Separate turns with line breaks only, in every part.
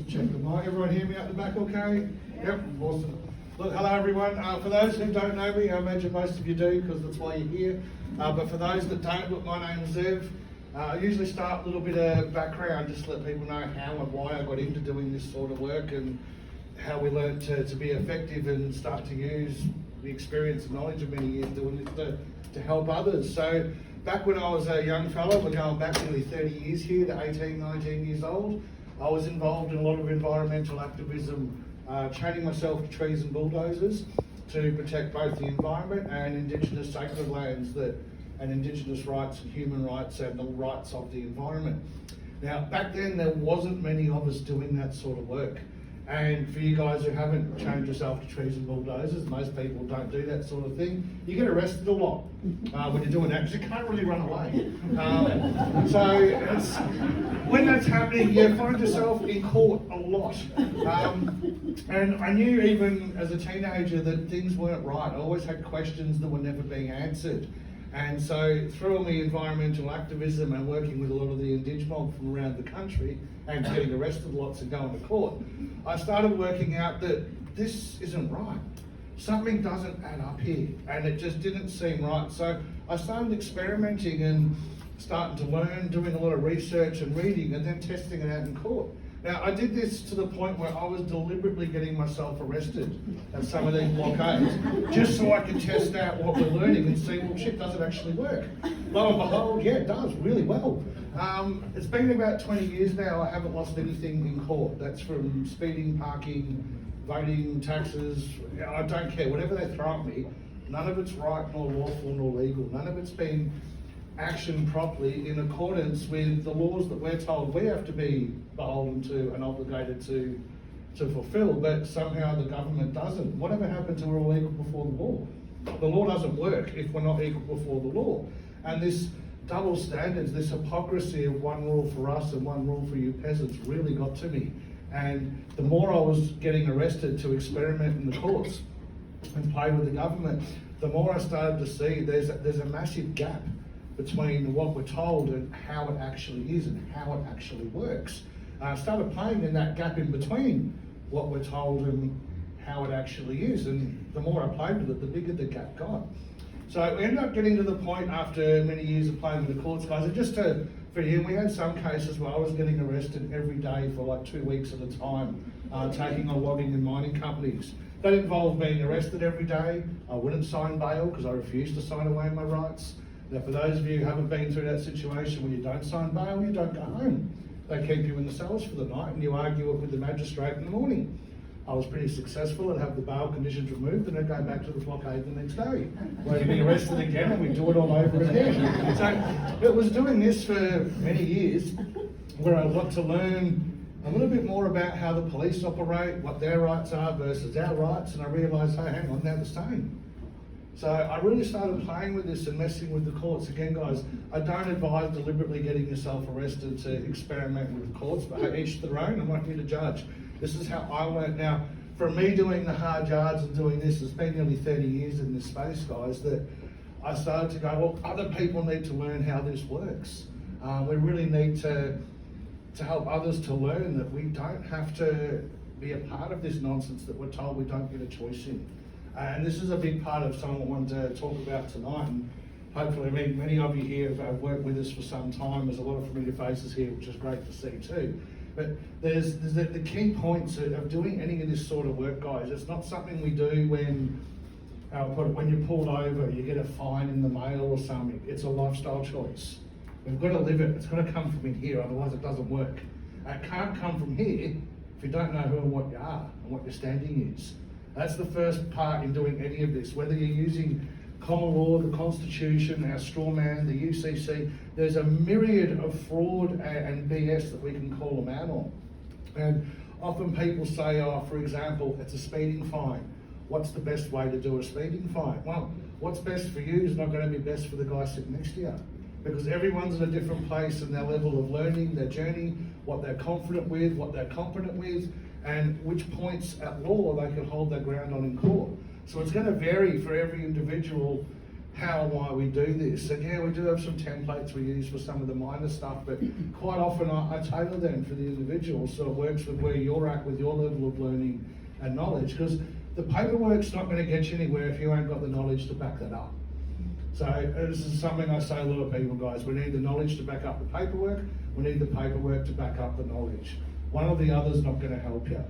Just check the mic. Everyone hear me out the back okay? Yep, awesome. Look, hello everyone. For those who don't know me, I imagine most of you do because that's why you're here. But for those that don't, look, my name's Zev. I usually start with a little bit of background just to let people know how and why I got into doing this sort of work and how we learned to be effective and start to use the experience and knowledge of many years doing this to help others. So back when I was a young fellow, we're going back nearly 30 years here to 18, 19 years old, I was involved in a lot of environmental activism, training myself to trees and bulldozers to protect both the environment and Indigenous sacred lands and Indigenous rights and human rights and the rights of the environment. Now, back then there wasn't many of us doing that sort of work. And for you guys who haven't trained yourself to trees and bulldozers, most people don't do that sort of thing. You get arrested a lot when you're doing that because you can't really run away. When that's happening, you find yourself in court a lot. And I knew even as a teenager that things weren't right. I always had questions that were never being answered. And so through all the environmental activism and working with a lot of the Indigenous mob from around the country and getting arrested lots and going to court, I started working out that this isn't right. Something doesn't add up here, and it just didn't seem right. So I started experimenting and starting to learn, doing a lot of research and reading, and then testing it out in court. Now, I did this to the point where I was deliberately getting myself arrested at some of these blockades, just so I could test out what we're learning and see, well, shit, does it actually work? Lo and behold, yeah, it does, really well. It's been about 20 years now, I haven't lost anything in court. That's from speeding, parking, voting, taxes, I don't care, whatever they throw at me, none of it's right, nor lawful, nor legal. None of it's been actioned properly in accordance with the laws that we're told we have to be beholden to and obligated to fulfill, but somehow the government doesn't. Whatever happened to we're all equal before the law? The law doesn't work if we're not equal before the law. And this double standards, this hypocrisy of one rule for us and one rule for you peasants really got to me. And the more I was getting arrested to experiment in the courts and play with the government, the more I started to see there's a massive gap between what we're told and how it actually is and how it actually works. I started playing in that gap in between what we're told and how it actually is, and the more I played with it, the bigger the gap got. So we ended up getting to the point after many years of playing with the courts, guys, and just for you, we had some cases where I was getting arrested every day for like 2 weeks at a time, taking on logging and mining companies. That involved being arrested every day. I wouldn't sign bail because I refused to sign away my rights. Now, for those of you who haven't been through that situation where you don't sign bail, you don't go home. They keep you in the cells for the night and you argue it with the magistrate in the morning. I was pretty successful at have the bail conditions removed and then go back to the blockade the next day, where you'd be arrested again and we'd do it all over again. So it was doing this for many years where I got to learn a little bit more about how the police operate, what their rights are versus our rights, and I realised, hey, hang on, they're the same. So I really started playing with this and messing with the courts. Again, guys, I don't advise deliberately getting yourself arrested to experiment with the courts, but each their own. I'm not here to judge. This is how I learned. Now, from me doing the hard yards and doing this, it's been nearly 30 years in this space, guys, that I started to go, well, other people need to learn how this works. We really need to help others to learn that we don't have to be a part of this nonsense that we're told we don't get a choice in. And this is a big part of something I wanted to talk about tonight. And hopefully many of you here have worked with us for some time. There's a lot of familiar faces here, which is great to see too. But there's the key points of doing any of this sort of work, guys. It's not something we do when you're pulled over, you get a fine in the mail or something. It's a lifestyle choice. We've got to live it. It's got to come from in here, otherwise it doesn't work. It can't come from here if you don't know who and what you are and what your standing is. That's the first part in doing any of this. Whether you're using common law, the Constitution, our straw man, the UCC, there's a myriad of fraud and BS that we can call them out on. And often people say, for example, it's a speeding fine. What's the best way to do a speeding fine? Well, what's best for you is not going to be best for the guy sitting next to you, because everyone's in a different place in their level of learning, their journey, what they're confident with, what they're competent with, and which points at law they can hold their ground on in court. So it's going to vary for every individual how and why we do this. And yeah, we do have some templates we use for some of the minor stuff, but quite often I tailor them for the individual so it works with where you're at with your level of learning and knowledge, because the paperwork's not going to get you anywhere if you ain't got the knowledge to back that up. So this is something I say to a lot of people, guys, we need the knowledge to back up the paperwork, we need the paperwork to back up the knowledge. One or the other's not going to help you.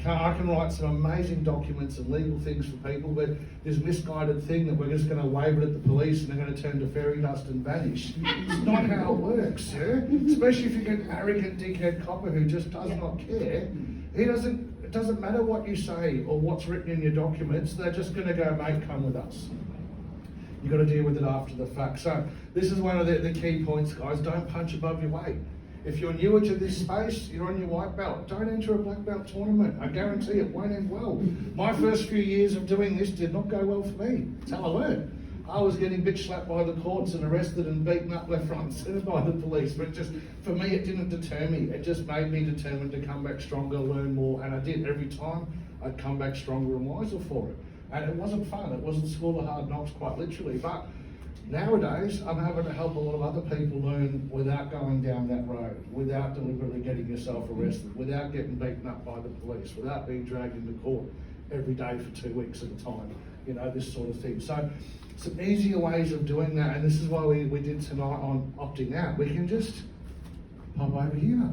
I can write some amazing documents and legal things for people, but this misguided thing that we're just going to wave it at the police and they're going to turn to fairy dust and vanish. It's not how it works, yeah? Especially if you get an arrogant dickhead copper who just does not care. It doesn't matter what you say or what's written in your documents, they're just going to go, mate, come with us. You've got to deal with it after the fact. So this is one of the key points, guys. Don't punch above your weight. If you're newer to this space, you're on your white belt. Don't enter a black belt tournament. I guarantee it won't end well. My first few years of doing this did not go well for me. That's how I learned. I was getting bitch slapped by the courts and arrested and beaten up left, right and centre by the police. But for me, it didn't deter me. It just made me determined to come back stronger, learn more. And I did. Every time I'd come back stronger and wiser for it. And it wasn't fun. It wasn't school of hard knocks, quite literally. But nowadays, I'm able to help a lot of other people learn without going down that road, without deliberately getting yourself arrested, without getting beaten up by the police, without being dragged into court every day for 2 weeks at a time, you know, this sort of thing. So some easier ways of doing that, and this is why we did tonight on opting out. We can just pop over here.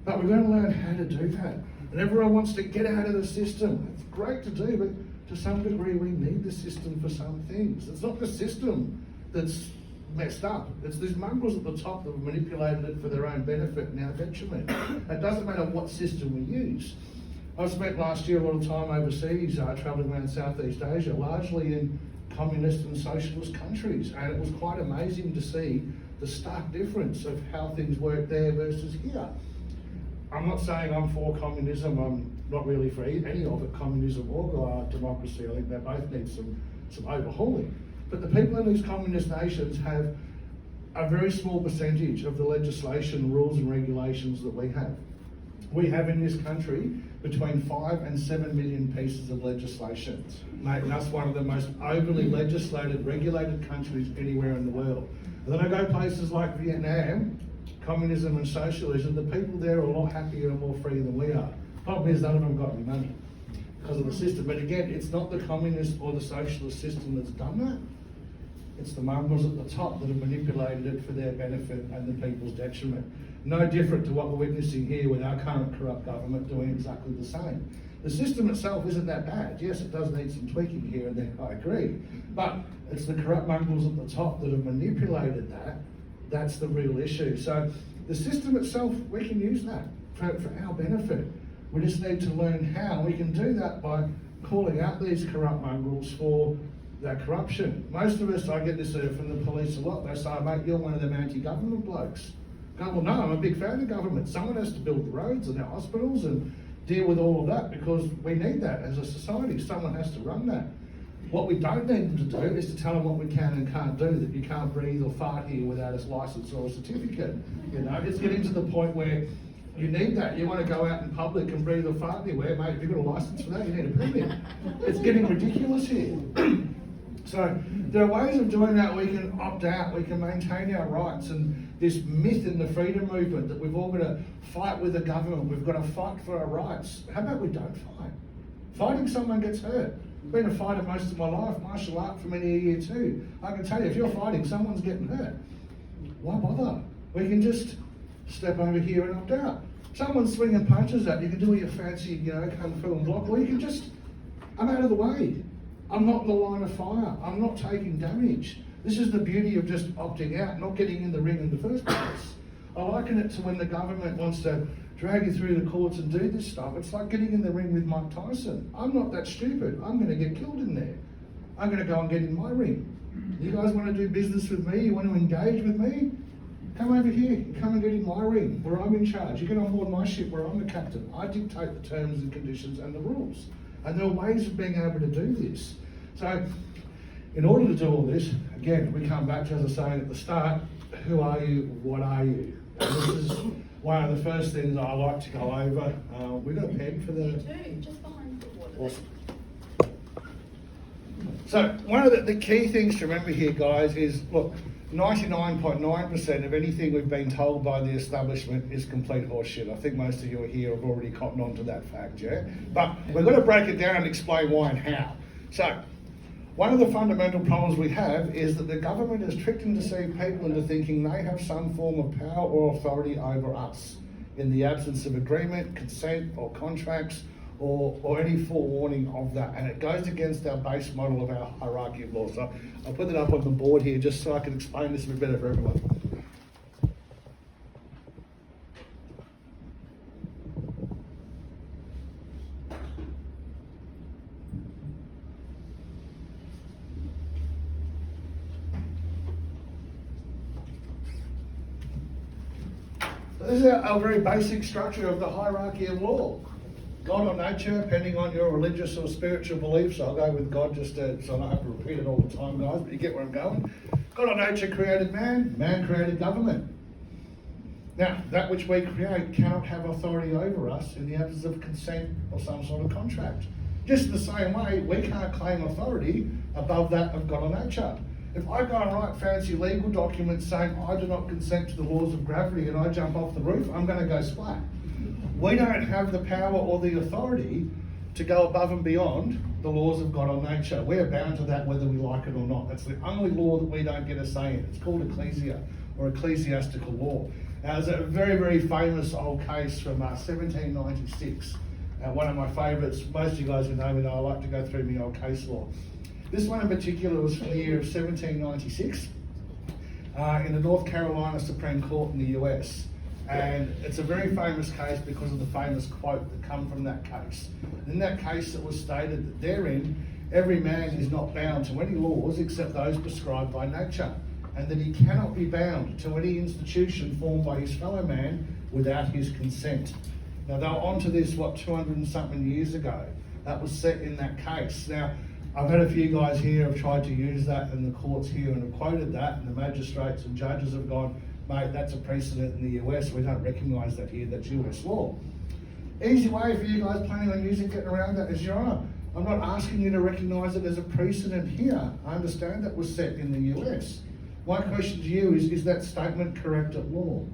But we've got to learn how to do that. And everyone wants to get out of the system. It's great to do, but to some degree, we need the system for some things. It's not the system that's messed up. It's these mongrels at the top that have manipulated it for their own benefit and our detriment. It doesn't matter what system we use. I spent last year a lot of time overseas, travelling around Southeast Asia, largely in communist and socialist countries, and it was quite amazing to see the stark difference of how things work there versus here. I'm not saying I'm for communism, I'm not really for any of it, communism or democracy. I think they both need some overhauling. But the people in these communist nations have a very small percentage of the legislation, rules and regulations that we have. We have in this country between 5 and 7 million pieces of legislation, making us one of the most overly legislated, regulated countries anywhere in the world. And then I go places like Vietnam, communism and socialism, the people there are a lot happier and more free than we are. Problem is, none of them got any money because of the system. But again, it's not the communist or the socialist system that's done that. It's the mongrels at the top that have manipulated it for their benefit and the people's detriment. No different to what we're witnessing here with our current corrupt government doing exactly the same. The system itself isn't that bad. Yes, it does need some tweaking here and there, I agree. But it's the corrupt mongrels at the top that have manipulated that. That's the real issue. So the system itself, we can use that for our benefit. We just need to learn how. We can do that by calling out these corrupt mongrels for that corruption. Most of us, I get this from the police a lot, they say, mate, you're one of them anti-government blokes. I go, well, no, I'm a big fan of government. Someone has to build the roads and our hospitals and deal with all of that because we need that as a society. Someone has to run that. What we don't need them to do is to tell them what we can and can't do, that you can't breathe or fart here without a license or a certificate. You know, it's getting to the point where you need that. You want to go out in public and breathe or fart anywhere, mate, if you've got a license for that, you need a permit. It's getting ridiculous here. So there are ways of doing that. We can opt out, we can maintain our rights, and this myth in the freedom movement that we've all got to fight with the government, we've got to fight for our rights. How about we don't fight? Fighting someone gets hurt. I've been a fighter most of my life, martial art for many a year too. I can tell you, if you're fighting, someone's getting hurt. Why bother? We can just step over here and opt out. Someone's swinging punches at you, can do all your fancy, you know, kung fu and block, or you can just, I'm out of the way. I'm not in the line of fire. I'm not taking damage. This is the beauty of just opting out, not getting in the ring in the first place. I liken it to when the government wants to drag you through the courts and do this stuff. It's like getting in the ring with Mike Tyson. I'm not that stupid. I'm going to get killed in there. I'm going to go and get in my ring. You guys want to do business with me? You want to engage with me? Come over here. Come and get in my ring where I'm in charge. You get on board my ship where I'm the captain. I dictate the terms and conditions and the rules. And there are ways of being able to do this. So in order to do all this, again, we come back to, as I was saying at the start, who are you? What are you? And this is one of the first things I like to go over. We've got a pen for the...
You do, just behind the water.
Awesome. So one of the key things to remember here, guys, is, look, 99.9% of anything we've been told by the establishment is complete horseshit. I think most of you here have already cottoned on to that fact, yeah? But we're going to break it down and explain why and how. So, one of the fundamental problems we have is that the government is tricked and deceived people into thinking they have some form of power or authority over us in the absence of agreement, consent or contracts or any forewarning of that. And it goes against our base model of our hierarchy of law. So I'll put that up on the board here just so I can explain this a bit better for everyone. This is a very basic structure of the hierarchy of law. God or nature, depending on your religious or spiritual beliefs. I'll go with God just so I don't have to repeat it all the time, guys, but you get where I'm going. God or nature created man, man created government. Now, that which we create cannot have authority over us in the absence of consent or some sort of contract. Just the same way, we can't claim authority above that of God or nature. If I go and write fancy legal documents saying I do not consent to the laws of gravity and I jump off the roof, I'm going to go splat. We don't have the power or the authority to go above and beyond the laws of God or nature. We're bound to that whether we like it or not. That's the only law that we don't get a say in. It's called ecclesia or ecclesiastical law. Now, there's a very, very famous old case from 1796. One of my favourites. Most of you guys who know me know I like to go through my old case law. This one in particular was from the year of 1796 in the North Carolina Supreme Court in the US. And it's a very famous case because of the famous quote that come from that case. In that case, it was stated that therein, every man is not bound to any laws except those prescribed by nature, and that he cannot be bound to any institution formed by his fellow man without his consent. Now, they were onto this, 200 and something years ago. That was set in that case. Now, I've had a few guys here have tried to use that in the courts here and have quoted that, and the magistrates and judges have gone, mate, that's a precedent in the US. We don't recognise that here. That's US law. Easy way for you guys planning on using getting around that is, Your Honour, I'm not asking you to recognise it as a precedent here. I understand that was set in the US. My question to you is that statement correct at law?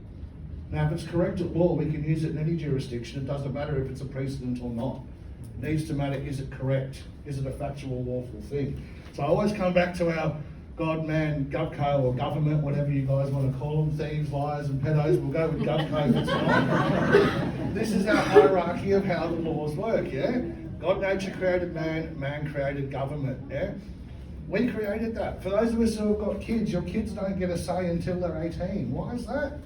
Now, if it's correct at law, we can use it in any jurisdiction. It doesn't matter if it's a precedent or not. It needs to matter, is it correct? Is it a factual, lawful thing? So I always come back to our God, man, govco or government, whatever you guys want to call them, thieves, liars and pedos. We'll go with govco for tonight. This is our hierarchy of how the laws work, yeah? God, nature created man, man created government, yeah? We created that. For those of us who have got kids, your kids don't get a say until they're 18. Why is that?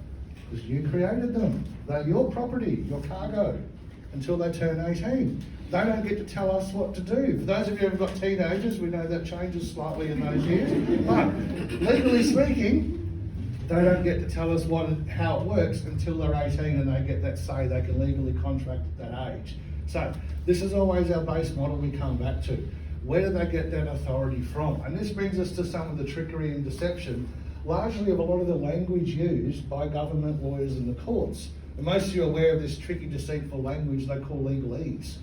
Because you created them. They're your property, your cargo, until they turn 18. They don't get to tell us what to do. For those of you who've got teenagers, we know that changes slightly in those years. But legally speaking, they don't get to tell us how it works until they're 18 and they get that say. They can legally contract at that age. So this is always our base model we come back to. Where do they get that authority from? And this brings us to some of the trickery and deception, largely of a lot of the language used by government lawyers in the courts. And most of you are aware of this tricky, deceitful language they call legalese.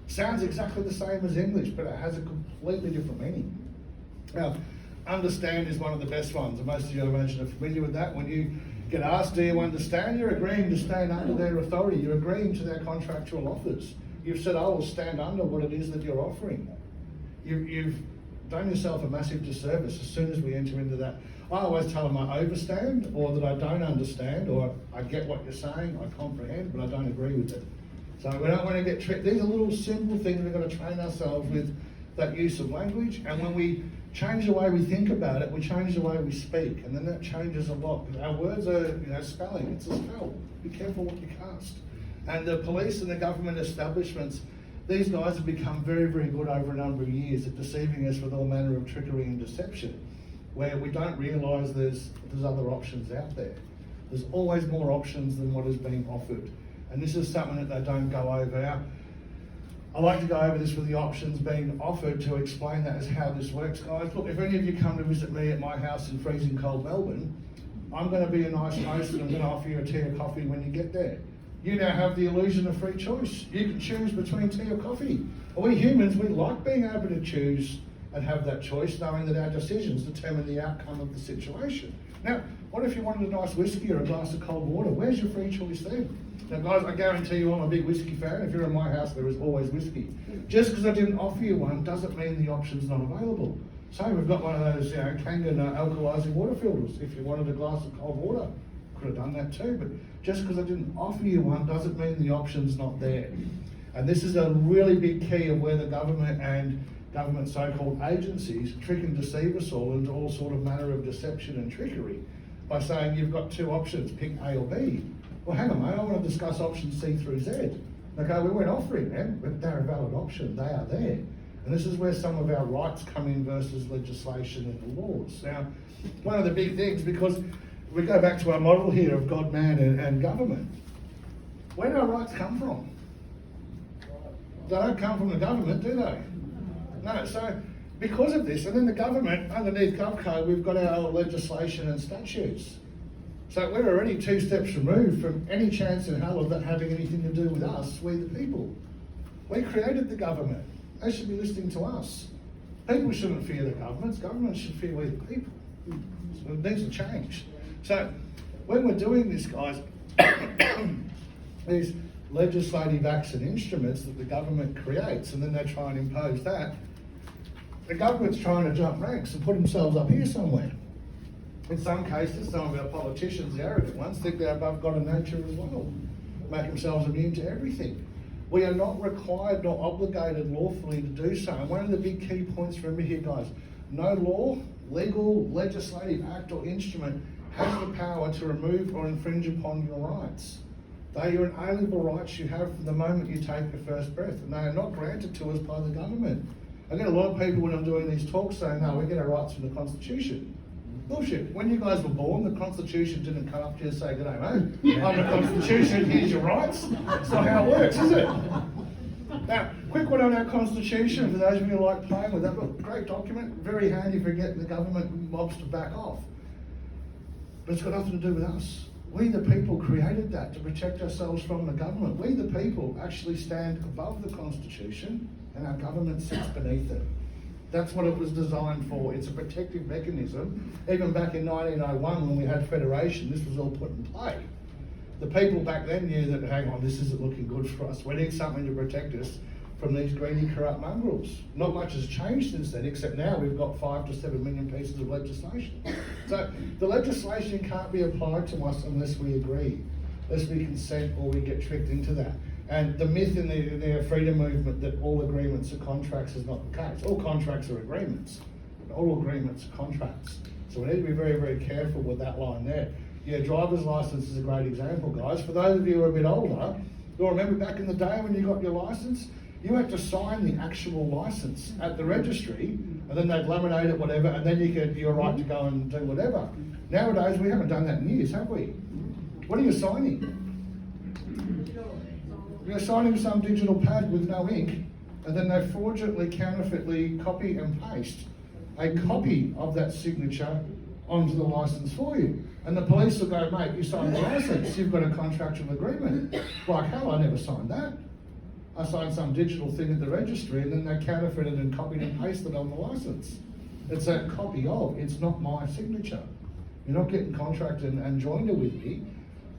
Sounds exactly the same as English, but it has a completely different meaning. Now, understand is one of the best ones, and most of you, I imagine, are familiar with that. When you get asked, do you understand? You're agreeing to stand under their authority. You're agreeing to their contractual offers. You've said, I will stand under what it is that you're offering. You've done yourself a massive disservice as soon as we enter into that. I always tell them I overstand, or that I don't understand, or I get what you're saying, I comprehend, but I don't agree with it. So we don't want to get tricked. These are little simple things we've got to train ourselves with, that use of language. And when we change the way we think about it, we change the way we speak. And then that changes a lot. Our words are, spelling. It's a spell. Be careful what you cast. And the police and the government establishments, these guys have become very, very good over a number of years at deceiving us with all manner of trickery and deception, where we don't realise there's other options out there. There's always more options than what is being offered. And this is something that they don't go over. I like to go over this with the options being offered to explain that as how this works, guys. Look, if any of you come to visit me at my house in freezing cold Melbourne, I'm going to be a nice host and I'm going to offer you a tea or coffee when you get there. You now have the illusion of free choice. You can choose between tea or coffee. We humans, we like being able to choose and have that choice, knowing that our decisions determine the outcome of the situation. Now, what if you wanted a nice whiskey or a glass of cold water? Where's your free choice then? Now guys, I guarantee you I'm a big whiskey fan. If you're in my house, there is always whiskey. Just because I didn't offer you one doesn't mean the option's not available. So we've got one of those, Kangen alkalizing water filters. If you wanted a glass of cold water, could have done that too. But just because I didn't offer you one doesn't mean the option's not there. And this is a really big key of where the government and government so-called agencies trick and deceive us all into all sort of manner of deception and trickery by saying you've got two options, pick A or B. Well, hang on, mate, I want to discuss options C through Z. Okay, we weren't offering them, but they're a valid option. They are there. And this is where some of our rights come in versus legislation and the laws. Now, one of the big things, because we go back to our model here of God, man, and government. Where do our rights come from? They don't come from the government, do they? No, so because of this, and then the government, underneath GovCo, we've got our legislation and statutes. So we're already 2 steps removed from any chance in hell of that having anything to do with us, we the people. We created the government. They should be listening to us. People shouldn't fear the governments. Governments should fear we the people. So it needs to change. So when we're doing this, guys, these legislative acts and instruments that the government creates, and then they try and impose that, the government's trying to jump ranks and put themselves up here somewhere. In some cases, some of our politicians, the arrogant ones, think they're above God and nature as well, make themselves immune to everything. We are not required nor obligated lawfully to do so. And one of the big key points, remember here, guys, no law, legal, legislative act or instrument has the power to remove or infringe upon your rights. They are inalienable rights you have from the moment you take your first breath, and they are not granted to us by the government. I get a lot of people when I'm doing these talks saying, no, we get our rights from the Constitution. Bullshit. When you guys were born, the Constitution didn't come up to you and say, g'day mate, I'm the Constitution, here's your rights. That's not how it works, is it? Now, quick one on our Constitution, for those of you who like playing with that, look, great document, very handy for getting the government mobs to back off. But it's got nothing to do with us. We the people created that to protect ourselves from the government. We the people actually stand above the Constitution and our government sits beneath it. That's what it was designed for. It's a protective mechanism. Even back in 1901 when we had federation, this was all put in play. The people back then knew that, hang on, this isn't looking good for us. We need something to protect us from these greedy, corrupt mongrels. Not much has changed since then, except now we've got 5 to 7 million pieces of legislation. So the legislation can't be applied to us unless we agree, unless we consent or we get tricked into that. And the myth in the freedom movement that all agreements are contracts is not the case. All contracts are agreements, but all agreements are contracts. So we need to be very, very careful with that line there. Yeah, driver's license is a great example, guys. For those of you who are a bit older, you'll remember back in the day when you got your license, you had to sign the actual license at the registry, and then they'd laminate it, whatever, and then you're right to go and do whatever. Nowadays, we haven't done that in years, have we? What are you signing? You're signing some digital pad with no ink, and then they fraudulently, counterfeitly copy and paste a copy of that signature onto the license for you. And the police will go, mate, you signed the license, you've got a contractual agreement. Like, hell, I never signed that. I signed some digital thing at the registry, and then they counterfeited and copied and pasted on the license. It's a copy of, it's not my signature. You're not getting contracted and joined with me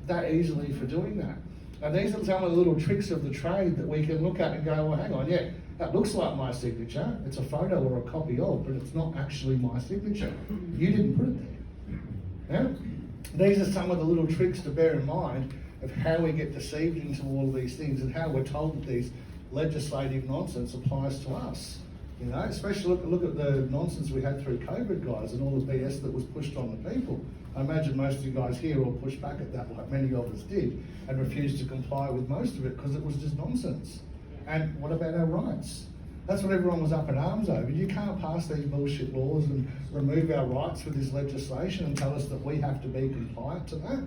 that easily for doing that. And these are some of the little tricks of the trade that we can look at and go, well, hang on, yeah, that looks like my signature. It's a photo or a copy of, but it's not actually my signature. You didn't put it there. Yeah? These are some of the little tricks to bear in mind of how we get deceived into all of these things and how we're told that these legislative nonsense applies to us. You know, especially look at the nonsense we had through COVID, guys, and all the BS that was pushed on the people. I imagine most of you guys here will push back at that, like many of us did, and refused to comply with most of it because it was just nonsense. And what about our rights? That's what everyone was up in arms over. You can't pass these bullshit laws and remove our rights with this legislation and tell us that we have to be compliant to that.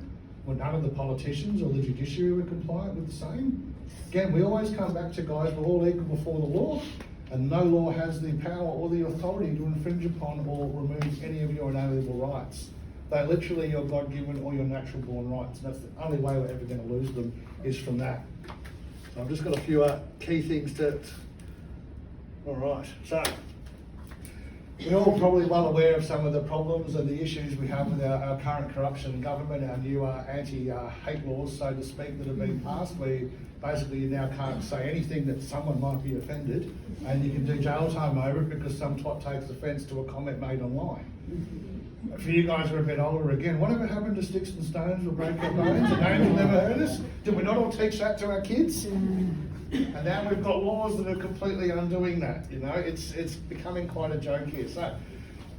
Well, none of the politicians or the judiciary were compliant with the same. Again, we always come back to, guys, we're all equal before the law, and no law has the power or the authority to infringe upon or remove any of your inalienable rights. They're literally your God-given or your natural-born rights, and that's the only way we're ever going to lose them is from that. So I've just got a few key things to... All right, so We're all probably well aware of some of the problems and the issues we have with our current corruption government, our new anti-hate laws, so to speak, that have been passed, where basically you now can't say anything that someone might be offended, and you can do jail time over it because some twat takes offence to a comment made online. For you guys who are a bit older again, whatever happened to sticks and stones will break your bones and angels never hurt us? Did we not all teach that to our kids? And now we've got laws that are completely undoing that. You know, it's becoming quite a joke here. So,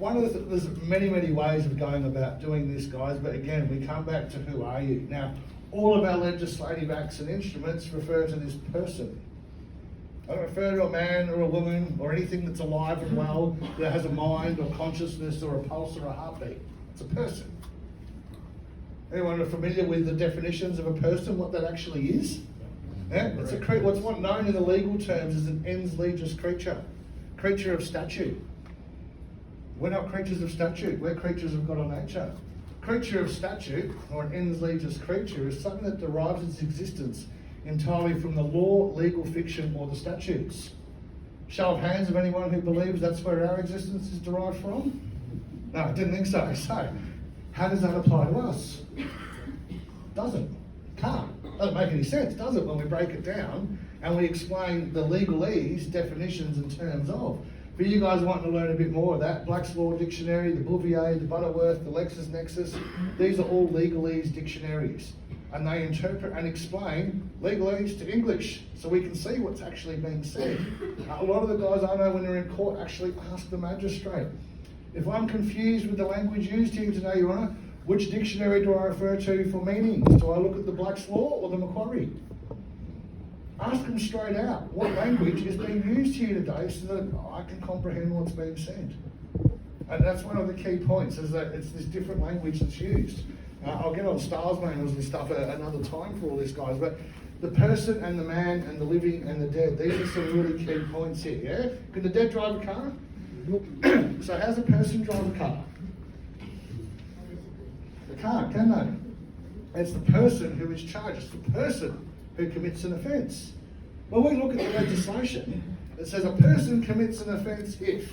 there's many ways of going about doing this, guys. But again, we come back to who are you? Now, all of our legislative acts and instruments refer to this person. I don't refer to a man or a woman or anything that's alive and well, that has a mind or consciousness or a pulse or a heartbeat. It's a person. Anyone are familiar with the definitions of a person, what that actually is? Yeah? It's what's known in the legal terms as an ens legis creature, creature of statute. We're not creatures of statute, we're creatures of God or nature. Creature of statute, or an ens legis creature, is something that derives its existence entirely from the law, legal fiction, or the statutes. Show of hands of anyone who believes that's where our existence is derived from? No, I didn't think so. So, how does that apply to us? Doesn't. Can't. Doesn't make any sense, does it, when we break it down and we explain the legalese, definitions and terms of. For you guys wanting to learn a bit more of that, Black's Law Dictionary, the Bouvier, the Butterworth, the LexisNexis, these are all legalese dictionaries. And they interpret and explain legalese to English so we can see what's actually being said. A lot of the guys I know when they're in court actually ask the magistrate, if I'm confused with the language used here today, Your Honour, which dictionary do I refer to for meanings? Do I look at the Black's Law or the Macquarie? Ask them straight out, what language is being used here today so that I can comprehend what's being said. And that's one of the key points, is that it's this different language that's used. I'll get on stars manuals and stuff another time for all this, guys, but the person and the man and the living and the dead, these are some really key points here, yeah? Can the dead drive a car? So how's a person drive a car? They can't, can they? It's the person who is charged, it's the person who commits an offence. When we look at the legislation, it says a person commits an offence if,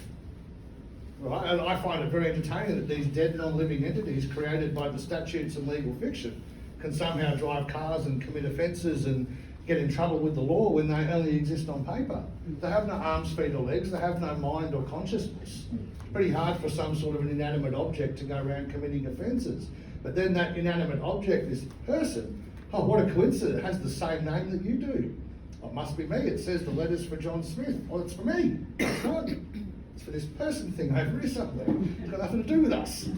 right? And I find it very entertaining that these dead non-living entities created by the statutes and legal fiction can somehow drive cars and commit offences and get in trouble with the law when they only exist on paper. They have no arms, feet or legs, they have no mind or consciousness. It's pretty hard for some sort of an inanimate object to go around committing offences. But then that inanimate object, this person, oh, what a coincidence, it has the same name that you do. Oh, it must be me, it says the letter's for John Smith. Well, it's for me, it's not. It's for this person thing over here somewhere. It's got nothing to do with us.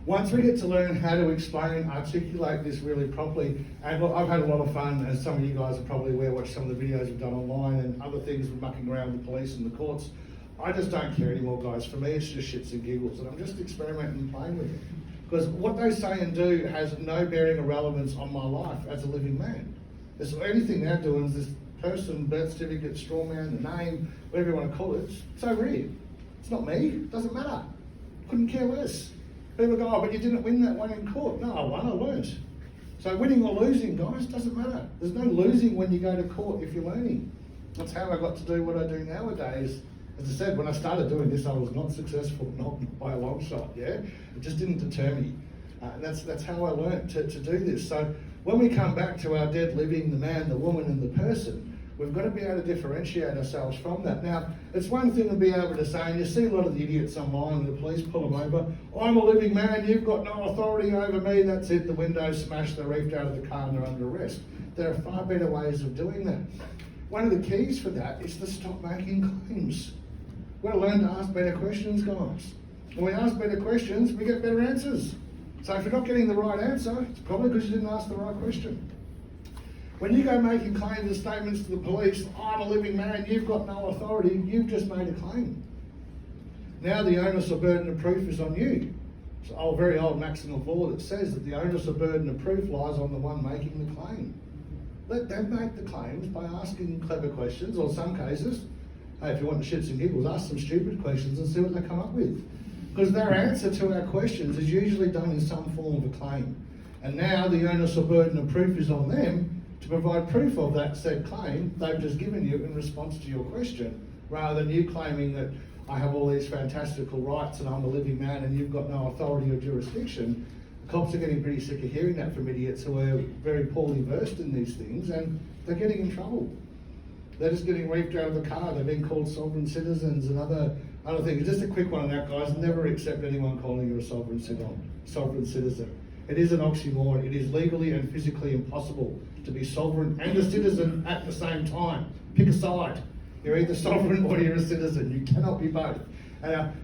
Once we get to learn how to explain, articulate this really properly, and look, I've had a lot of fun, as some of you guys are probably aware, watched some of the videos we've done online and other things with mucking around with the police and the courts. I just don't care anymore, guys. For me, it's just shits and giggles, and I'm just experimenting and playing with it. Because what they say and do has no bearing or relevance on my life as a living man. There's anything they're doing is this person, birth certificate, straw man, the name, whatever you want to call it, it's over here. It's not me, it doesn't matter. Couldn't care less. People go, oh, but you didn't win that one in court. No, I won, I learned. So winning or losing, guys, doesn't matter. There's no losing when you go to court if you're learning. That's how I got to do what I do nowadays. As I said, when I started doing this, I was not successful, not by a long shot, yeah? It just didn't deter me. And that's how I learned to do this. So when we come back to our dead living, the man, the woman and the person, we've got to be able to differentiate ourselves from that. Now, it's one thing to be able to say, and you see a lot of the idiots online, the police pull them over, I'm a living man, you've got no authority over me, that's it, the windows smashed, they're reefed out of the car and they're under arrest. There are far better ways of doing that. One of the keys for that is to stop making claims. We've got to learn to ask better questions, guys. When we ask better questions, we get better answers. So if you're not getting the right answer, it's probably because you didn't ask the right question. When you go making claims and statements to the police, I'm a living man, you've got no authority, you've just made a claim. Now the onus or burden of proof is on you. It's a very old maxim of law that says that the onus or burden of proof lies on the one making the claim. Let them make the claims by asking clever questions, or in some cases, hey, if you want the shits and giggles, ask some stupid questions and see what they come up with. Because their answer to our questions is usually done in some form of a claim. And now the onus or burden of proof is on them to provide proof of that said claim they've just given you in response to your question, rather than you claiming that I have all these fantastical rights and I'm a living man and you've got no authority or jurisdiction, cops are getting pretty sick of hearing that from idiots who are very poorly versed in these things, and they're getting in trouble. They're just getting reefed out of the car. They're being called sovereign citizens and other things. Just a quick one on that, guys. Never accept anyone calling you a sovereign citizen. It is an oxymoron. It is legally and physically impossible to be sovereign and a citizen at the same time. Pick a side. You're either sovereign or you're a citizen. You cannot be both.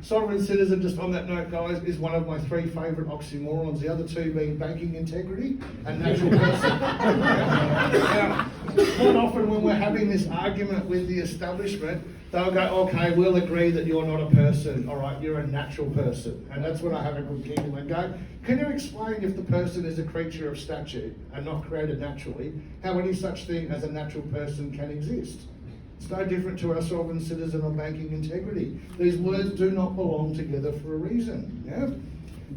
Sovereign citizen, just on that note, guys, is one of my three favourite oxymorons. The other two being banking integrity and natural person. Now, quite often when we're having this argument with the establishment, they'll go, okay, we'll agree that you're not a person, all right, you're a natural person. And that's when I have a good giggle and go, can you explain, if the person is a creature of statute and not created naturally, how any such thing as a natural person can exist? It's no different to our sovereign citizen or banking integrity. These words do not belong together for a reason. Yeah?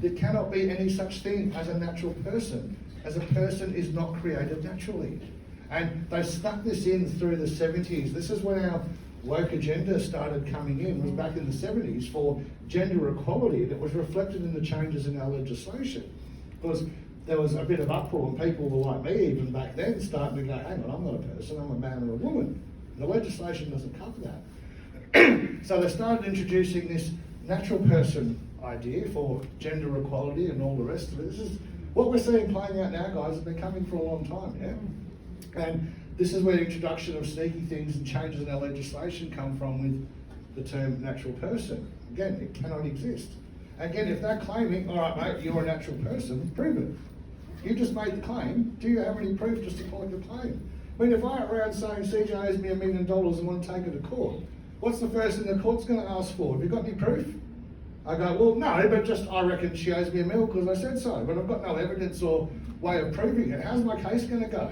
There cannot be any such thing as a natural person, as a person is not created naturally. And they stuck this in through the 70s. This is when our woke agenda started coming in, was back in the 70s, for gender equality, and it was reflected in the changes in our legislation. Because there was a bit of uproar, and people were like me even back then starting to go, hang on, I'm not a person, I'm a man or a woman. The legislation doesn't cover that. So they started introducing this natural person idea for gender equality and all the rest of it. This is what we're seeing playing out now, guys. It's been coming for a long time, yeah? And this is where the introduction of sneaky things and changes in our legislation come from with the term natural person. Again, it cannot exist. Again, if they're claiming, all right, mate, you're a natural person, prove it. You just made the claim. Do you have any proof to support the claim? I mean, if I went around saying CJ owes me $1 million and want to take it to court, what's the first thing the court's going to ask for? Have you got any proof? I go, well, no, but just I reckon she owes me $1 million because I said so, but I've got no evidence or way of proving it. How's my case going to go?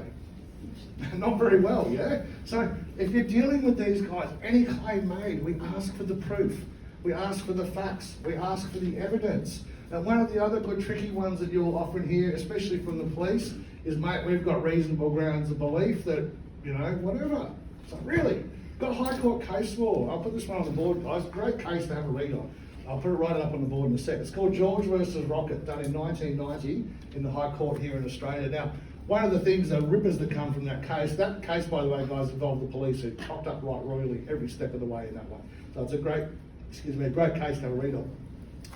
Not very well, yeah? So if you're dealing with these guys, any claim made, we ask for the proof. We ask for the facts. We ask for the evidence. And one of the other good tricky ones that you'll often hear, especially from the police, is, mate, we've got reasonable grounds of belief that, you know, whatever. So really, got High Court case law. I'll put this one on the board, guys. Great case to have a read on. I'll put it right up on the board in a sec. It's called George versus Rocket, done in 1990 in the High Court here in Australia. Now, one of the things, the rippers that come from that case, by the way, guys, involved the police who cocked up right royally every step of the way in that one. So it's a great case to have a read on.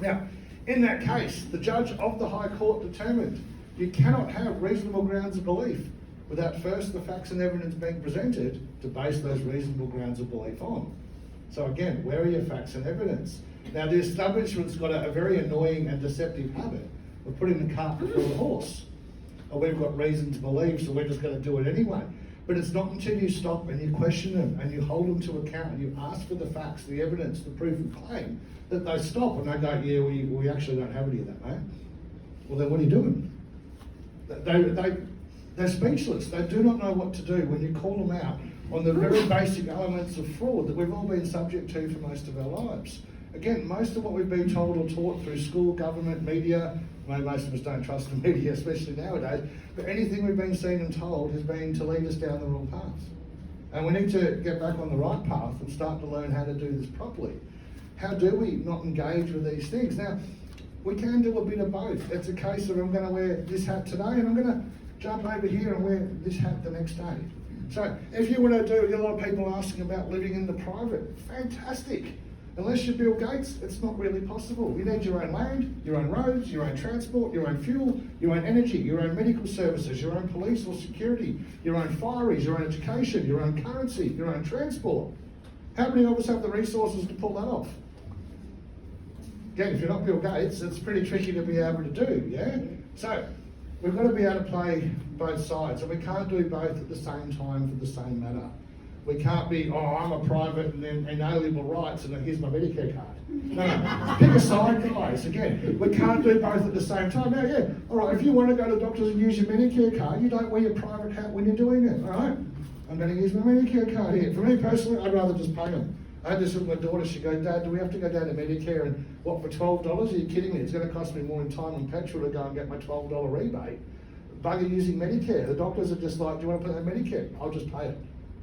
Now, in that case, the judge of the High Court determined you cannot have reasonable grounds of belief without first the facts and evidence being presented to base those reasonable grounds of belief on. So again, where are your facts and evidence? Now, the establishment's got a very annoying and deceptive habit of putting the cart before the horse. Or we've got reason to believe, so we're just going to do it anyway. But it's not until you stop and you question them and you hold them to account and you ask for the facts, the evidence, the proof and claim, that they stop and they go, yeah, we actually don't have any of that, mate. Well, then what are you doing? They're speechless. They do not know what to do when you call them out on the very basic elements of fraud that we've all been subject to for most of our lives. Again, most of what we've been told or taught through school, government, media, well, most of us don't trust the media, especially nowadays, but anything we've been seen and told has been to lead us down the wrong path. And we need to get back on the right path and start to learn how to do this properly. How do we not engage with these things? Now, we can do a bit of both. It's a case of I'm going to wear this hat today and I'm going to jump over here and wear this hat the next day. So if you want to do, a lot of people asking about living in the private, fantastic. Unless you're Bill Gates, it's not really possible. You need your own land, your own roads, your own transport, your own fuel, your own energy, your own medical services, your own police or security, your own fireys, your own education, your own currency, your own transport. How many of us have the resources to pull that off? Again, if you're not Bill Gates, it's pretty tricky to be able to do, yeah? So we've got to be able to play both sides, and we can't do both at the same time for the same matter. We can't be, oh, I'm a private and then inalienable rights and then here's my Medicare card. No, pick a side, guys. Again, we can't do both at the same time. Now, yeah, all right, if you want to go to the doctors and use your Medicare card, you don't wear your private hat when you're doing it, all right? I'm going to use my Medicare card here. For me personally, I'd rather just pay them. I had this with my daughter. She goes, Dad, do we have to go down to Medicare and what, for $12? Are you kidding me? It's going to cost me more in time and petrol to go and get my $12 rebate. Bugger using Medicare. The doctors are just like, do you want to put that Medicare? I'll just pay it.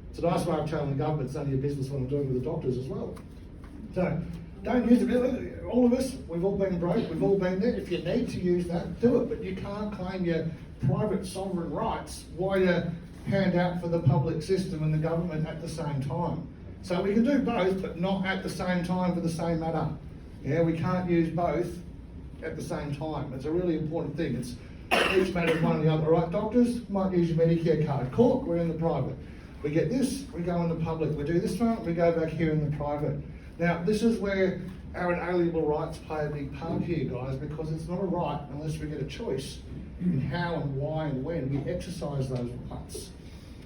It's a nice way of telling the government it's none of your business what I'm doing with the doctors as well. So don't use it. All of us, we've all been broke, we've all been there. If you need to use that, do it. But you can't claim your private sovereign rights while you hand out for the public system and the government at the same time. So we can do both, but not at the same time for the same matter. Yeah, we can't use both at the same time. It's a really important thing. It's each matters one or the other. All right, doctors might use your Medicare card. Court, we're in the private. We get this, we go in the public. We do this one, we go back here in the private. Now, this is where our inalienable rights play a big part here, guys, because it's not a right unless we get a choice in how and why and when we exercise those rights.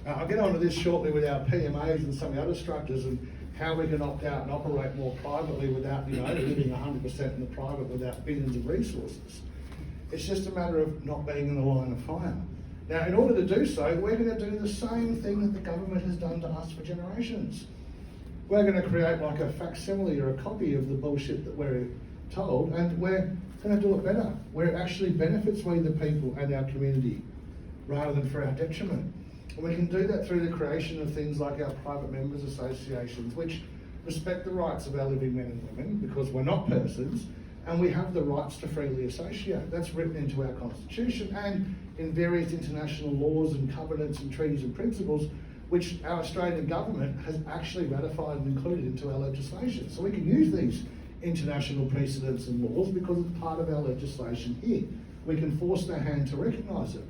I'll get onto this shortly with our PMAs and some of the other structures and how we can opt out and operate more privately without, living 100% in the private without billions of resources. It's just a matter of not being in the line of fire. Now, in order to do so, we're going to do the same thing that the government has done to us for generations. We're going to create like a facsimile or a copy of the bullshit that we're told, and we're going to do it better, where it actually benefits we the people and our community, rather than for our detriment. And we can do that through the creation of things like our private members associations, which respect the rights of our living men and women, because we're not persons, and we have the rights to freely associate. That's written into our constitution and in various international laws and covenants and treaties and principles, which our Australian government has actually ratified and included into our legislation. So we can use these international precedents and laws because it's part of our legislation here. We can force their hand to recognise it.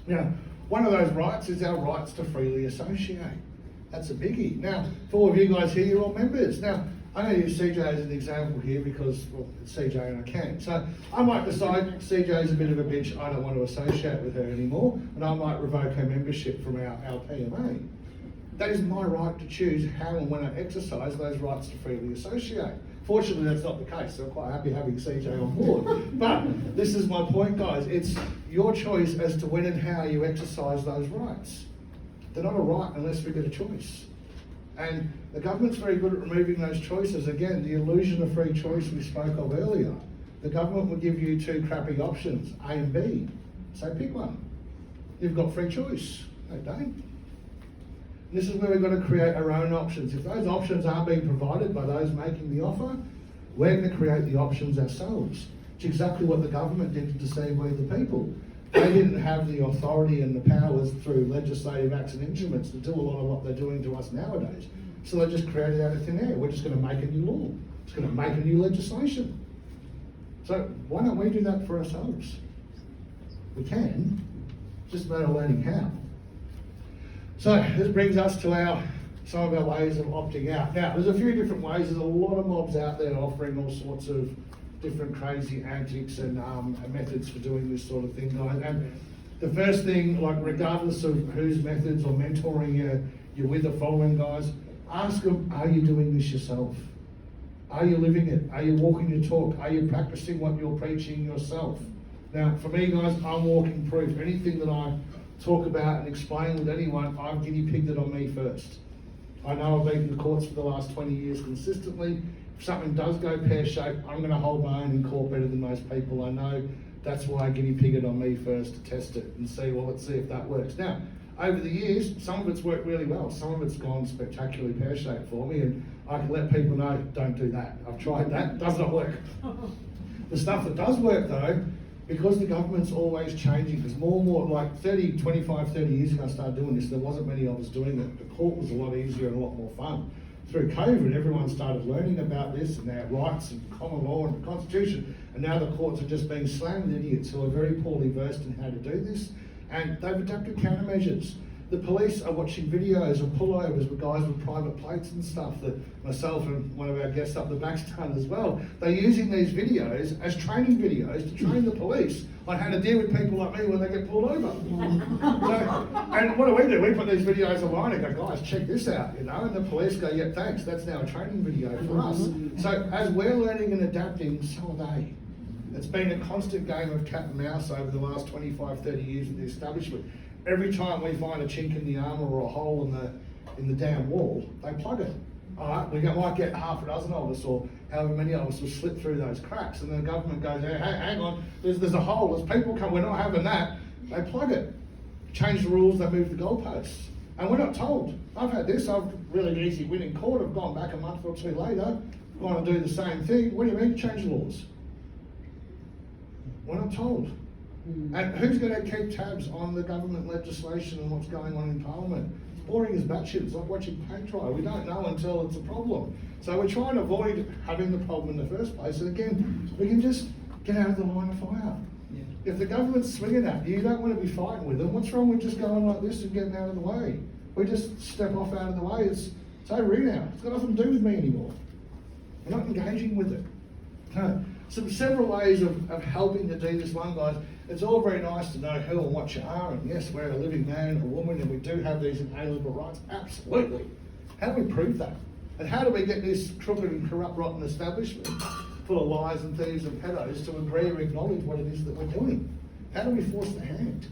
Now, one of those rights is our rights to freely associate. That's a biggie. Now, for all of you guys here, you're all members. Now, I'm going to use CJ as an example here because, well, it's CJ and I can. So I might decide CJ's a bit of a bitch, I don't want to associate with her anymore, and I might revoke her membership from our PMA. That is my right to choose how and when I exercise those rights to freely associate. Fortunately, that's not the case, so I'm quite happy having CJ on board. But this is my point, guys. It's your choice as to when and how you exercise those rights. They're not a right unless we get a choice. And the government's very good at removing those choices. Again, the illusion of free choice we spoke of earlier. The government will give you two crappy options, A and B. So pick one. You've got free choice. They don't. This is where we've got to create our own options. If those options aren't being provided by those making the offer, we're going to create the options ourselves. It's exactly what the government did to deceive we the people. They didn't have the authority and the powers through legislative acts and instruments to do a lot of what they're doing to us nowadays. So they just created out of thin air. We're just going to make a new law. It's going to make a new legislation. So why don't we do that for ourselves? We can, it's just a matter of learning how. So this brings us to some of our ways of opting out. Now, there's a few different ways. There's a lot of mobs out there offering all sorts of different crazy antics and methods for doing this sort of thing, guys. And the first thing, like regardless of whose methods or mentoring you're with or following, guys, ask them, are you doing this yourself? Are you living it? Are you walking your talk? Are you practicing what you're preaching yourself? Now, for me, guys, I'm walking proof. Anything that I talk about and explain with anyone, I've guinea pigged it on me first. I know I've been in the courts for the last 20 years consistently. If something does go pear-shaped, I'm going to hold my own in court better than most people. I know that's why I guinea pig it on me first to test it and see, well, let's see if that works. Now, over the years, some of it's worked really well. Some of it's gone spectacularly pear-shaped for me, and I can let people know, don't do that. I've tried that, does not work. The stuff that does work though, because the government's always changing, because more and more, like 30 years ago I started doing this, there wasn't many of us doing it. The court was a lot easier and a lot more fun. Through COVID, everyone started learning about this and our rights and common law and the Constitution, and now the courts are just being slammed with idiots who are very poorly versed in how to do this, and they've adapted countermeasures. The police are watching videos of pullovers with guys with private plates and stuff that myself and one of our guests up the back's done as well. They're using these videos as training videos to train the police on how to deal with people like me when they get pulled over. And what do? We put these videos online and go, guys, check this out, and the police go, yeah, thanks, that's now a training video for us. So as we're learning and adapting, so are they. It's been a constant game of cat and mouse over the last 25, 30 years with the establishment. Every time we find a chink in the armour or a hole in the damn wall, they plug it. All right, we might get half a dozen of us or however many of us will slip through those cracks, and then the government goes, hey, hang on, there's a hole, there's people come, we're not having that. They plug it. Change the rules, they move the goalposts. And we're not told. I've had this, I've really easy win in court, I've gone back a month or two later, want to do the same thing. What do you mean change the laws? We're not told. And who's going to keep tabs on the government legislation and what's going on in Parliament? It's boring as batshit. It's like watching paint dry. We don't know until it's a problem. So we're trying to avoid having the problem in the first place. And again, we can just get out of the line of fire. Yeah. If the government's swinging at you, you don't want to be fighting with them. What's wrong with just going like this and getting out of the way? We just step off out of the way. It's over now. It's got nothing to do with me anymore. We're not engaging with it. No. Several ways of helping to do this one, guys. It's all very nice to know who and what you are, and yes, we're a living man or woman, and we do have these inalienable rights. Absolutely. How do we prove that? And how do we get this crooked and corrupt, rotten establishment full of lies and thieves and pedos to agree or acknowledge what it is that we're doing? How do we force the hand?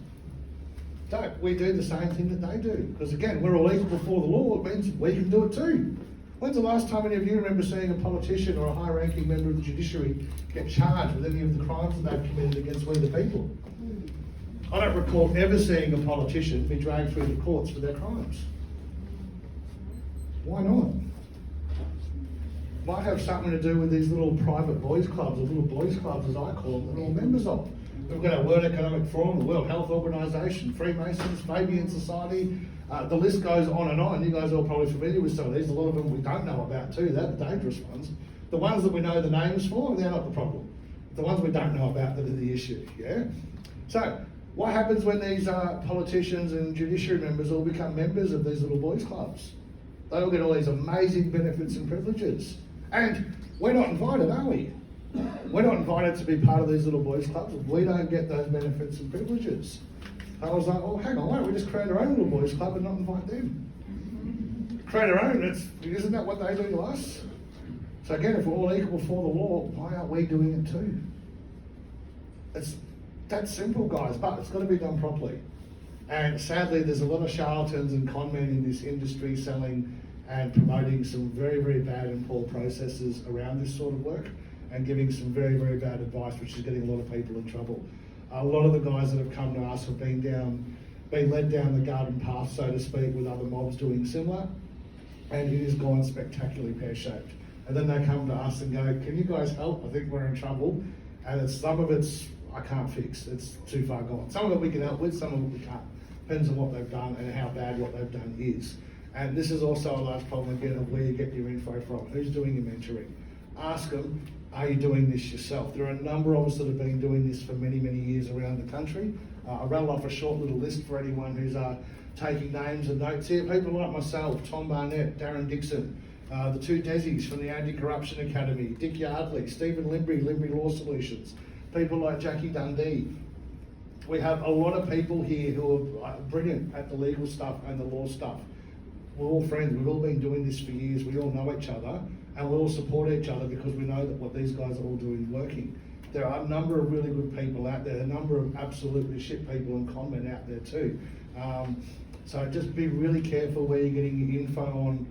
Don't we do the same thing that they do? Because again, we're all equal before the law. It means we can do it too. When's the last time any of you remember seeing a politician or a high-ranking member of the judiciary get charged with any of the crimes that they've committed against we the people? I don't recall ever seeing a politician be dragged through the courts for their crimes. Why not? Might have something to do with these little private boys clubs, or little boys clubs as I call them, that we're all members of. We've got our World Economic Forum, the World Health Organisation, Freemasons, Fabian Society. The list goes on and on. You guys are all probably familiar with some of these. A lot of them we don't know about too. They're the dangerous ones. The ones that we know the names for, they're not the problem. The ones we don't know about that are the issue, yeah? So, what happens when these politicians and judiciary members all become members of these little boys clubs? They all get all these amazing benefits and privileges. And we're not invited, are we? We're not invited to be part of these little boys clubs. We don't get those benefits and privileges. I was like, oh, hang on, why don't we just create our own little boys club and not invite them? Create our own, isn't that what they do to us? So again, if we're all equal before the law, why aren't we doing it too? It's that simple, guys, but it's got to be done properly. And sadly, there's a lot of charlatans and con men in this industry selling and promoting some very, very bad and poor processes around this sort of work and giving some very, very bad advice, which is getting a lot of people in trouble. A lot of the guys that have come to us have been led down the garden path, so to speak, with other mobs doing similar, and it has gone spectacularly pear-shaped. And then they come to us and go, can you guys help? I think we're in trouble. And some of it's, I can't fix, it's too far gone. Some of it we can help with, some of it we can't. Depends on what they've done and how bad what they've done is. And this is also a large problem again of where you get your info from. Who's doing your mentoring? Ask them, are you doing this yourself? There are a number of us that have been doing this for many, many years around the country. I rattled off a short little list for anyone who's taking names and notes here. People like myself, Tom Barnett, Darren Dixon, the two Desies from the Anti-Corruption Academy, Dick Yardley, Stephen Limbry Law Solutions, people like Jackie Dundee. We have a lot of people here who are brilliant at the legal stuff and the law stuff. We're all friends, we've all been doing this for years, we all know each other, and we all support each other because we know that what these guys are all doing is working. There are a number of really good people out there, a number of absolutely shit people and con men out there too. So just be really careful where you're getting your info on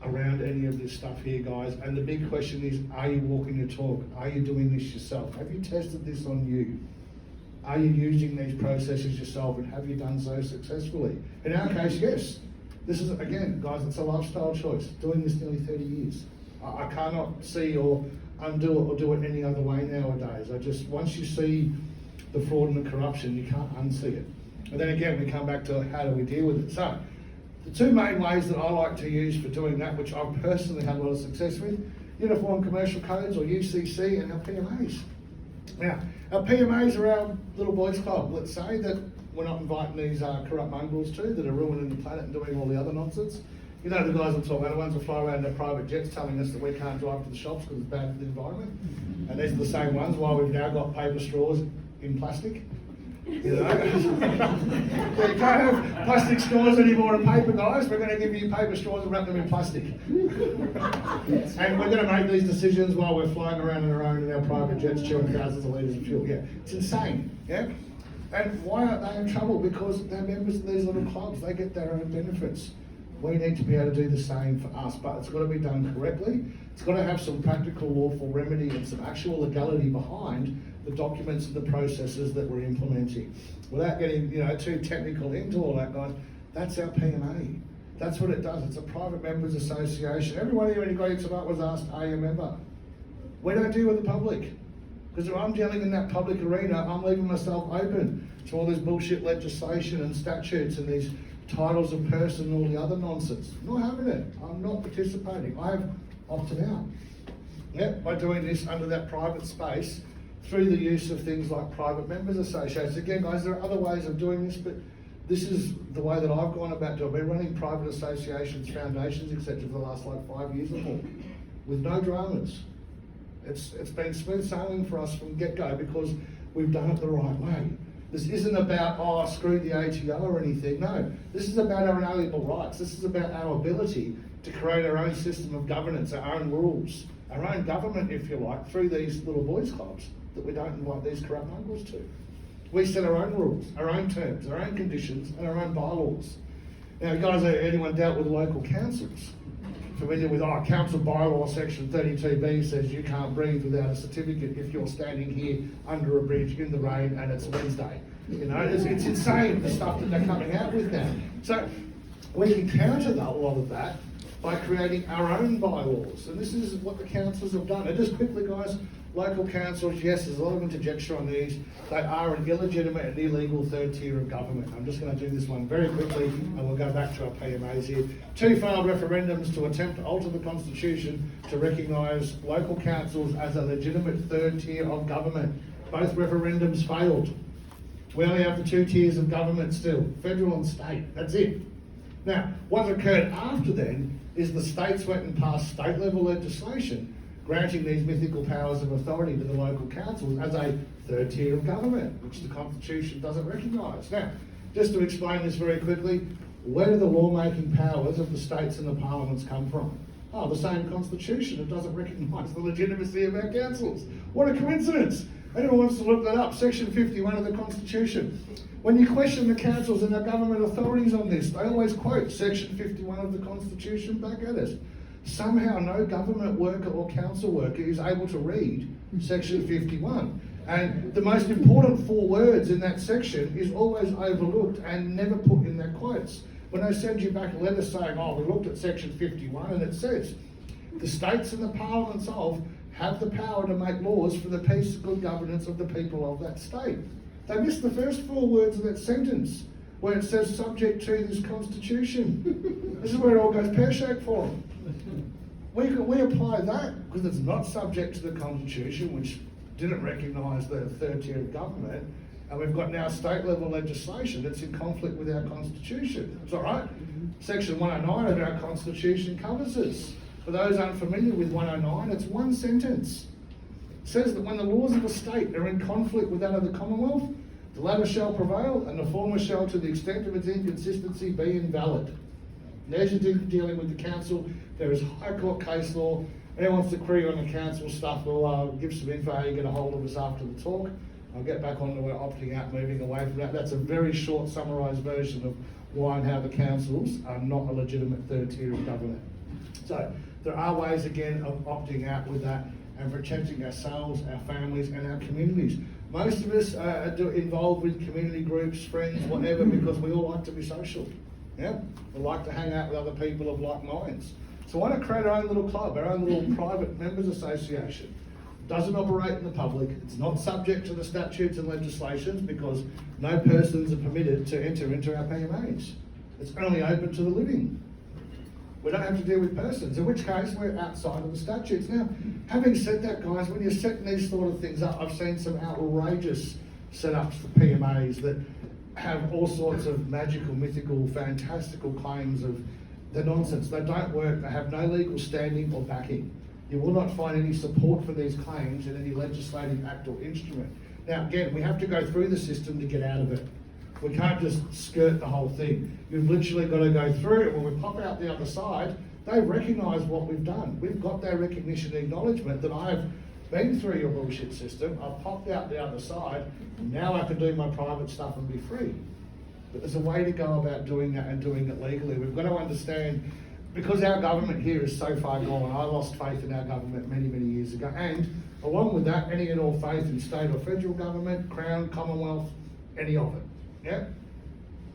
around any of this stuff here, guys. And the big question is, are you walking your talk? Are you doing this yourself? Have you tested this on you? Are you using these processes yourself, and have you done so successfully? In our case, yes. This is, again, guys, it's a lifestyle choice. Doing this nearly 30 years. I cannot see or undo it or do it any other way nowadays. Once you see the fraud and the corruption, you can't unsee it. And then again, we come back to how do we deal with it. So, the two main ways that I like to use for doing that, which I've personally had a lot of success with, Uniform Commercial Codes, or UCC, and our PMAs. Now, our PMAs are our little boys club. Let's say that we're not inviting these corrupt mongrels too that are ruining the planet and doing all the other nonsense. You know the guys I'm talking about, the ones who fly around in their private jets telling us that we can't drive to the shops because it's bad for the environment. And these are the same ones why we've now got paper straws in plastic. You know? So you can't have plastic straws anymore in paper, guys. We're going to give you paper straws and wrap them in plastic. And we're going to make these decisions while we're flying around on our own in our private jets, chewing thousands of litres of fuel. Yeah, it's insane. Yeah. And why aren't they in trouble? Because they're members of these little clubs. They get their own benefits. We need to be able to do the same for us, but it's got to be done correctly. It's got to have some practical lawful remedy and some actual legality behind the documents and the processes that we're implementing. Without getting too technical into all that, guys, that's our PMA. That's what it does. It's a private members association. Everyone here when you got here tonight was asked, are you a member? We don't deal with the public. Because if I'm dealing in that public arena, I'm leaving myself open to all this bullshit legislation and statutes and these titles of person and all the other nonsense. I'm not having it. I'm not participating. I have opted out. Yep, by doing this under that private space through the use of things like private members associations. Again, guys, there are other ways of doing this, but this is the way that I've gone about doing it. I've been running private associations, foundations, etc. for the last 5 years or more, with no dramas. It's been smooth sailing for us from get-go because we've done it the right way. This isn't about, screw the ATO or anything. No, this is about our inalienable rights. This is about our ability to create our own system of governance, our own rules, our own government, if you like, through these little boys' clubs that we don't invite these corrupt mongrels to. We set our own rules, our own terms, our own conditions, and our own bylaws. Now, guys, anyone dealt with local councils? Familiar with, council bylaw section 32B says you can't breathe without a certificate if you're standing here under a bridge in the rain and it's Wednesday. You know, it's insane the stuff that they're coming out with now. So we can counter a lot of that by creating our own bylaws. And this is what the councils have done. And just quickly, guys, local councils, yes, there's a lot of interjection on these. They are an illegitimate and illegal third tier of government. I'm just going to do this one very quickly and we'll go back to our PMAs here. 2 failed referendums to attempt to alter the constitution to recognise local councils as a legitimate third tier of government. Both referendums failed. We only have the 2 tiers of government still, federal and state, that's it. Now, what occurred after then is the states went and passed state level legislation granting these mythical powers of authority to the local councils as a third tier of government, which the Constitution doesn't recognise. Now, just to explain this very quickly, where do the lawmaking powers of the states and the parliaments come from? The same Constitution. It doesn't recognise the legitimacy of our councils. What a coincidence! Anyone wants to look that up, Section 51 of the Constitution. When you question the councils and our government authorities on this, they always quote Section 51 of the Constitution back at us. Somehow no government worker or council worker is able to read Section 51. And the most important 4 words in that section is always overlooked and never put in their quotes. When they send you back a letter saying, we looked at Section 51 and it says, the states and the parliaments of have the power to make laws for the peace and good governance of the people of that state. They missed the first 4 words of that sentence where it says subject to this Constitution. This is where it all goes pear-shaped for them. We apply that because it's not subject to the Constitution, which didn't recognise the third tier of government, and we've got now state level legislation that's in conflict with our Constitution. It's all right. Section 109 of our Constitution covers this. For those unfamiliar with 109, it's 1 sentence. It says that when the laws of a state are in conflict with that of the Commonwealth, the latter shall prevail and the former shall, to the extent of its inconsistency, be invalid. There's your dealing with the council. There is High Court case law. Anyone wants to query on the council stuff, we'll give some info how you get a hold of us after the talk. I'll get back on to our opting out, moving away from that. That's a very short summarised version of why and how the councils are not a legitimate third tier of government. So there are ways, again, of opting out with that and protecting ourselves, our families and our communities. Most of us are involved with community groups, friends, whatever, because we all like to be social. Yeah? We like to hang out with other people of like minds. So why not create our own little club, our own little private members association? Doesn't operate in the public. It's not subject to the statutes and legislations because no persons are permitted to enter into our PMAs. It's only open to the living. We don't have to deal with persons, in which case we're outside of the statutes. Now, having said that, guys, when you're setting these sort of things up, I've seen some outrageous setups for PMAs that have all sorts of magical, mythical, fantastical claims of the nonsense. They don't work. They have no legal standing or backing. You will not find any support for these claims in any legislative act or instrument. Now, again, we have to go through the system to get out of it. We can't just skirt the whole thing. You've literally got to go through it. When we pop out the other side, they recognise what we've done. We've got their recognition and acknowledgement that I've been through your bullshit system, I've popped out the other side, now I can do my private stuff and be free. But there's a way to go about doing that and doing it legally. We've got to understand, because our government here is so far gone, I lost faith in our government many, many years ago, and along with that, any and all faith in state or federal government, Crown, Commonwealth, any of it. Yeah?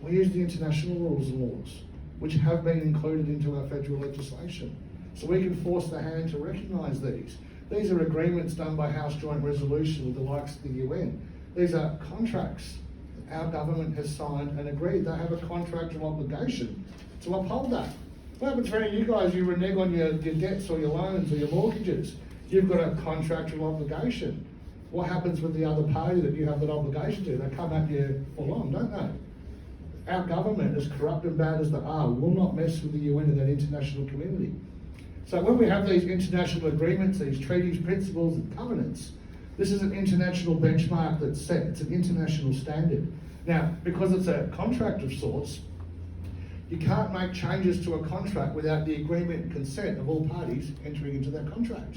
We use the international rules and laws. which have been included into our federal legislation. So we can force the hand to recognise these. These are agreements done by House Joint Resolution with the likes of the UN. These are contracts our government has signed and agreed. They have a contractual obligation to uphold that. What happens for any of you guys, you renege on your debts or your loans or your mortgages? You've got a contractual obligation. What happens with the other party that you have that obligation to? They come at you full on, don't they? Our government, as corrupt and bad as they are, will not mess with the UN and that international community. So when we have these international agreements, these treaties, principles and covenants, this is an international benchmark that's set. It's an international standard. Now, because it's a contract of sorts, you can't make changes to a contract without the agreement and consent of all parties entering into that contract.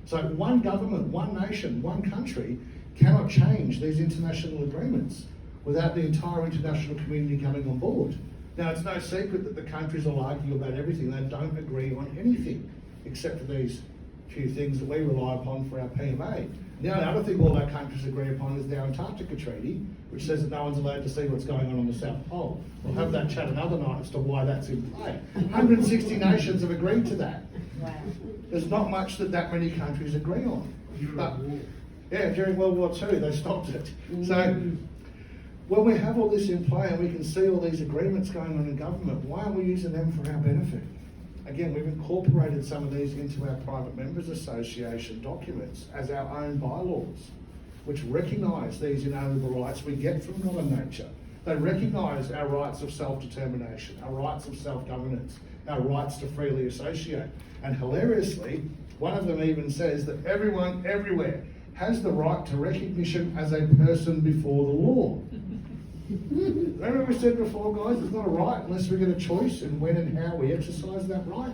So one government, one nation, one country cannot change these international agreements without the entire international community coming on board. Now, it's no secret that the countries will argue about everything. They don't agree on anything except for these few things that we rely upon for our PMA. The only other thing all our countries agree upon is the Antarctica Treaty, which says that no one's allowed to see what's going on the South Pole. We'll have that chat another night as to why that's in play. 160 nations have agreed to that.
Wow.
There's not much that many countries agree on. But, yeah, during World War II, they stopped it. So, when we have all this in play and we can see all these agreements going on in government, why are we using them for our benefit? Again, we've incorporated some of these into our Private Members Association documents as our own bylaws, which recognise these inalienable rights we get from Mother Nature. They recognise our rights of self-determination, our rights of self-governance, our rights to freely associate. And hilariously, one of them even says that everyone, everywhere, has the right to recognition as a person before the law. Remember we said before, guys, it's not a right unless we get a choice in when and how we exercise that right.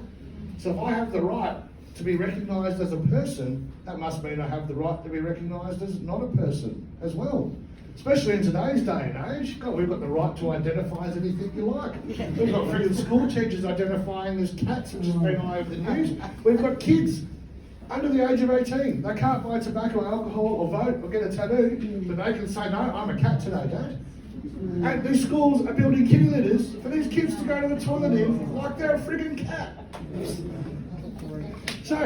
So if I have the right to be recognised as a person, that must mean I have the right to be recognised as not a person as well. Especially in today's day and age, God, we've got the right to identify as anything you like. We've got freaking school teachers identifying as cats, which has been all over the news. We've got kids under the age of 18. They can't buy tobacco or alcohol or vote or get a tattoo, but they can say, no, I'm a cat today, Dad. And these schools are building kitty litters for these kids to go to the toilet in like they're a friggin' cat. So,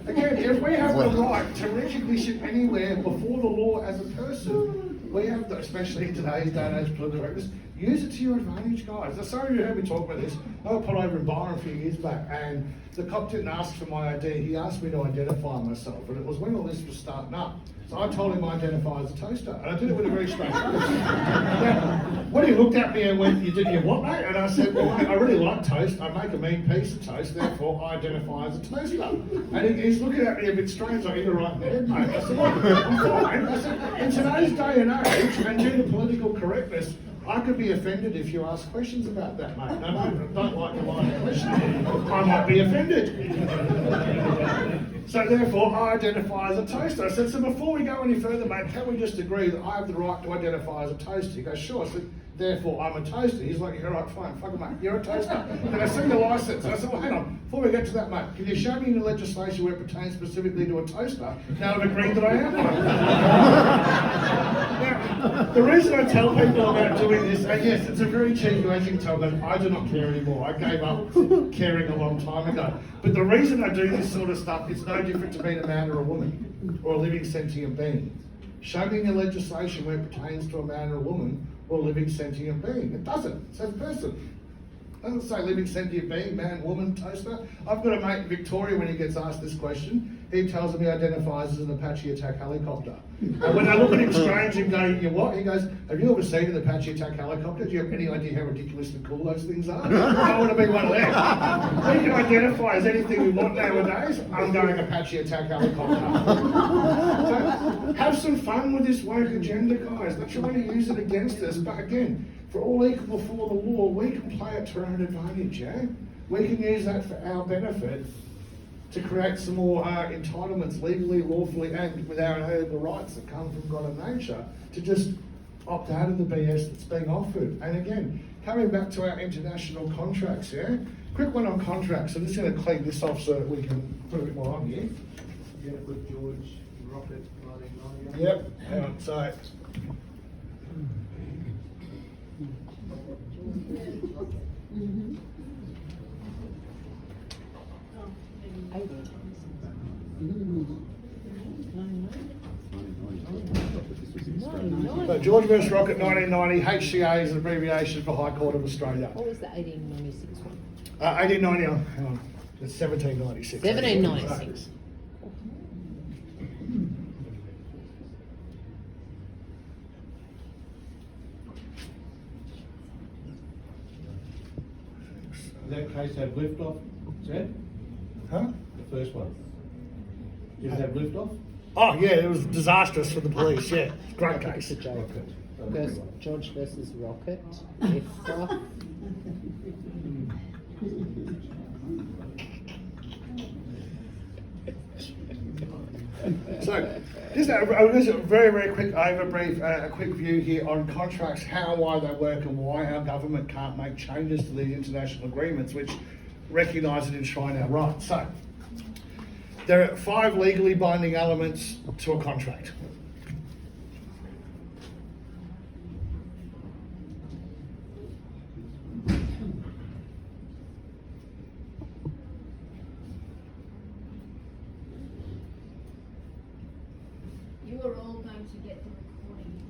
again, if we have the right to recognition anywhere before the law as a person, we have, especially in today's day and age political correctness, use it to your advantage, guys. There's some of you heard me talk about this. I got pulled over in Byron a few years back, and the cop didn't ask for my ID. He asked me to identify myself, and it was when all this was starting up. So I told him I identify as a toaster, and I did it with a very straight face. Now, when he looked at me and went, you what, mate? And I said, well, mate, I really like toast. I make a mean piece of toast, therefore I identify as a toaster. And he's looking at me a bit strange, like, you're right in the head, mate. I said, well, I'm fine. I said, in today's day and age, and due to political correctness, I could be offended if you ask questions about that, mate. And I don't like the line of questioning. I might be offended. So therefore, I identify as a toaster. I said, so before we go any further, mate, can we just agree that I have the right to identify as a toaster? He goes, sure. I said, therefore, I'm a toaster. He's like, you're right, fine, fuck it, mate, you're a toaster. And I see your licence. I said, well, hang on, before we get to that, mate, can you show me in the legislation where it pertains specifically to a toaster? Now I've agreed that I am one. Now, the reason I tell people about doing this, and yes, it's a very cheeky way to tell them I do not care anymore. I gave up caring a long time ago. But the reason I do this sort of stuff, it's no different to being a man or a woman, or a living sentient being. Show me in the legislation where it pertains to a man or a woman, or a living sentient being. It doesn't. It says person. It doesn't say living sentient being, man, woman, toaster. I've got a mate in Victoria when he gets asked this question. He tells me he identifies as an Apache attack helicopter. And when I look at him strange and go, you what? He goes, have you ever seen an Apache attack helicopter? Do you have any idea how ridiculously cool those things are? I want to be one of them. We can identify as anything we want nowadays. I'm going Apache attack helicopter. So have some fun with this woke agenda, guys. They're trying to use it against us. But again, for all equal before the law, we can play it to our own advantage, yeah? We can use that for our benefit to create some more entitlements legally, lawfully, and with our inalienable rights that come from God and nature, to just opt out of the BS that's being offered. And again, coming back to our international contracts, yeah? Quick one on contracts. I'm just going to clean this off so that we can put a bit more on here.
Yeah, with George Rocket writing on.
Yep, hang on, so. George versus Rocket 1990, HCA is an abbreviation for High Court of Australia.
What was the 1896 one?
1890, hang on, it's 1796.
1796.
In that case, have lift off, Zed?
Huh?
The first one. Did it have lift off?
Oh yeah, it was disastrous for the police, yeah. Great case.
It's a joke.
Okay.
George versus Rocket. If,
So, just a very, very quick overbrief, a quick view here on contracts, how and why they work and why our government can't make changes to these international agreements which recognise and enshrine our rights. So, there are 5 legally binding elements to a contract.
You are all going to get the recording.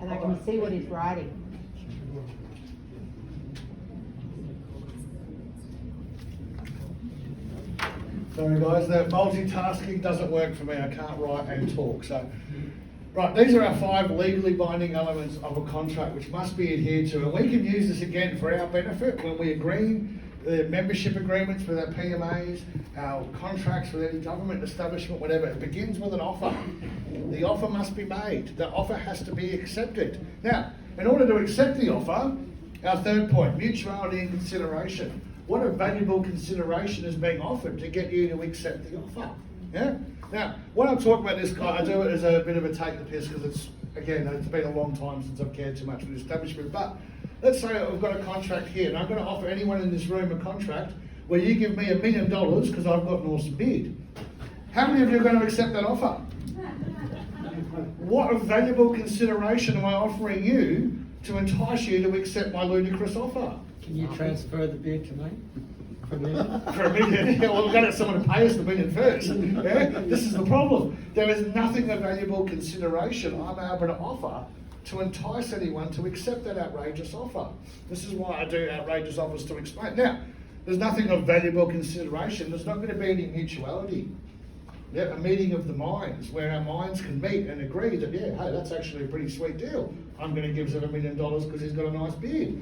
and I can see what he's writing.
Sorry guys, the multitasking doesn't work for me. I can't write and talk. So, right, these are our 5 legally binding elements of a contract which must be adhered to. And we can use this again for our benefit when we agree the membership agreements with our PMAs, our contracts with any government establishment, whatever. It begins with an offer. The offer must be made. The offer has to be accepted. Now, in order to accept the offer, our 3rd point, mutuality and consideration. What a valuable consideration is being offered to get you to accept the offer. Yeah? Now, when I talk about this, I do it as a bit of a take the piss because it's been a long time since I've cared too much for the establishment. But let's say I've got a contract here and I'm going to offer anyone in this room a contract where you give me $1 million because I've got an awesome bid. How many of you are going to accept that offer? What a valuable consideration am I offering you to entice you to accept my ludicrous offer?
Can you transfer the bid to me? For $1 million?
For $1 million? Yeah, well, we've got to have someone to pay us the $1 million first. Yeah? This is the problem. There is nothing of valuable consideration I'm able to offer to entice anyone to accept that outrageous offer. This is why I do outrageous offers to explain. Now, there's nothing of valuable consideration. There's not going to be any mutuality. Yeah, a meeting of the minds where our minds can meet and agree that, yeah, hey, that's actually a pretty sweet deal. I'm going to give him $1 million because he's got a nice bid.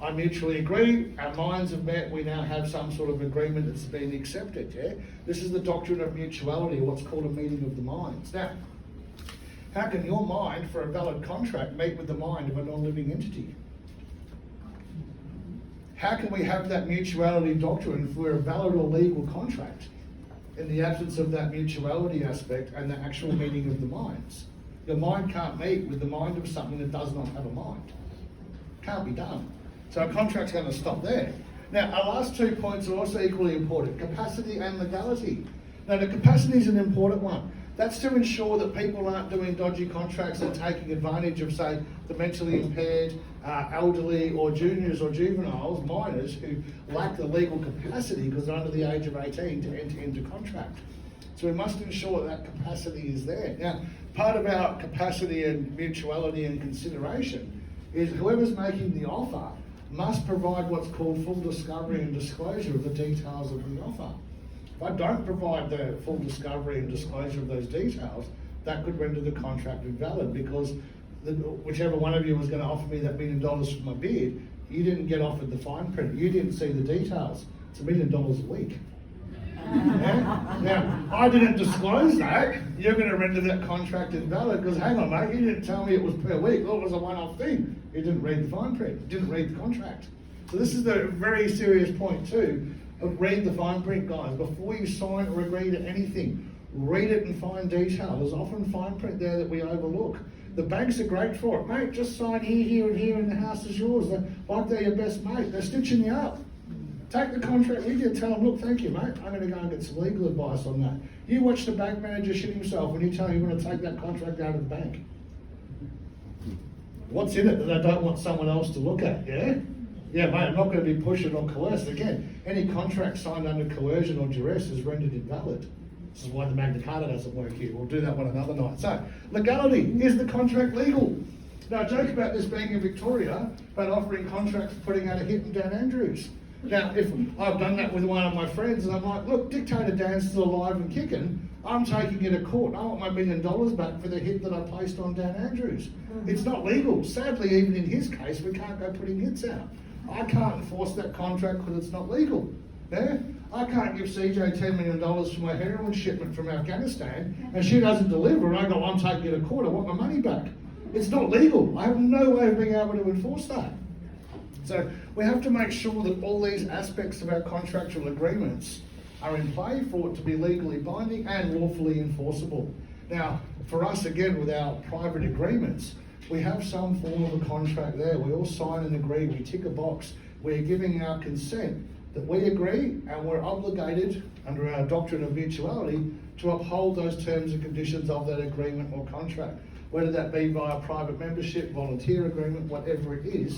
I mutually agree, our minds have met, we now have some sort of agreement that's been accepted, yeah? This is the doctrine of mutuality, what's called a meeting of the minds. Now, how can your mind for a valid contract meet with the mind of a non-living entity? How can we have that mutuality doctrine for a valid or legal contract in the absence of that mutuality aspect and the actual meeting of the minds? Your mind can't meet with the mind of something that does not have a mind. Can't be done. So a contract's going to stop there. Now, our last 2 points are also equally important, capacity and legality. Now, the capacity is an important one. That's to ensure that people aren't doing dodgy contracts and taking advantage of, say, the mentally impaired, elderly or juniors or juveniles, minors, who lack the legal capacity because they're under the age of 18 to enter into contract. So we must ensure that capacity is there. Now, part of our capacity and mutuality and consideration is whoever's making the offer must provide what's called full discovery and disclosure of the details of the offer. If I don't provide the full discovery and disclosure of those details, that could render the contract invalid because whichever one of you was going to offer me that $1 million for my bid, you didn't get offered the fine print, you didn't see the details. It's $1 million a week. Yeah? Now, I didn't disclose that. You're going to render that contract invalid because, hang on, mate, you didn't tell me it was per week. Well, it was a one-off thing. You didn't read the fine print. You didn't read the contract. So this is the very serious point too of read the fine print, guys. Before you sign or agree to anything, read it in fine detail. There's often fine print there that we overlook. The banks are great for it. Mate, just sign here, here, and here, and the house is yours. They're like they're your best mate. They're stitching you up. Take the contract with you and tell them, look, thank you, mate. I'm going to go and get some legal advice on that. You watch the bank manager shit himself when you tell him you're going to take that contract out of the bank. What's in it that I don't want someone else to look at, yeah? Yeah, mate, I'm not going to be pushing or coerced. Again, any contract signed under coercion or duress is rendered invalid. This is why the Magna Carta doesn't work here. We'll do that one another night. So, legality. Is the contract legal? Now, I joke about this being in Victoria, but offering contracts putting out a hit in Dan Andrews. Now, if I've done that with one of my friends and I'm like, look, Dictator Dan's still alive and kicking, I'm taking it to court. I want my $1 million back for the hit that I placed on Dan Andrews. It's not legal. Sadly, even in his case, we can't go putting hits out. I can't enforce that contract because it's not legal. Yeah? I can't give CJ $10 million for my heroin shipment from Afghanistan and she doesn't deliver and I go, I'm taking it to court, I want my money back. It's not legal. I have no way of being able to enforce that. So we have to make sure that all these aspects of our contractual agreements are in play for it to be legally binding and lawfully enforceable. Now, for us, again, with our private agreements, we have some form of a contract there. We all sign and agree, we tick a box. We're giving our consent that we agree and we're obligated under our doctrine of mutuality to uphold those terms and conditions of that agreement or contract. Whether that be via private membership, volunteer agreement, whatever it is,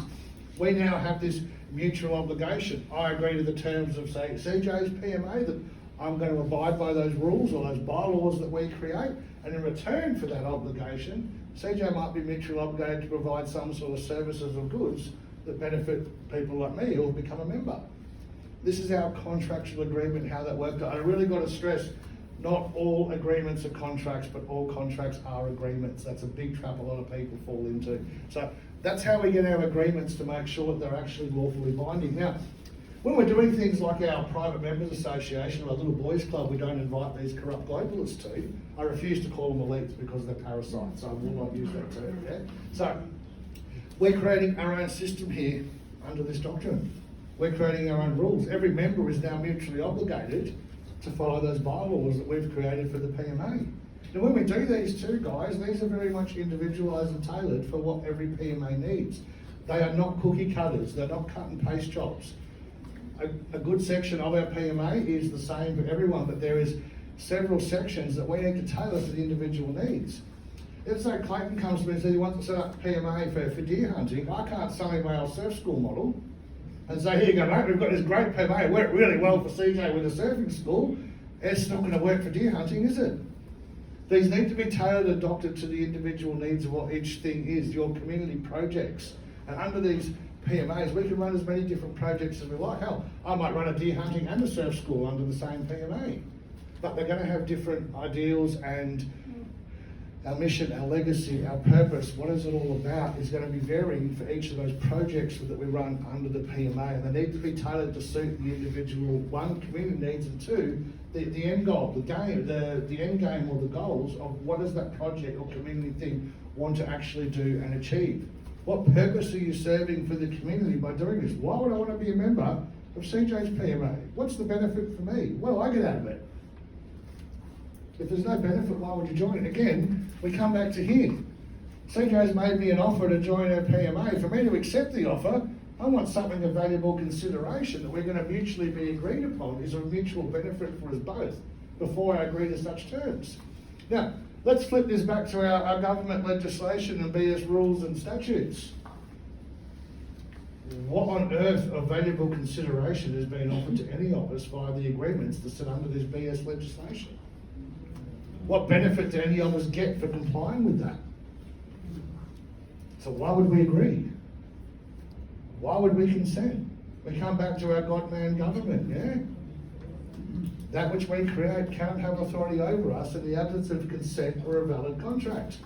we now have this mutual obligation. I agree to the terms of, say, CJ's PMA that I'm going to abide by those rules or those bylaws that we create, and in return for that obligation, CJ might be mutually obligated to provide some sort of services or goods that benefit people like me who have become a member. This is our contractual agreement, how that works. I really got to stress, not all agreements are contracts, but all contracts are agreements. That's a big trap a lot of people fall into. So that's how we get our agreements to make sure that they're actually lawfully binding. Now, when we're doing things like our private members association or our little boys club, we don't invite these corrupt globalists to. I refuse to call them elites because they're parasites, so I will not use that term. Yeah? So we're creating our own system here under this doctrine. We're creating our own rules. Every member is now mutually obligated to follow those bylaws that we've created for the PMA. Now when we do these too, guys, these are very much individualised and tailored for what every PMA needs. They are not cookie cutters, they're not cut and paste jobs. A good section of our PMA is the same for everyone, but there is several sections that we need to tailor to the individual needs. Let's say Clayton comes to me and says he wants to set up PMA for deer hunting. I can't sell him our surf school model and say, here you go, mate, we've got this great PMA, it worked really well for CJ with a surfing school. It's not going to work for deer hunting, is it? These need to be tailored and adopted to the individual needs of what each thing is, your community projects. And under these PMAs, we can run as many different projects as we like. Hell, I might run a deer hunting and a surf school under the same PMA. But they're going to have different ideals, and our mission, our legacy, our purpose, what is it all about is going to be varying for each of those projects that we run under the PMA, and they need to be tailored to suit the individual, one, community needs, and two, the end goal, the end game or the goals of what does that project or community thing want to actually do and achieve. What purpose are you serving for the community by doing this? Why would I want to be a member of CJ's PMA? What's the benefit for me? What do I get out of it? If there's no benefit, why would you join it? Again, we come back to here. CJ's made me an offer to join her PMA. For me to accept the offer, I want something of valuable consideration that we're going to mutually be agreed upon is a mutual benefit for us both before I agree to such terms. Now, let's flip this back to our government legislation and BS rules and statutes. What on earth of valuable consideration is being offered to any of us via the agreements that sit under this BS legislation? What benefit do any of us get for complying with that? So why would we agree? Why would we consent? We come back to our God-man government, yeah? That which we create can't have authority over us in the absence of consent or a valid contract.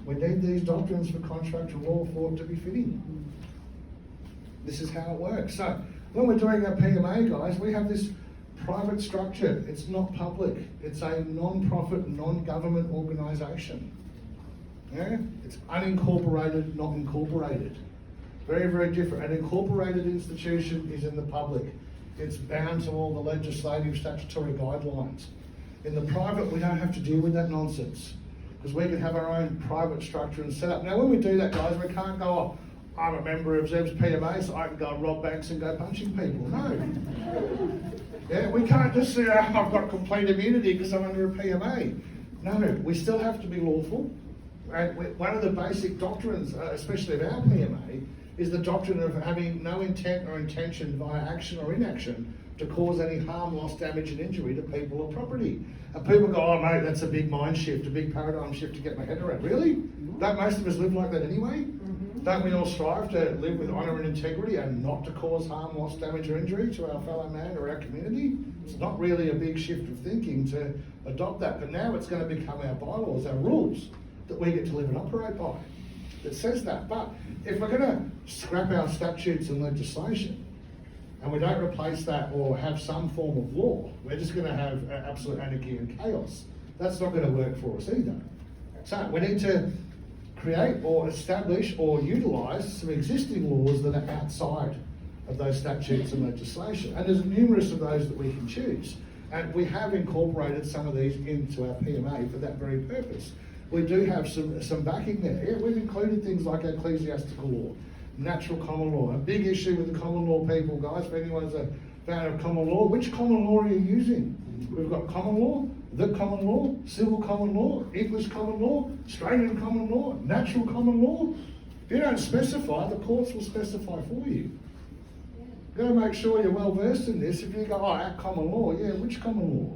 We need these doctrines for contractual law for it to be fitting. This is how it works. So when we're doing our PMA, guys, we have this private structure. It's not public. It's a non-profit, non-government organisation. Yeah? It's unincorporated, not incorporated. Very, very different. An incorporated institution is in the public. It's bound to all the legislative statutory guidelines. In the private, we don't have to deal with that nonsense because we can have our own private structure and setup. Now, when we do that, guys, we can't go, oh, I'm a member of Zeb's PMA, so I can go and rob banks and go punching people. No. Yeah, we can't just say, oh, I've got complete immunity because I'm under a PMA. No, we still have to be lawful. And one of the basic doctrines, especially of our PMA, is the doctrine of having no intent or intention via action or inaction to cause any harm, loss, damage and injury to people or property. And people go, oh mate, that's a big mind shift, a big paradigm shift to get my head around. Really? Don't most of us live like that anyway? Don't we all strive to live with honour and integrity and not to cause harm, loss, damage or injury to our fellow man or our community? It's not really a big shift of thinking to adopt that, but now it's going to become our bylaws, our rules that we get to live and operate by. That says that. But if we're going to scrap our statutes and legislation, and we don't replace that or have some form of law, we're just going to have absolute anarchy and chaos. That's not going to work for us either. So we need to create or establish or utilise some existing laws that are outside of those statutes and legislation. And there's numerous of those that we can choose. And we have incorporated some of these into our PMA for that very purpose. We do have some backing there. Yeah, we've included things like ecclesiastical law, natural common law. A big issue with the common law people, guys, if anyone's a fan of common law, which common law are you using? We've got common law, the common law, civil common law, English common law, Australian common law, natural common law. If you don't specify, the courts will specify for you. You've got to make sure you're well versed in this. If you go, oh, our common law, yeah, which common law?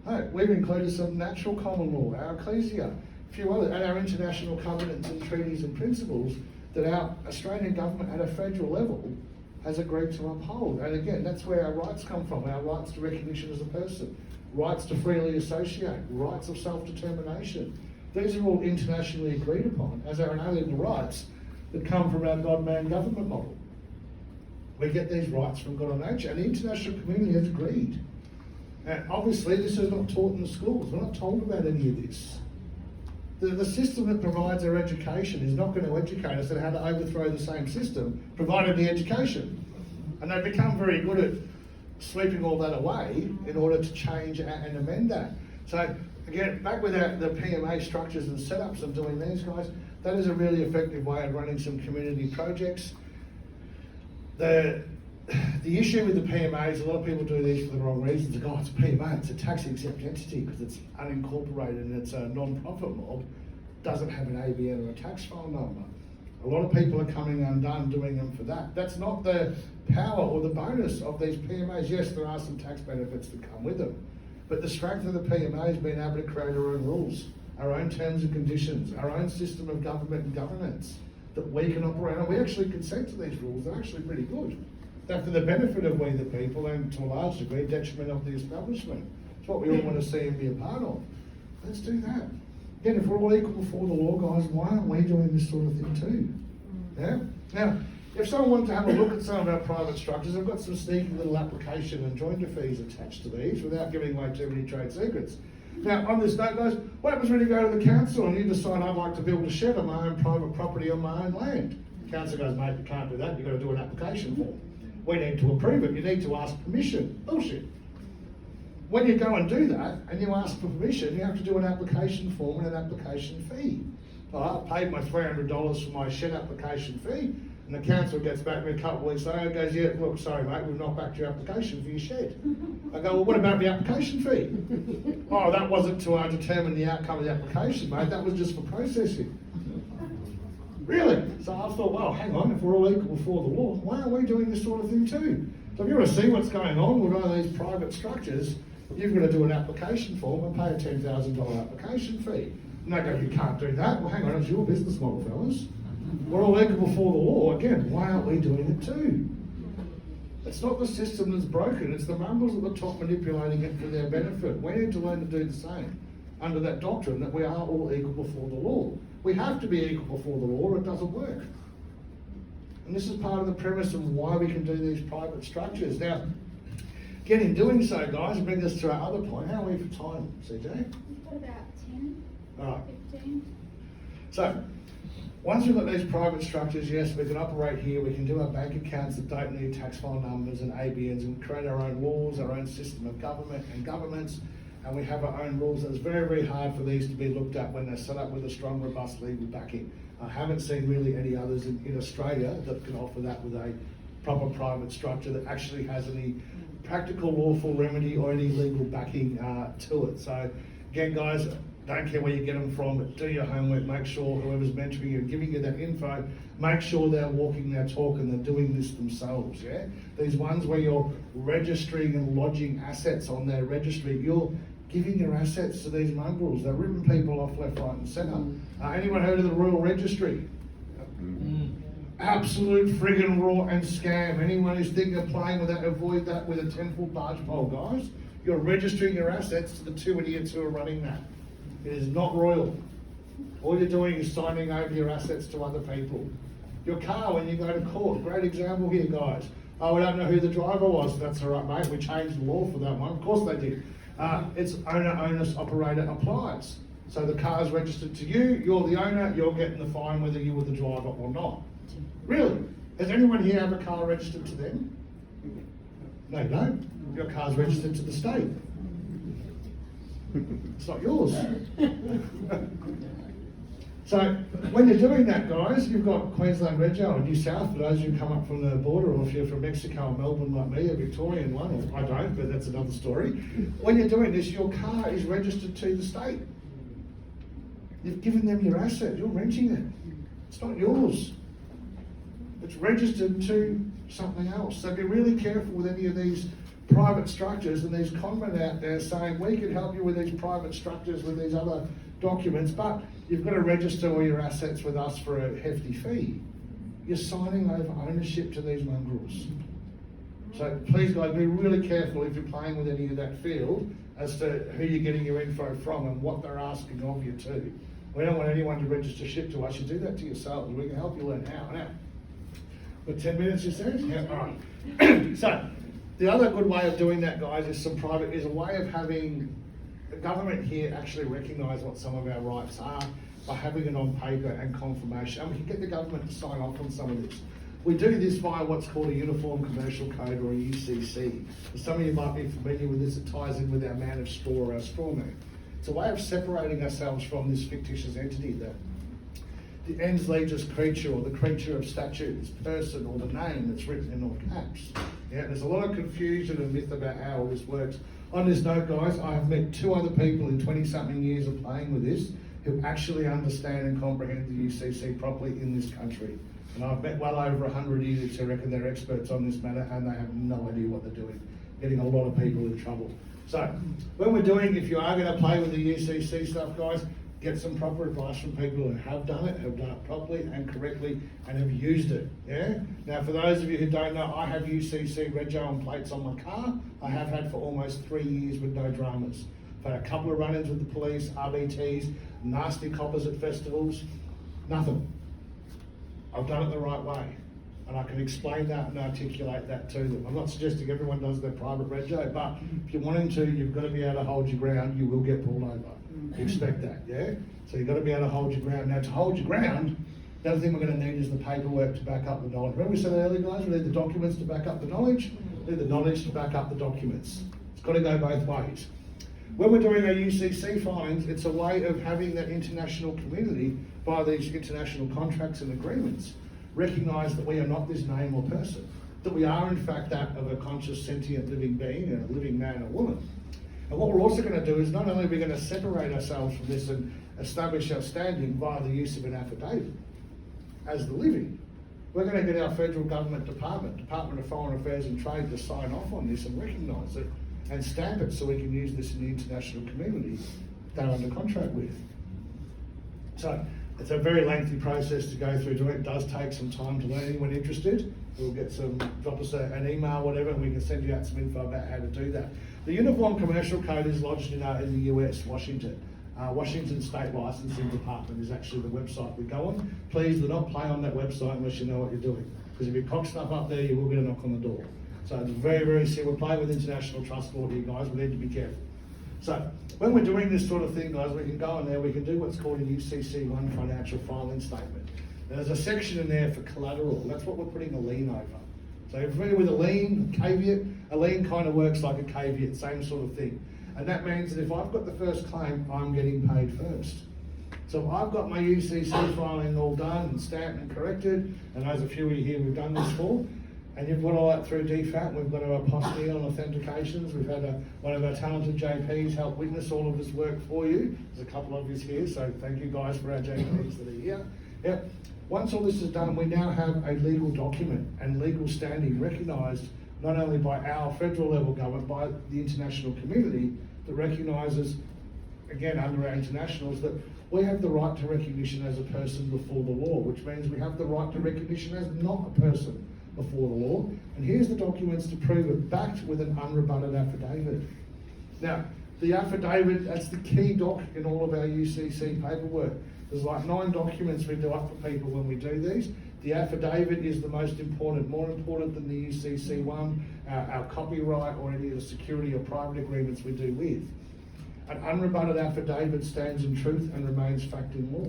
Hey, we've included some natural common law, our ecclesia, a few others, and our international covenants and treaties and principles that our Australian government at a federal level has agreed to uphold. And again, that's where our rights come from, our rights to recognition as a person, rights to freely associate, rights of self-determination. These are all internationally agreed upon as our inalienable rights that come from our God-man government model. We get these rights from God and nature, and the international community has agreed. And obviously this is not taught in the schools. We're not told about any of this. The system that provides our education is not going to educate us on how to overthrow the same system, provided the education. And they've become very good at sweeping all that away in order to change and amend that. So again, back with the PMA structures and setups and doing these, guys, that is a really effective way of running some community projects. The issue with the PMA is a lot of people do these for the wrong reasons. They go, oh, it's a PMA, it's a tax exempt entity because it's unincorporated and it's a non-profit mob, doesn't have an ABN or a tax file number. A lot of people are coming undone doing them for that. That's not the power or the bonus of these PMAs. Yes, there are some tax benefits that come with them, but the strength of the PMA is being able to create our own rules, our own terms and conditions, our own system of government and governance that we can operate on. We actually consent to these rules. They're actually pretty good. They're for the benefit of we the people and to a large degree detriment of the establishment. It's what we all want to see and be a part of. Let's do that. Again, if we're all equal before the law, guys, why aren't we doing this sort of thing too? Yeah? Now, if someone wanted to have a look at some of our private structures, I've got some sneaky little application and joinder fees attached to these without giving away too many trade secrets. Now, on this note, guys, what happens when you go to the council and you decide I'd like to build a shed on my own private property on my own land? The council goes, mate, you can't do that, you've got to do an application form. We need to approve it, you need to ask permission. Bullshit. When you go and do that, and you ask for permission, you have to do an application form and an application fee. I paid my $300 for my shed application fee, and the council gets back to me a couple of weeks later and goes, yeah, look, sorry mate, we've knocked back your application for your shed. I go, well, what about the application fee? Oh, that wasn't to determine the outcome of the application, mate, that was just for processing. Really? So I thought, well, hang on, if we're all equal before the law, why aren't we doing this sort of thing too? So if you want to see what's going on with one of these private structures, you've got to do an application form and pay a $10,000 application fee. And they go, you can't do that. Well, hang on, it's your business model, fellas. We're all equal before the law. Again, why aren't we doing it too? It's not the system that's broken, it's the mumbles at the top manipulating it for their benefit. We need to learn to do the same under that doctrine that we are all equal before the law. We have to be equal before the law or it doesn't work. And this is part of the premise of why we can do these private structures. Now, again, in doing so, guys, bring us to our other point. How are we for time, CJ?
We've got about 10,
All right.
15.
So, once we've got these private structures, yes, we can operate here, we can do our bank accounts that don't need tax file numbers and ABNs and create our own laws, our own system of government and governments, and we have our own rules. And it's very, very hard for these to be looked at when they're set up with a strong, robust legal backing. I haven't seen really any others in Australia that can offer that with a proper private structure that actually has any practical lawful remedy or any legal backing to it. So again, guys, Don't care where you get them from, but do your homework, make sure whoever's mentoring you and giving you that info, make sure they're walking their talk and they're doing this themselves, yeah? These ones where you're registering and lodging assets on their registry, you're giving your assets to these mongrels. They're ripping people off left, right and centre. Anyone heard of the Royal Registry? Absolute friggin' raw and scam. Anyone who's thinking of playing with that, avoid that with a 10-foot barge pole, guys. You're registering your assets to the two idiots who are running that. It is not royal. All you're doing is signing over your assets to other people. Your car, when you go to court, great example here, guys. Oh, we don't know who the driver was. That's all right, mate. We changed the law for that one. Of course they did. It's owner, onus, operator applies. So the car's registered to you, you're the owner, you're getting the fine whether you were the driver or not. Really? Has anyone here have a car registered to them? No, you don't. Your car's registered to the state. It's not yours. So when you're doing that, guys, you've got Queensland Rego and New South, for those who come up from the border, or if you're from Mexico or Melbourne like me, a Victorian one, or I don't, but that's another story. When you're doing this, your car is registered to the state. You've given them your asset, you're renting it. It's not yours. It's registered to something else. So be really careful with any of these private structures and these conmen out there saying, we can help you with these private structures, with these other documents, but you've got to register all your assets with us for a hefty fee. You're signing over ownership to these mongrels. So please, guys, be really careful if you're playing with any of that field as to who you're getting your info from and what they're asking of you too. We don't want anyone to register shit to us. You do that to yourselves. We can help you learn how. Now, for 10 minutes, you said? Yeah, all right. So, the other good way of doing that, guys, is a way of having the government here actually recognise what some of our rights are by having it on paper and confirmation. And we can get the government to sign off on some of this. We do this via what's called a Uniform Commercial Code, or a UCC. Some of you might be familiar with this. It ties in with our man of straw, or our straw man. It's a way of separating ourselves from this fictitious entity, that the ens legis creature, or the creature of statute, this person or the name that's written in all caps. Yeah, there's a lot of confusion and myth about how all this works. On this note, guys, I have met 2 other people in 20-something years of playing with this who actually understand and comprehend the UCC properly in this country. And I've met well over 100 idiots who reckon they're experts on this matter, and they have no idea what they're doing, getting a lot of people in trouble. So, when we're doing, if you are going to play with the UCC stuff, guys, get some proper advice from people who have done it properly and correctly, and have used it, yeah? Now, for those of you who don't know, I have UCC Rego and plates on my car. I have had for almost 3 years with no dramas. I've had a couple of run-ins with the police, RBTs, nasty coppers at festivals, nothing. I've done it the right way, and I can explain that and articulate that to them. I'm not suggesting everyone does their private rego, but if you're wanting to, you've got to be able to hold your ground. You will get pulled over. Expect that, yeah? So you've got to be able to hold your ground. Now, to hold your ground, the other thing we're going to need is the paperwork to back up the knowledge. Remember we said earlier, guys, we need the documents to back up the knowledge, we need the knowledge to back up the documents. It's got to go both ways. When we're doing our UCC filings, it's a way of having that international community, by these international contracts and agreements, recognise that we are not this name or person, that we are in fact that of a conscious, sentient living being, a living man or woman. And what we're also going to do is not only are we going to separate ourselves from this and establish our standing via the use of an affidavit as the living, we're going to get our federal government Department of Foreign Affairs and Trade, to sign off on this and recognise it and stamp it, so we can use this in the international community they're under contract with. So it's a very lengthy process to go through. It does take some time to learn. Anyone interested, we'll get drop us an email, whatever, and we can send you out some info about how to do that. The Uniform Commercial Code is lodged in the US, Washington. Washington State Licensing Department is actually the website we go on. Please do not play on that website unless you know what you're doing, because if you cock stuff up there, you will get a knock on the door. So it's very, very simple. We're playing with international trust law here, guys. We need to be careful. So when we're doing this sort of thing, guys, we can go in there, we can do what's called a UCC1 financial filing statement. There's a section in there for collateral. That's what we're putting a lien over. So if you're familiar with a lien, caveat, a lien kind of works like a caveat, same sort of thing. And that means that if I've got the first claim, I'm getting paid first. So I've got my UCC filing all done and stamped and corrected, and there's a few of you here we've done this for. And you've got all that through DFAT. We've got our apostille authentications. We've had one of our talented JPs help witness all of this work for you. There's a couple of you here, so thank you guys for our JPs that are here. Yep. Once all this is done, we now have a legal document and legal standing recognised not only by our federal level government, by the international community that recognises, again under our internationals, that we have the right to recognition as a person before the law, which means we have the right to recognition as not a person before the law. And here's the documents to prove it, backed with an unrebutted affidavit. Now, the affidavit, that's the key doc in all of our UCC paperwork. There's like 9 documents we do up for people when we do these. The affidavit is the most important, more important than the UCC one, our copyright or any of the security or private agreements we do with. An unrebutted affidavit stands in truth and remains fact in law.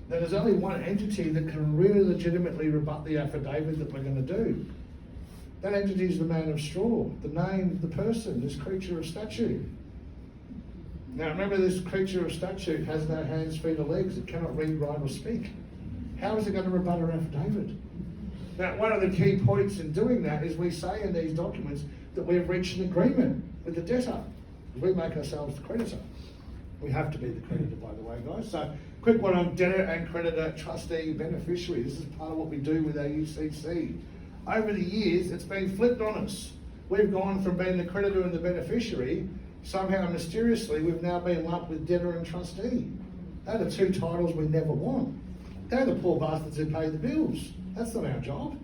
Now there's only one entity that can really legitimately rebut the affidavit that we're going to do. That entity is the man of straw, the name, the person, this creature of statute. Now remember, this creature of statute has no hands, feet or legs. It cannot read, write or speak. How is it going to rebut our affidavit? Now one of the key points in doing that is we say in these documents that we've reached an agreement with the debtor. We make ourselves the creditor. We have to be the creditor, by the way, guys. So quick one on debtor and creditor, trustee, beneficiary. This is part of what we do with our UCC. Over the years, it's been flipped on us. We've gone from being the creditor and the beneficiary. Somehow, mysteriously, we've now been lumped with debtor and trustee. They're the 2 titles we never want. They're the poor bastards who pay the bills. That's not our job.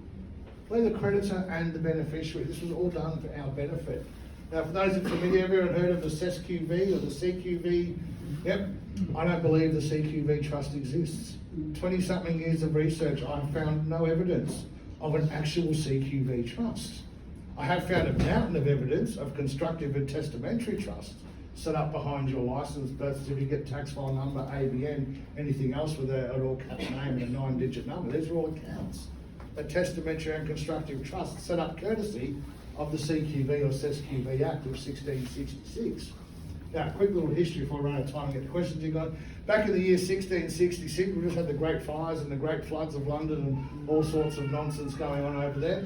We're the creditor and the beneficiary. This was all done for our benefit. Now, for those who are familiar, have you ever heard of the SESQV or the CQV? Yep, I don't believe the CQV trust exists. 20-something years of research, I've found no evidence of an actual CQV trust. I have found a mountain of evidence of constructive and testamentary trusts set up behind your license, birth certificate, tax file number, ABN, anything else with an all-cap name and a 9-digit number. These are all accounts. A testamentary and constructive trust set up courtesy of the CQV or SESQV Act of 1666. Now, quick little history before I run out of time and get the questions you got. Back in the year 1666, we just had the great fires and the great floods of London and all sorts of nonsense going on over there.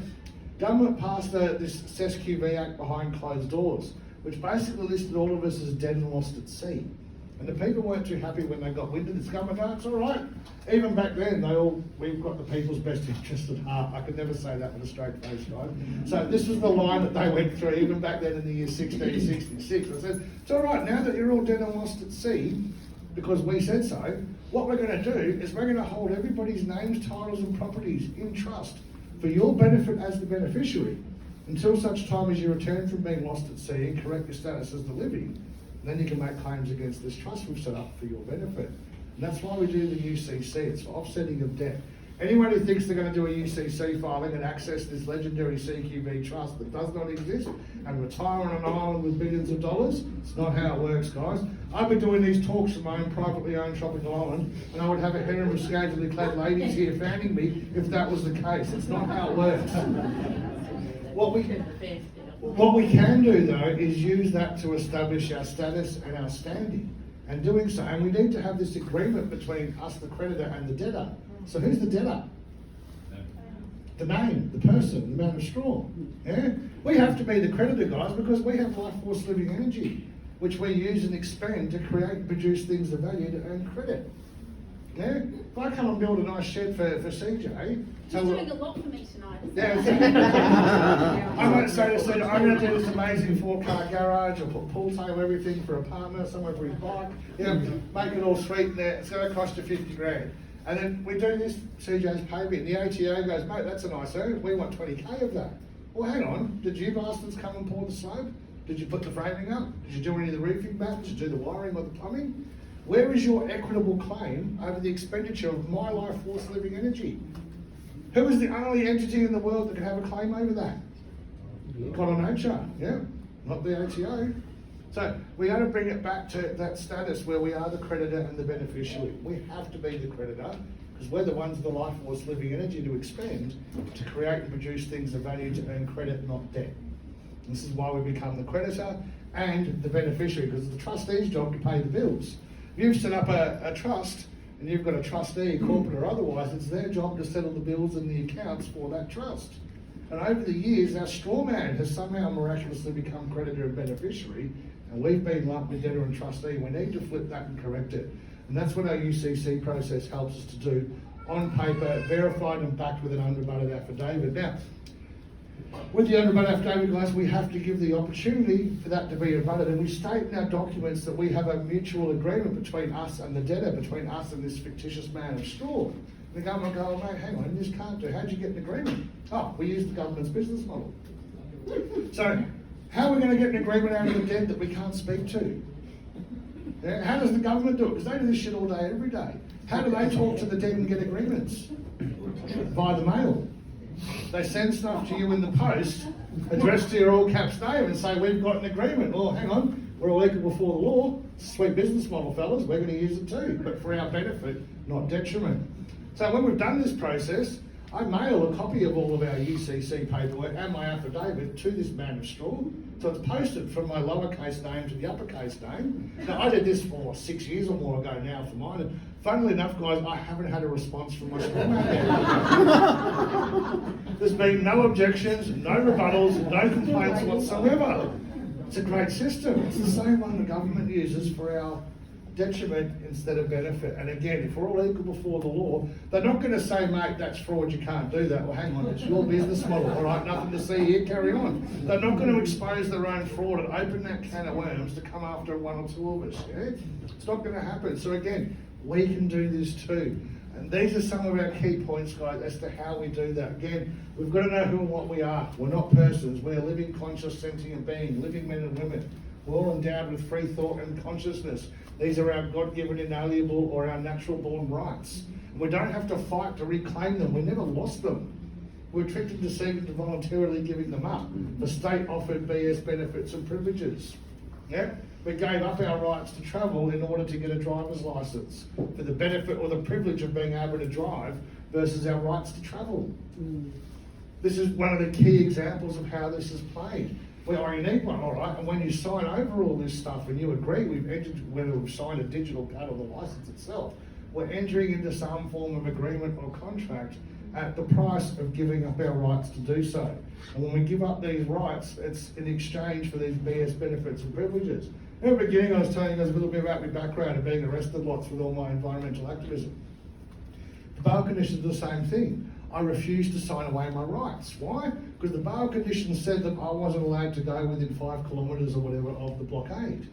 Government passed this SESQV Act behind closed doors, which basically listed all of us as dead and lost at sea. And the people weren't too happy when they got wind of this. Government, oh, it's all right. Even back then, we've got the people's best interest at heart. I could never say that with a straight face, guys. So this was the line that they went through, even back then in the year 1666. I said, it's all right, now that you're all dead and lost at sea, because we said so, what we're going to do is we're going to hold everybody's names, titles and properties in trust for your benefit as the beneficiary until such time as you return from being lost at sea and correct your status as the living. Then you can make claims against this trust we've set up for your benefit. And that's why we do the UCC. It's for offsetting of debt. Anyone who thinks they're going to do a UCC filing and access this legendary CQV trust that does not exist and retire on an island with billions of dollars, it's not how it works, guys. I'd be doing these talks from my own privately owned tropical island, and I would have a harem of scantily clad ladies here fanning me if that was the case. It's not how it works. What we can do, though, is use that to establish our status and our standing. And doing so, and we need to have this agreement between us, the creditor, and the debtor. So who's the debtor? The name, the person, the man of straw. Yeah? We have to be the creditor, guys, because we have life force living energy, which we use and expend to create and produce things of value to earn credit. Yeah? If I come and build a nice shed for CJ,
She's doing a lot for me tonight.
Yeah, I might say to Steve, I'm going to do this amazing 4-car garage, or put pool table, everything for a partner, somewhere for his bike, make it all sweet there. It's going to cost you 50 grand. And then we do this, CJ's pay me, and the ATO goes, mate, that's a nice area, we want 20k of that. Well, hang on, did you bastards come and pour the slope? Did you put the framing up? Did you do any of the roofing back? Did you do the wiring or the plumbing? Where is your equitable claim over the expenditure of my life force living energy? Who is the only entity in the world that can have a claim over that? God nature, yeah, not the ATO. So we got to bring it back to that status where we are the creditor and the beneficiary. We have to be the creditor because we're the ones with the life force living energy to expend to create and produce things of value to earn credit, not debt. This is why we become the creditor and the beneficiary, because it's the trustee's job to pay the bills. If you've set up a trust, and you've got a trustee, corporate or otherwise, it's their job to settle the bills and the accounts for that trust. And over the years, our straw man has somehow miraculously become creditor and beneficiary, and we've been lumped with debtor and trustee. We need to flip that and correct it. And that's what our UCC process helps us to do, on paper, verified and backed with an unrebutted affidavit. Now, with the unrebutted affidavit, guys, we have to give the opportunity for that to be rebutted, and we state in our documents that we have a mutual agreement between us and the debtor, between us and this fictitious man of straw. The government go, oh, mate, hang on, you just can't do. How'd you get an agreement? Oh, we use the government's business model. So, how are we going to get an agreement out of the dead that we can't speak to? Yeah, how does the government do it? Because they do this shit all day, every day. How do they talk to the dead and get agreements? Via the mail. They send stuff to you in the post, addressed to your all caps name, and say, we've got an agreement. Oh, hang on, we're all equal before the law. It's a sweet business model, fellas. We're going to use it too, but for our benefit, not detriment. So when we've done this process, I mail a copy of all of our UCC paperwork and my affidavit to this man of straw. So it's posted from my lowercase name to the uppercase name. Now, I did this for 6 years or more ago now for mine. And funnily enough, guys, I haven't had a response from my straw man yet. There's been no objections, no rebuttals, no complaints whatsoever. It's a great system. It's the same one the government uses for our detriment instead of benefit. And again, if we're all equal before the law, they're not going to say, mate, that's fraud, you can't do that. Well, hang on, it's your business model. All right, nothing to see here, carry on. They're not going to expose their own fraud and open that can of worms to come after one or two of us. Yeah? It's not going to happen. So again, we can do this too. And these are some of our key points, guys, as to how we do that. Again, we've got to know who and what we are. We're not persons. We're living, conscious, sentient beings, living men and women. We're all endowed with free thought and consciousness. These are our God-given, inalienable, or our natural-born rights. And we don't have to fight to reclaim them. We never lost them. We're tricked into deceived to voluntarily giving them up. The state offered BS benefits and privileges. Yeah? We gave up our rights to travel in order to get a driver's license for the benefit or the privilege of being able to drive versus our rights to travel. This is one of the key examples of how this is played. Well, you need one, all right, and when you sign over all this stuff and you agree, we've entered, whether we've signed a digital card or the license itself, we're entering into some form of agreement or contract at the price of giving up our rights to do so. And when we give up these rights, it's in exchange for these BS benefits and privileges. In the beginning, I was telling you guys a little bit about my background of being arrested lots with all my environmental activism. The bail conditions are the same thing. I refused to sign away my rights. Why? Because the bail conditions said that I wasn't allowed to go within 5 kilometres or whatever of the blockade.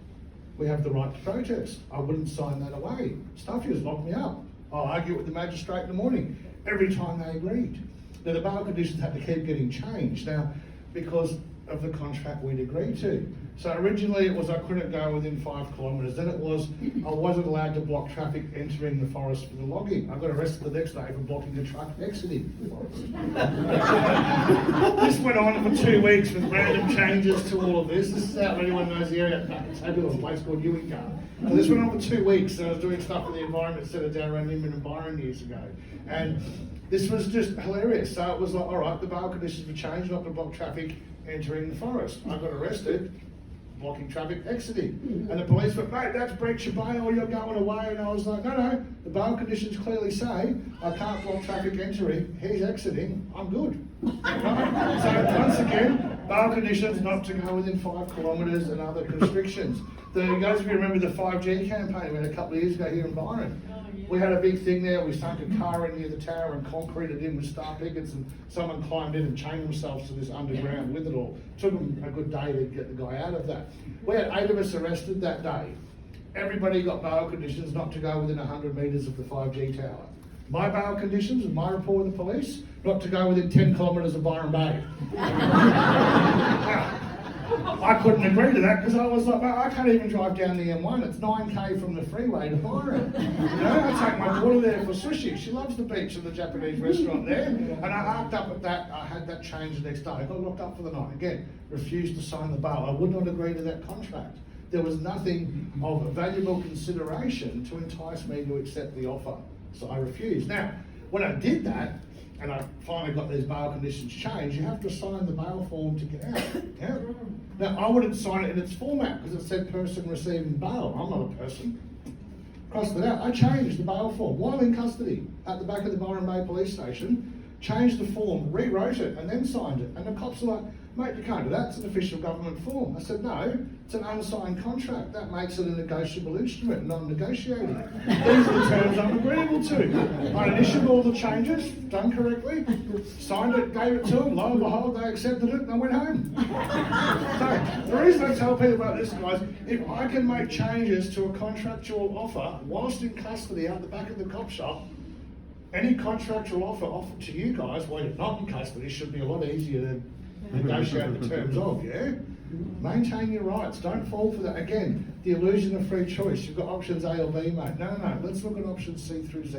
We have the right to protest. I wouldn't sign that away. Stuffiers locked me up. I'll argue with the magistrate in the morning every time they agreed. Now the bail conditions had to keep getting changed now because of the contract we'd agreed to. So originally it was I couldn't go within 5 kilometres. Then it was I wasn't allowed to block traffic entering the forest for the logging. I got arrested the next day for blocking a truck exiting the forest. This went on for 2 weeks with random changes to all of this. This is out if anyone knows the area, a fabulous place called Ewingcar. So this went on for 2 weeks, and I was doing stuff for the Environment Centre down around Inman and Byron years ago. And this was just hilarious. So it was like, all right, the bail conditions were changed not to block traffic entering the forest. I got arrested, blocking traffic exiting. And the police went, mate, that's breach of bail, you're going away. And I was like, no, the bail conditions clearly say I can't block traffic entering, he's exiting, I'm good. Right? So once again, bail conditions not to go within 5 kilometres and other constrictions. Those of you remember the 5G campaign we had a couple of years ago here in Byron. We had a big thing there, we sunk a car in near the tower and concreted in with star pickets, and someone climbed in and chained themselves to this underground with it all. Took them a good day to get the guy out of that. We had 8 of us arrested that day. Everybody got bail conditions not to go within 100 metres of the 5G tower. My bail conditions and my report with the police, not to go within 10 kilometres of Byron Bay. I couldn't agree to that because I was like, I can't even drive down the M1. It's 9k from the freeway to Byron. I take my daughter there for sushi. She loves the beach and the Japanese restaurant there. And I arced up at that. I had that changed the next day. I got locked up for the night. Again, refused to sign the bail. I would not agree to that contract. There was nothing of valuable consideration to entice me to accept the offer. So I refused. Now, when I did that, and I finally got these bail conditions changed, you have to sign the bail form to get out. Yeah? Now, I wouldn't sign it in its format because it said person receiving bail. I'm not a person. crossed it out. I changed the bail form while in custody at the back of the Byron Bay Police Station, changed the form, rewrote it, and then signed it. And the cops were like, mate, you can't do that, it's an official government form. I said, no, it's an unsigned contract. That makes it a negotiable instrument, non-negotiating. These are the terms I'm agreeable to. I initialed all the changes, done correctly, signed it, gave it to them, lo and behold, they accepted it, and I went home. So, the reason I tell people about this, guys, if I can make changes to a contractual offer whilst in custody out the back of the cop shop, any contractual offer offered to you guys while you're not in custody should be a lot easier to negotiate the terms of, yeah? Maintain your rights, don't fall for that. Again, the illusion of free choice. You've got options A or B, mate. No, let's look at options C through Z.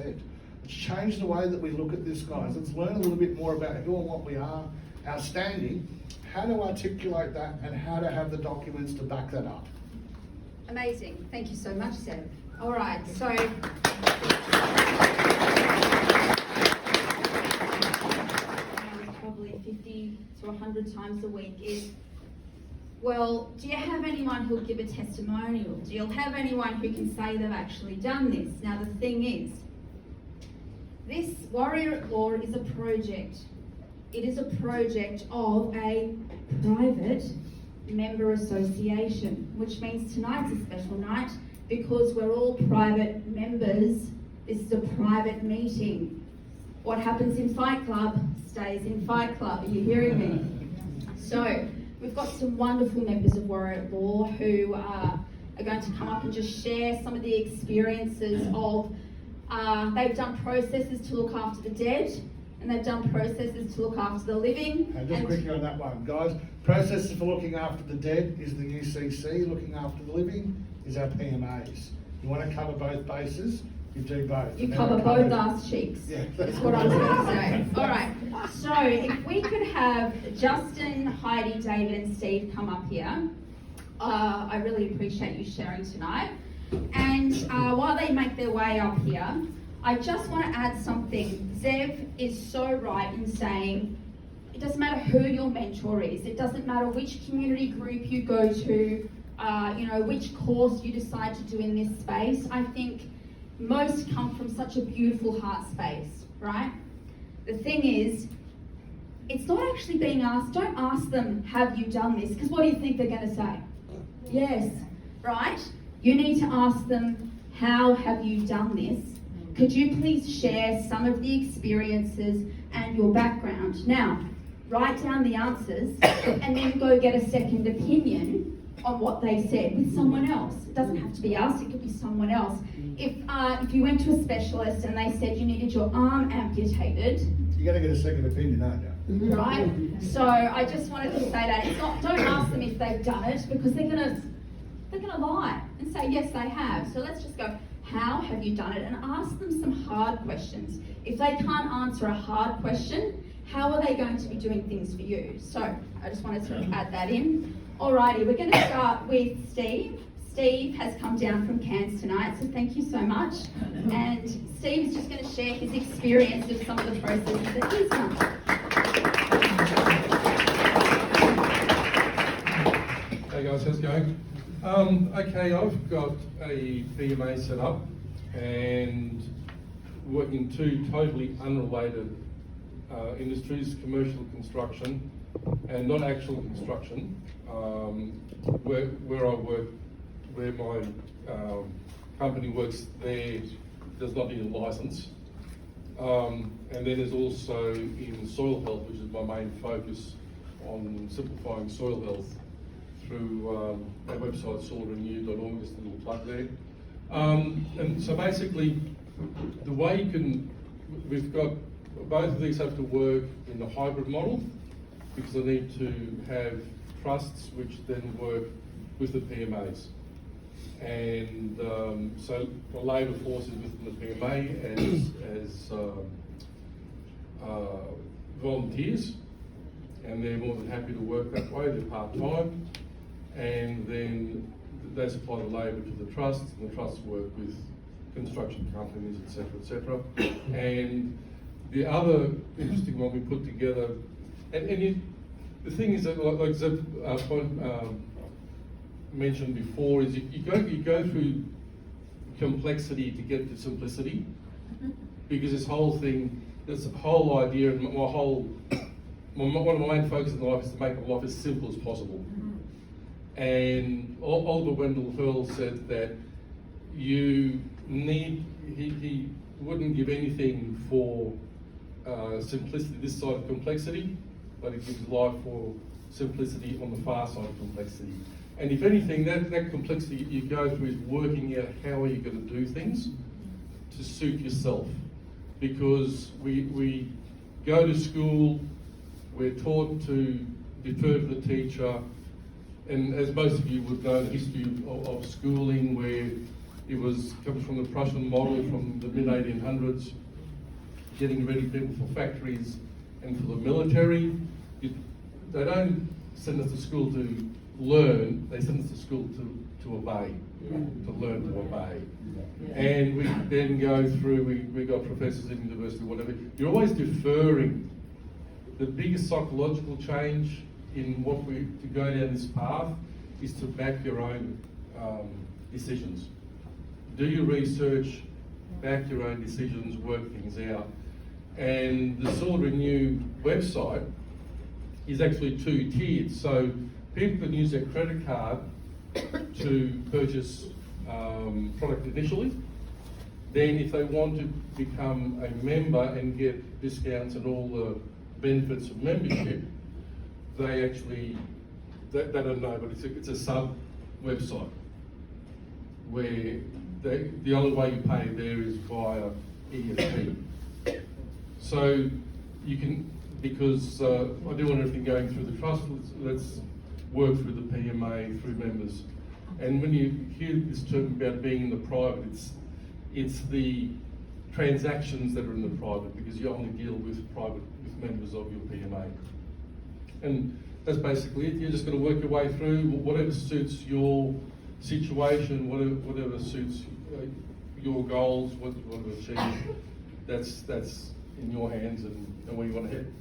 Let's change the way that we look at this, guys. Let's learn a little bit more about who and what we are, our standing, how to articulate that, and how to have the documents to back that up.
Amazing. Thank you so much, Seb. All right, so probably 50 to 100 times a week is, well, do you have anyone who'll give a testimonial? Do you have anyone who can say they've actually done this? Now, the thing is, this Warrior at Law is a project. It is a project of a private member association, which means tonight's a special night because we're all private members. This is a private meeting. What happens in Fight Club stays in Fight Club. Are you hearing me? So we've got some wonderful members of Warrior at Law who are going to come up and just share some of the experiences of, they've done processes to look after the dead, and they've done processes to look after the living.
And just quickly on that one, guys, processes for looking after the dead is the UCC, looking after the living is our PMAs. You want to cover both bases, you do both.
You cover both ass cheeks.
Yeah.
That's what I was going to say. All right. So if we could have Justin, Heidi, David, and Steve come up here, I really appreciate you sharing tonight. And while they make their way up here, I just want to add something. Zev is so right in saying it doesn't matter who your mentor is. It doesn't matter which community group you go to, which course you decide to do in this space. I think most come from such a beautiful heart space, right? The thing is, it's not actually being asked. Don't ask them, have you done this? Because what do you think they're going to say? Yes, right? You need to ask them, how have you done this? Could you please share some of the experiences and your background? Now, write down the answers and then go get a second opinion on what they said with someone else. It doesn't have to be us, it could be someone else. If you went to a specialist and they said you needed your arm amputated,
You're going to get a second opinion, aren't you?
right? So I just wanted to say that. It's not, don't ask them if they've done it because they're gonna lie and say yes they have. So let's just go, how have you done it? And ask them some hard questions. If they can't answer a hard question, how are they going to be doing things for you? So I just wanted to add that in. Alrighty, we're going to start with Steve. Steve has come down from Cairns tonight, so thank you so much. And Steve's just going to share his experience of some of the processes that he's done.
Hey guys, how's it going? Okay, I've got a PMA set up and work in two totally unrelated industries, commercial construction and non-actual construction. Where I work, where my company works there does not need a license. And then there's also in soil health, which is my main focus on simplifying soil health through our website soilrenew.org, just a little plug there. And so basically, the way you can, we've got, both of these have to work in the hybrid model because I need to have trusts which then work with the PMAs. And so the labour force is within the PMA as volunteers, and they're more than happy to work that way, they're part-time, and then they supply the labour to the trusts, and the trusts work with construction companies, etc., And the other interesting one we put together, the thing is that, like Zeb mentioned before, is you go through complexity to get to simplicity, because this whole thing, this whole idea, and one of my main focuses in life is to make life as simple as possible. And Oliver Wendell Hurl said that he wouldn't give anything for simplicity this side of complexity, but he gives life for simplicity on the far side of complexity. And if anything, that complexity you go through is working out how are you going to do things to suit yourself. Because we go to school, we're taught to defer to the teacher, and as most of you would know, the history of schooling, where it comes from the Prussian model from the mid-1800s, getting ready people for factories and for the military. They don't send us to school to learn, they send us to school to obey, to learn to obey. And we then go through, we got professors in university, whatever. You're always deferring. The biggest psychological change in to go down this path is to back your own decisions. Do your research, back your own decisions, work things out. And the Sword Renew website is actually two-tiered. So people can use their credit card to purchase product initially. Then if they want to become a member and get discounts and all the benefits of membership, they actually, they don't know, but it's a sub website where the only way you pay there is via EFT. So you can, because I do want everything going through the trust, let's work through the PMA, through members. And when you hear this term about being in the private, it's the transactions that are in the private, because you only deal with members of your PMA. And that's basically it. You're just going to work your way through whatever suits your situation, whatever suits your goals, what you want to achieve. That's in your hands and where you want to head.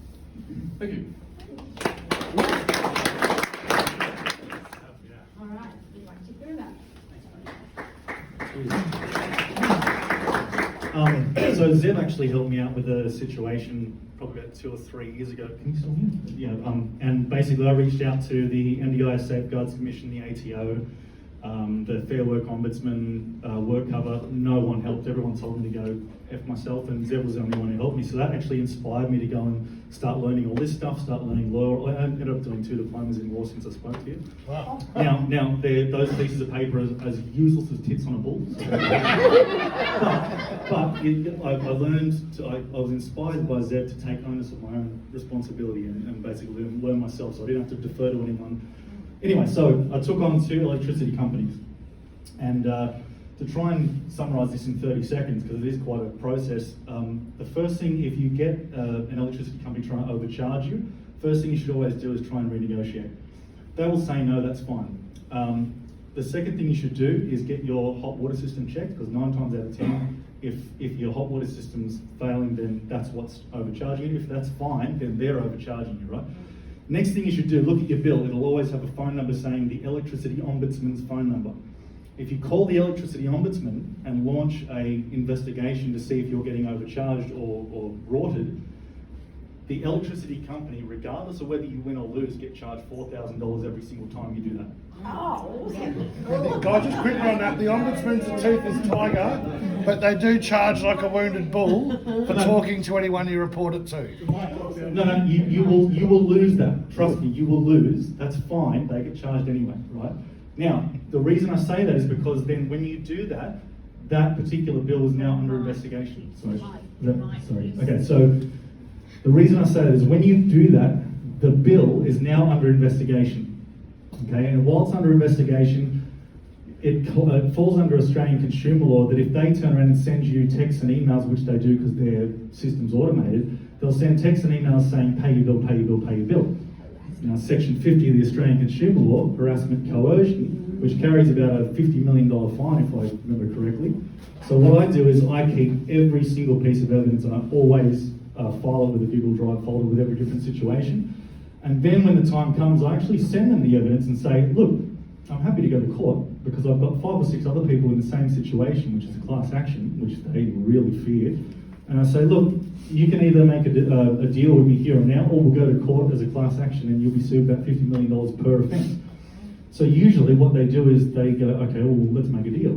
Thank you.
All right, we'd like to hear that.
So Zeb actually helped me out with a situation probably about 2 or 3 years ago. Can you still hear? Yeah. And basically I reached out to the NDI Safeguards Commission, the ATO, the Fair Work Ombudsman, work cover. No one helped. Everyone told me to go F myself, and Zeb was the only one who helped me. So that actually inspired me to go and start learning all this stuff, start learning law. I ended up doing 2 diplomas in law since I spoke to you.
Wow.
Now those pieces of paper are as useless as tits on a bull. But I learned, I was inspired by Zeb to take onus of my own responsibility and basically learn myself, so I didn't have to defer to anyone. Anyway, so I took on 2 electricity companies, and to try and summarise this in 30 seconds, because it is quite a process, the first thing, if you get an electricity company trying to overcharge you, first thing you should always do is try and renegotiate. They will say no, that's fine. The second thing you should do is get your hot water system checked, because 9 times out of 10, if your hot water system's failing, then that's what's overcharging you. If that's fine, then they're overcharging you, right? Next thing you should do, look at your bill. It'll always have a phone number saying the Electricity Ombudsman's phone number. If you call the Electricity Ombudsman and launch a investigation to see if you're getting overcharged or rorted, the electricity company, regardless of whether you win or lose, get charged $4,000 every single time you do that.
Oh.
Can I just quickly on that? The Ombudsman's a toothless tiger, but they do charge like a wounded bull for talking to anyone you report it to.
No, you will lose that. Trust me, you will lose. That's fine. They get charged anyway, right? Now, the reason I say that is because then when you do that, that particular bill is now under investigation. Sorry. Okay, so the reason I say that is when you do that, the bill is now under investigation. Okay, and while it's under investigation, it falls under Australian consumer law that if they turn around and send you texts and emails, which they do because their system's automated, they'll send texts and emails saying pay your bill, pay your bill, pay your bill. Now, Section 50 of the Australian Consumer Law, harassment coercion, which carries about a $50 million fine, if I remember correctly. So what I do is I keep every single piece of evidence, and I always file it with a Google Drive folder with every different situation. And then when the time comes, I actually send them the evidence and say, look, I'm happy to go to court because I've got 5 or 6 other people in the same situation, which is a class action, which they really fear. And I say, look, you can either make a deal with me here and now, or we'll go to court as a class action and you'll be sued about $50 million per offence. So usually what they do is they go, okay, well, let's make a deal.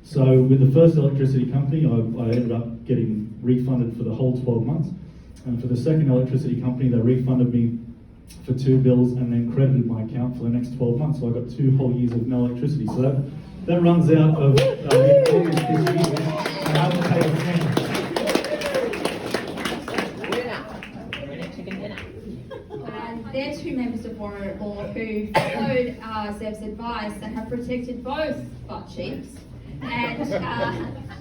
So with the first electricity company, I ended up getting refunded for the whole 12 months. And for the second electricity company, they refunded me for 2 bills and then credited my account for the next 12 months. So I got 2 whole years of no electricity. So that runs out of August this year. And I will pay the payment.
And they're 2 members of Warrior Law who followed Zev's advice and have protected both butt cheeks. And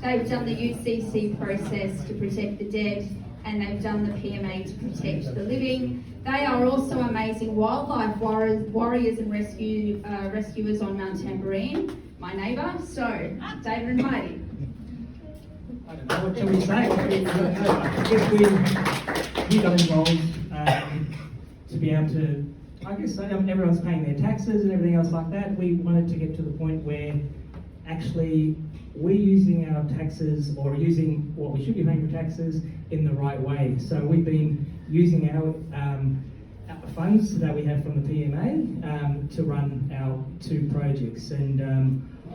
they've done the UCC process to protect the dead, and they've done the PMA to protect the living. They are also amazing wildlife warriors and rescuers on Mount Tambourine, my neighbour. So, David and Heidi.
I don't know, what can we say? I guess we got involved to be able to, I guess everyone's paying their taxes and everything else like that. We wanted to get to the point where actually we're using our taxes, or using what we should be paying for taxes, in the right way. So we've been using our funds that we have from the PMA to run our 2 projects. And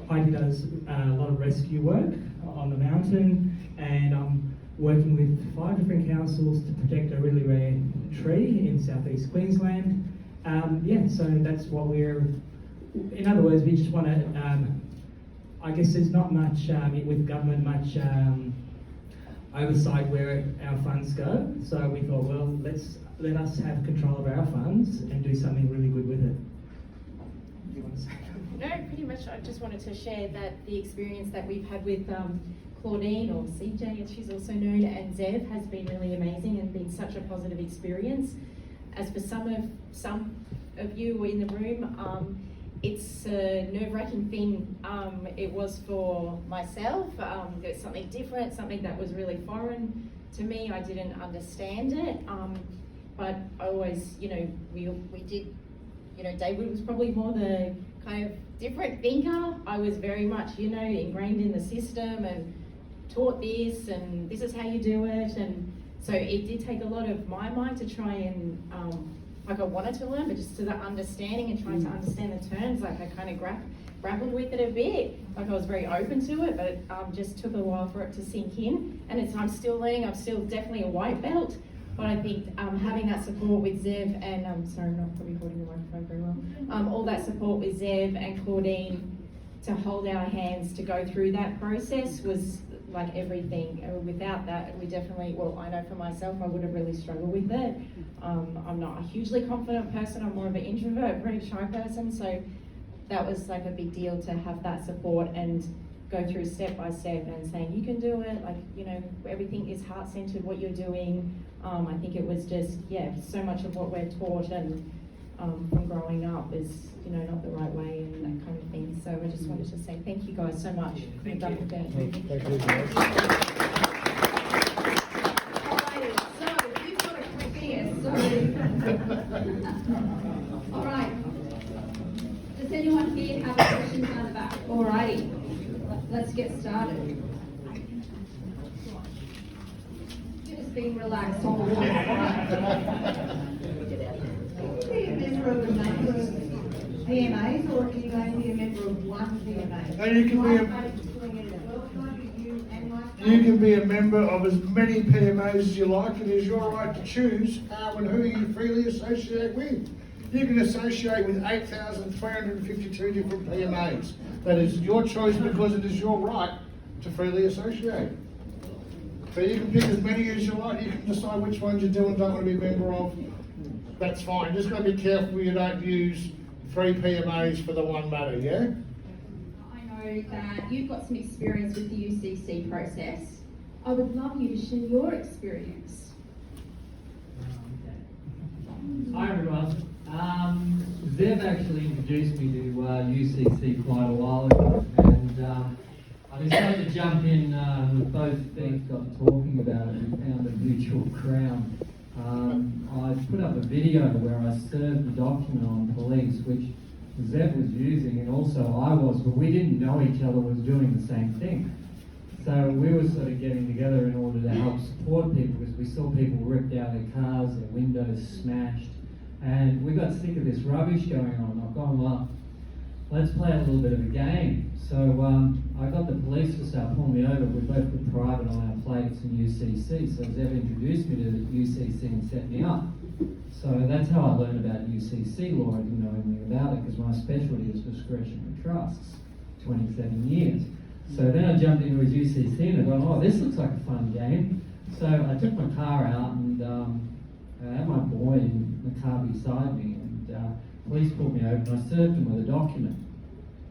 Heidi does a lot of rescue work on the mountain, and I'm working with 5 different councils to protect a really rare tree in southeast Queensland. So that's what we're, in other words, we just want to, I guess there's not much with government, much oversight where our funds go. So we thought, well, let us have control of our funds and do something really good with it. Do you want to say something?
No, pretty much I just wanted to share that the experience that we've had with Claudine, or CJ as she's also known, and Zev has been really amazing and been such a positive experience. As for some of you in the room, it's a nerve-wracking thing. It was for myself. There's something different, something that was really foreign to me. I didn't understand it, but I always, we did. David was probably more the kind of different thinker. I was very much, ingrained in the system and taught this, and this is how you do it. And so it did take a lot of my mind to try and, I wanted to learn, but just to the understanding and trying to understand the terms, I kind of grappled with it a bit. I was very open to it, but just took a while for it to sink in. And I'm still learning. I'm still definitely a white belt, but I think having that support with Zev and sorry, I'm not probably holding the microphone very well. All that support with Zev and Claudine to hold our hands to go through that process was like everything. Without that, we definitely, I know for myself, I would have really struggled with it. I'm not a hugely confident person. I'm more of an introvert, very shy person. So that was like a big deal to have that support and go through step by step and saying, you can do it. Everything is heart-centered, what you're doing. I think it was just, so much of what we're taught and from growing up is, not the right way and that kind of thing. So I just wanted to say thank you guys so much.
Thank you.
Thank you.
Alrighty, so you've got a quick here, so. Alright. Does anyone here have a question down the back? Alrighty. Let's get started. You're just being relaxed all the way.
Be a member of a number of PMAs, or can you only be a member of one PMA?
No, you can be you can be a member of as many PMAs as you like. It is your right to choose how and who you freely associate with. You can associate with 8,352 different PMAs. That is your choice because it is your right to freely associate. So you can pick as many as you like. You can decide which ones you do and don't want to be a member of. That's fine. Just got to be careful you don't use 3 PMAs for the one matter, yeah?
I know that you've got some experience with the UCC process. I would love you to share your experience.
Hi everyone. Zev actually introduced me to UCC quite a while ago, and I decided to jump in with both feet got talking about it and found a mutual ground. I put up a video where I served a document on police which Zev was using, and also I was, but we didn't know each other was doing the same thing. So we were sort of getting together in order to help support people, because we saw people ripped out their cars, their windows smashed, and we got sick of this rubbish going on. I've gone, well, let's play a little bit of a game. So I got the police to start pulling me over. We both put private on our plates and UCC. So Zev introduced me to the UCC and set me up. So that's how I learned about UCC law. I didn't know anything about it because my specialty is discretionary trusts, 27 years. So then I jumped into his UCC and I thought, oh, this looks like a fun game. So I took my car out and I had my boy in the car beside me, and police pulled me over and I served him with a document.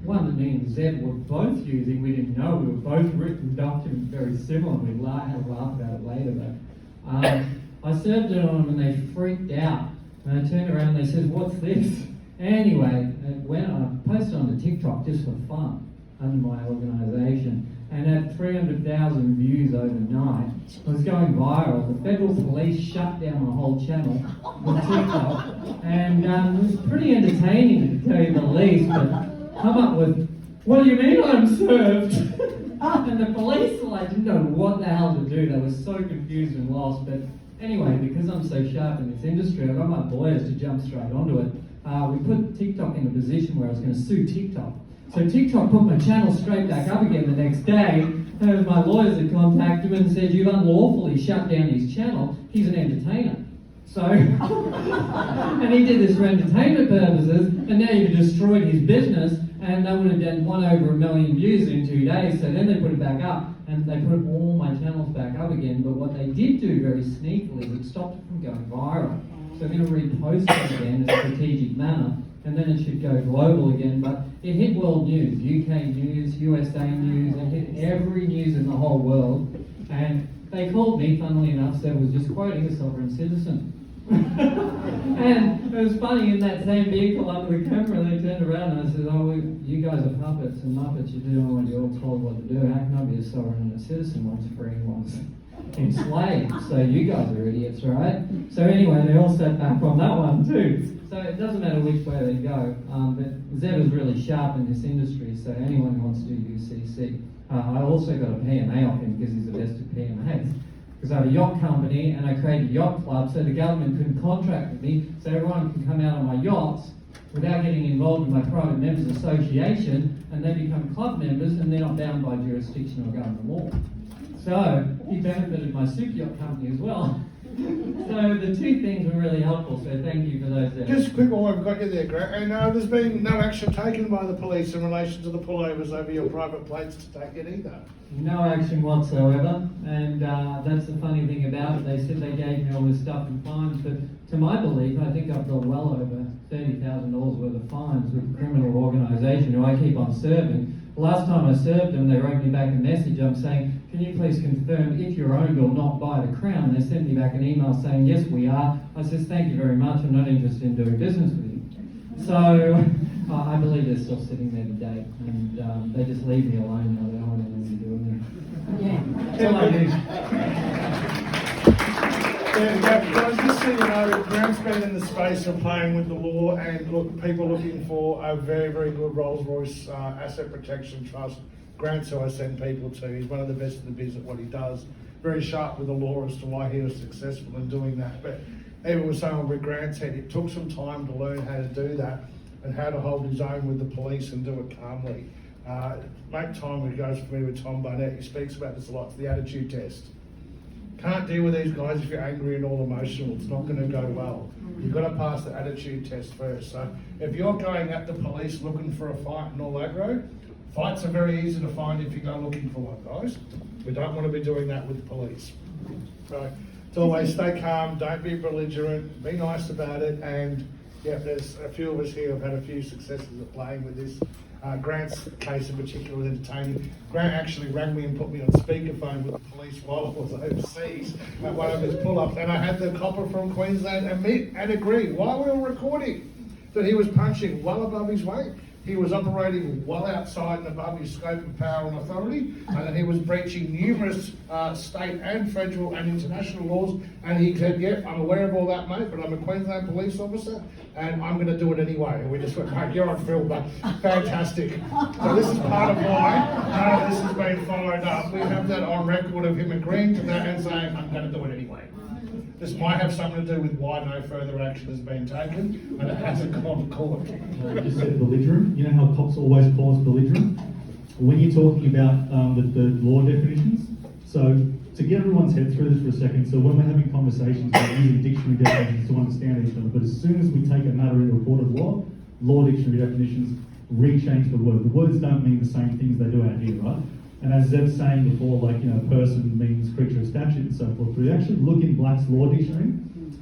One that me and Zeb were both using. We didn't know. We were both written documents very similar. We had a laugh about it later, but I served it on them and they freaked out. And I turned around and they said, what's this? Anyway, when I posted on the TikTok just for fun under my organisation, and had 300,000 views overnight. It was going viral. The federal police shut down the whole channel on TikTok, and it was pretty entertaining, to tell you the least, but come up with, what do you mean I'm served? And the police didn't know what the hell to do. They were so confused and lost, but anyway, because I'm so sharp in this industry, I got my lawyers to jump straight onto it. We put TikTok in a position where I was going to sue TikTok. So TikTok put my channel straight back up again the next day, and my lawyers had contacted him and said, you've unlawfully shut down his channel. He's an entertainer. So, and he did this for entertainment purposes, and now you've destroyed his business, and they would have done over 1 million views in 2 days. So then they put it back up, and they put all my channels back up again. But what they did do very sneakily is it stopped it from going viral. So I'm going to repost it again in a strategic manner, and then it should go global again. But it hit world news, UK news, USA news, it hit every news in the whole world. And they called me, funnily enough, so it was just quoting a sovereign citizen. And it was funny, in that same vehicle under the camera, they turned around and I said, oh, you guys are puppets and muppets, you do what you're all told what to do. How can I be a sovereign and a citizen? One's free and one's enslaved. So you guys are idiots, right? So anyway, they all sat back on that one too. So it doesn't matter which way they go. But Zeb is really sharp in this industry, so anyone who wants to do UCC. I also got a PMA off him because he's the best at PMAs. Because I have a yacht company and I created a yacht club so the government couldn't contract with me, so everyone can come out on my yachts without getting involved in my private members association, and they become club members and they're not bound by jurisdiction or government law. So he benefited my super yacht company as well. So the two things were really helpful, so thank you for those.
Just a quick one, I've got you there, Grant. And there's been no action taken by the police in relation to the pullovers over your private plates to take it either.
No action whatsoever, and that's the funny thing about it. They said they gave me all this stuff in fines, but to my belief, I think I've got well over $30,000 worth of fines with a criminal organisation who I keep on serving. Last time I served them, they wrote me back a message. I'm saying, can you please confirm if you're owned or not by the Crown? They sent me back an email saying, yes, we are. I says, thank you very much. I'm not interested in doing business with you. So I believe they're still sitting there today, and they just leave me alone now. They don't want anything to do with me. Yeah, that's all I do.
Guys, just so you know, Grant's been in the space of playing with the law, and look, people looking for a very, very good Rolls-Royce asset protection trust. Grant's who I send people to. He's one of the best in the biz at what he does. Very sharp with the law as to why he was successful in doing that. But even with someone with Grant's head, it took some time to learn how to do that and how to hold his own with the police and do it calmly. Make time when he goes for me with Tom Barnett. He speaks about this a lot. It's the attitude test. Can't deal with these guys if you're angry and all emotional. It's not going to go well. You've got to pass the attitude test first. So if you're going at the police looking for a fight and all aggro, fights are very easy to find if you go looking for one, guys. We don't want to be doing that with police. Right. So always stay calm, don't be belligerent, be nice about it, and yeah, there's a few of us here who've had a few successes at playing with this. Grant's case in particular was entertaining. Grant actually rang me and put me on speakerphone with the police while I was overseas at one of his pull-ups, and I had the copper from Queensland admit and agree while we were recording that he was punching well above his weight. he was operating well outside and above his scope of power and authority, and that he was breaching numerous state and federal and international laws. And he said, yeah, I'm aware of all that, mate, but I'm a Queensland police officer and I'm going to do it anyway. And we just went, mate, you're on film, but fantastic. So this is part of why none of this has been followed up. We have that on record of him agreeing to that and saying, I'm going to do it anyway. This might have something to do with why no further action has been taken, and it hasn't gone to court.
You just said belligerent. You know how cops always call us belligerent? When you're talking about the law definitions, so to get everyone's head through this for a second, so when we're having conversations, we're using dictionary definitions to understand each other, but as soon as we take a matter into a court of law dictionary definitions rechange the word. The words don't mean the same things they do out here, right? And as Zeb's saying before, like, you know, person means creature of statute and so forth. But if you actually look in Black's Law Dictionary,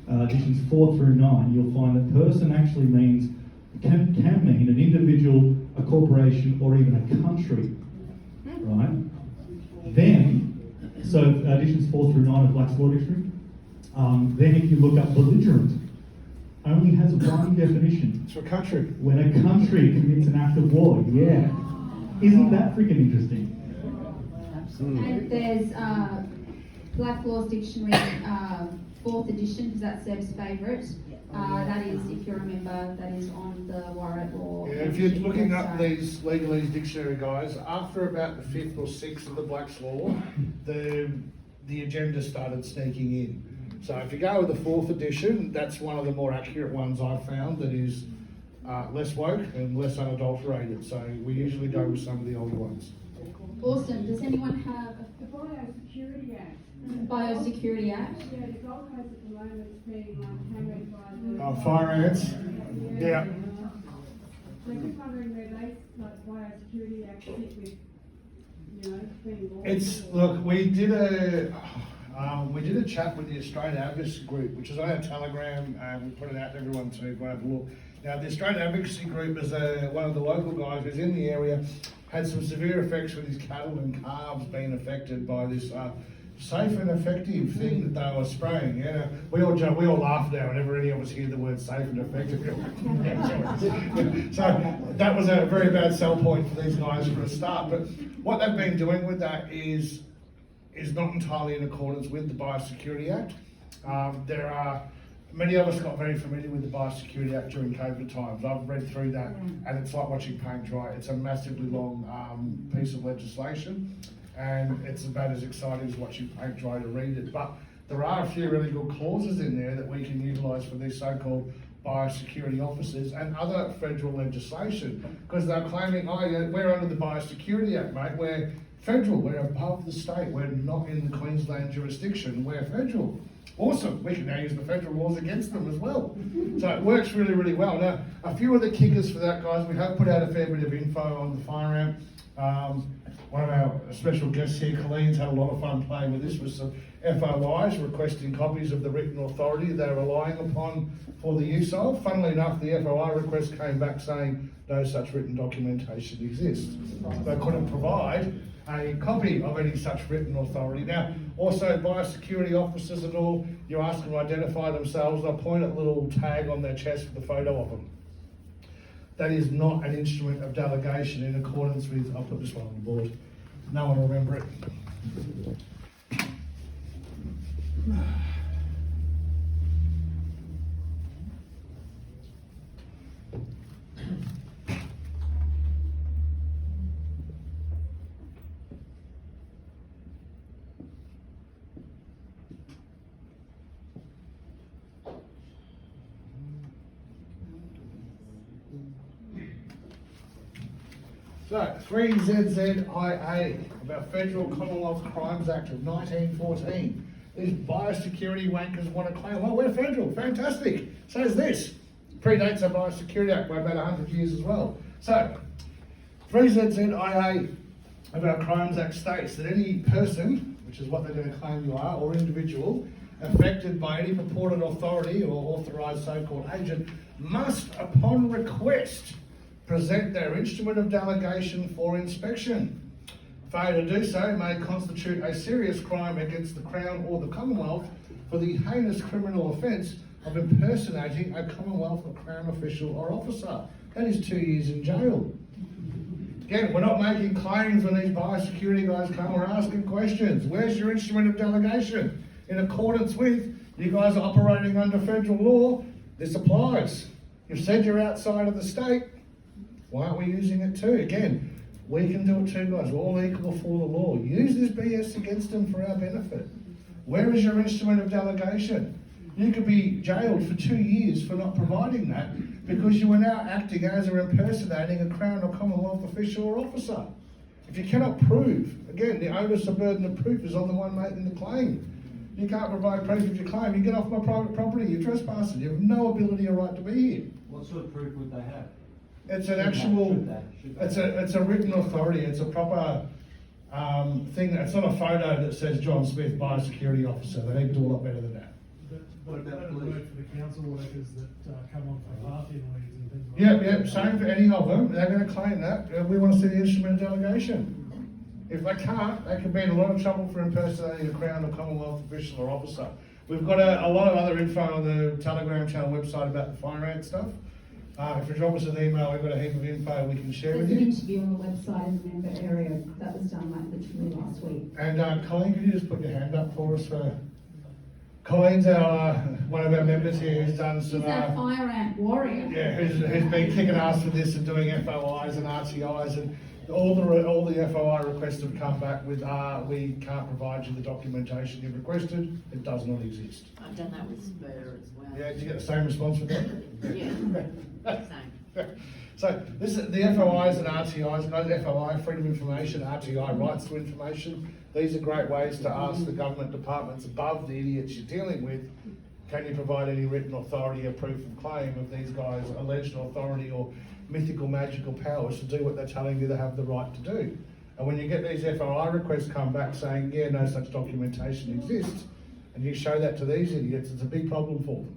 editions 4 through 9, you'll find that person actually means, can mean an individual, a corporation, or even a country, right? Then, so editions 4 through 9 of Black's Law Dictionary, then if you look up belligerent, only has one definition.
It's for country.
When a country commits an act of war, yeah. Isn't that freaking interesting?
And there's Black Laws Dictionary, 4th edition, because that's Zeb's favourite. That is, if you remember, that is on the Warrant Law.
Yeah, if you're looking up these legalese dictionary guys, after about the 5th or 6th of the Black's Law, the agenda started sneaking in. So if you go with the 4th edition, that's one of the more accurate ones I've found that is less woke and less unadulterated. So we usually go with some of the older ones.
Awesome. Does anyone have
The Biosecurity Act.
Biosecurity Act?
Yeah, the Gold Coast at the moment is being hammered by the...
Fire ants? Yeah.
So just wondering where they, like, Biosecurity Act fit with, you know, being law.
It's, look, we did a chat with the Australian Advocacy Group, which is on our Telegram, and we put it out to everyone to go have a look. Now, the Australian Advocacy Group is one of the local guys who's in the area, had some severe effects with his cattle and calves being affected by this safe and effective thing that they were spraying. Yeah, we all laugh now whenever any of us hear the word safe and effective. So that was a very bad sell point for these guys for a start. But what they've been doing with that is not entirely in accordance with the Biosecurity Act. There are many of us got very familiar with the Biosecurity Act during COVID times. I've read through that, and it's like watching paint dry. It's a massively long piece of legislation, and it's about as exciting as watching paint dry to read it. But there are a few really good clauses in there that we can utilise for these so-called biosecurity officers and other federal legislation, because they're claiming, oh yeah, we're under the Biosecurity Act, mate. We're federal, we're above the state, we're not in the Queensland jurisdiction, we're federal. Awesome, we can now use the federal laws against them as well. So it works really, really well. Now, a few of the kickers for that, guys, we have put out a fair bit of info on the fire amp. One of our special guests here, Colleen's had a lot of fun playing with this with some FOIs, requesting copies of the written authority they're relying upon for the use of. Funnily enough, the FOI request came back saying no such written documentation exists. They couldn't provide a copy of any such written authority. Now, also biosecurity officers and all, you ask them to identify themselves, they'll point at a little tag on their chest with a photo of them. That is not an instrument of delegation in accordance with, I'll put this one on the board, no one will remember it. So, 3ZZIA, about Federal Commonwealth Crimes Act of 1914. These biosecurity wankers want to claim, well, we're federal, fantastic. So is this. Predates our Biosecurity Act by about 100 years as well. So, 3ZZIA of our Crimes Act states that any person, which is what they're going to claim you are, or individual, affected by any purported authority or authorised so-called agent, must, upon request, present their instrument of delegation for inspection. Failure to do so may constitute a serious crime against the Crown or the Commonwealth for the heinous criminal offence of impersonating a Commonwealth or Crown official or officer. that is 2 years in jail. Again, we're not making claims when these biosecurity guys come, we're asking questions. Where's your instrument of delegation? In accordance with, you guys are operating under federal law, this applies. You've said you're outside of the state, why aren't we using it too? Again, we can do it too, guys. We're all equal before the law. Use this BS against them for our benefit. Where is your instrument of delegation? You could be jailed for 2 years for not providing that because you are now acting as or impersonating a Crown or Commonwealth official or officer. If you cannot prove, again, the onus of burden of proof is on the one making the claim. You can't provide proof of your claim. You get off my private property, you're trespassing. You have no ability or right to be here.
What sort of proof would they have?
It's an actual, it's a written authority. It's a proper thing. It's not a photo that says John Smith, biosecurity officer. They need to do a lot better than that.
What about
That'd
police?
work for the council workers that come on for parking leaves and things like that.
Yep, same for any of them. They're going to claim that. We want to see the instrument of delegation. If they can't, they could be in a lot of trouble for impersonating a Crown or Commonwealth official or officer. We've got a lot of other info on the Telegram channel website about the fire ant stuff. If you drop us an email, we've got a heap of info we can share with
There's an
you.
interview on the website in the member area that was done like literally last week.
And Colleen, could you just put your hand up for us? Colleen's our one of our members here who's done some.
He's our fire ant warrior.
Yeah, who's been kicking ass for this and doing FOIs and RTIs and all the FOI requests have come back with we can't provide you the documentation you've requested. It does not exist.
I've done that with Spur as well.
Yeah, did you get the same response with that?
Yeah, same.
So this is the FOIs and RTIs, no FOI, freedom of information, RTI, rights to information. These are great ways to ask the government departments above the idiots you're dealing with, can you provide any written authority or proof of claim of these guys' alleged authority or mythical magical powers to do what they're telling you they have the right to do. And when you get these FOI requests come back saying, yeah, no such documentation exists, and you show that to these idiots, it's a big problem for them.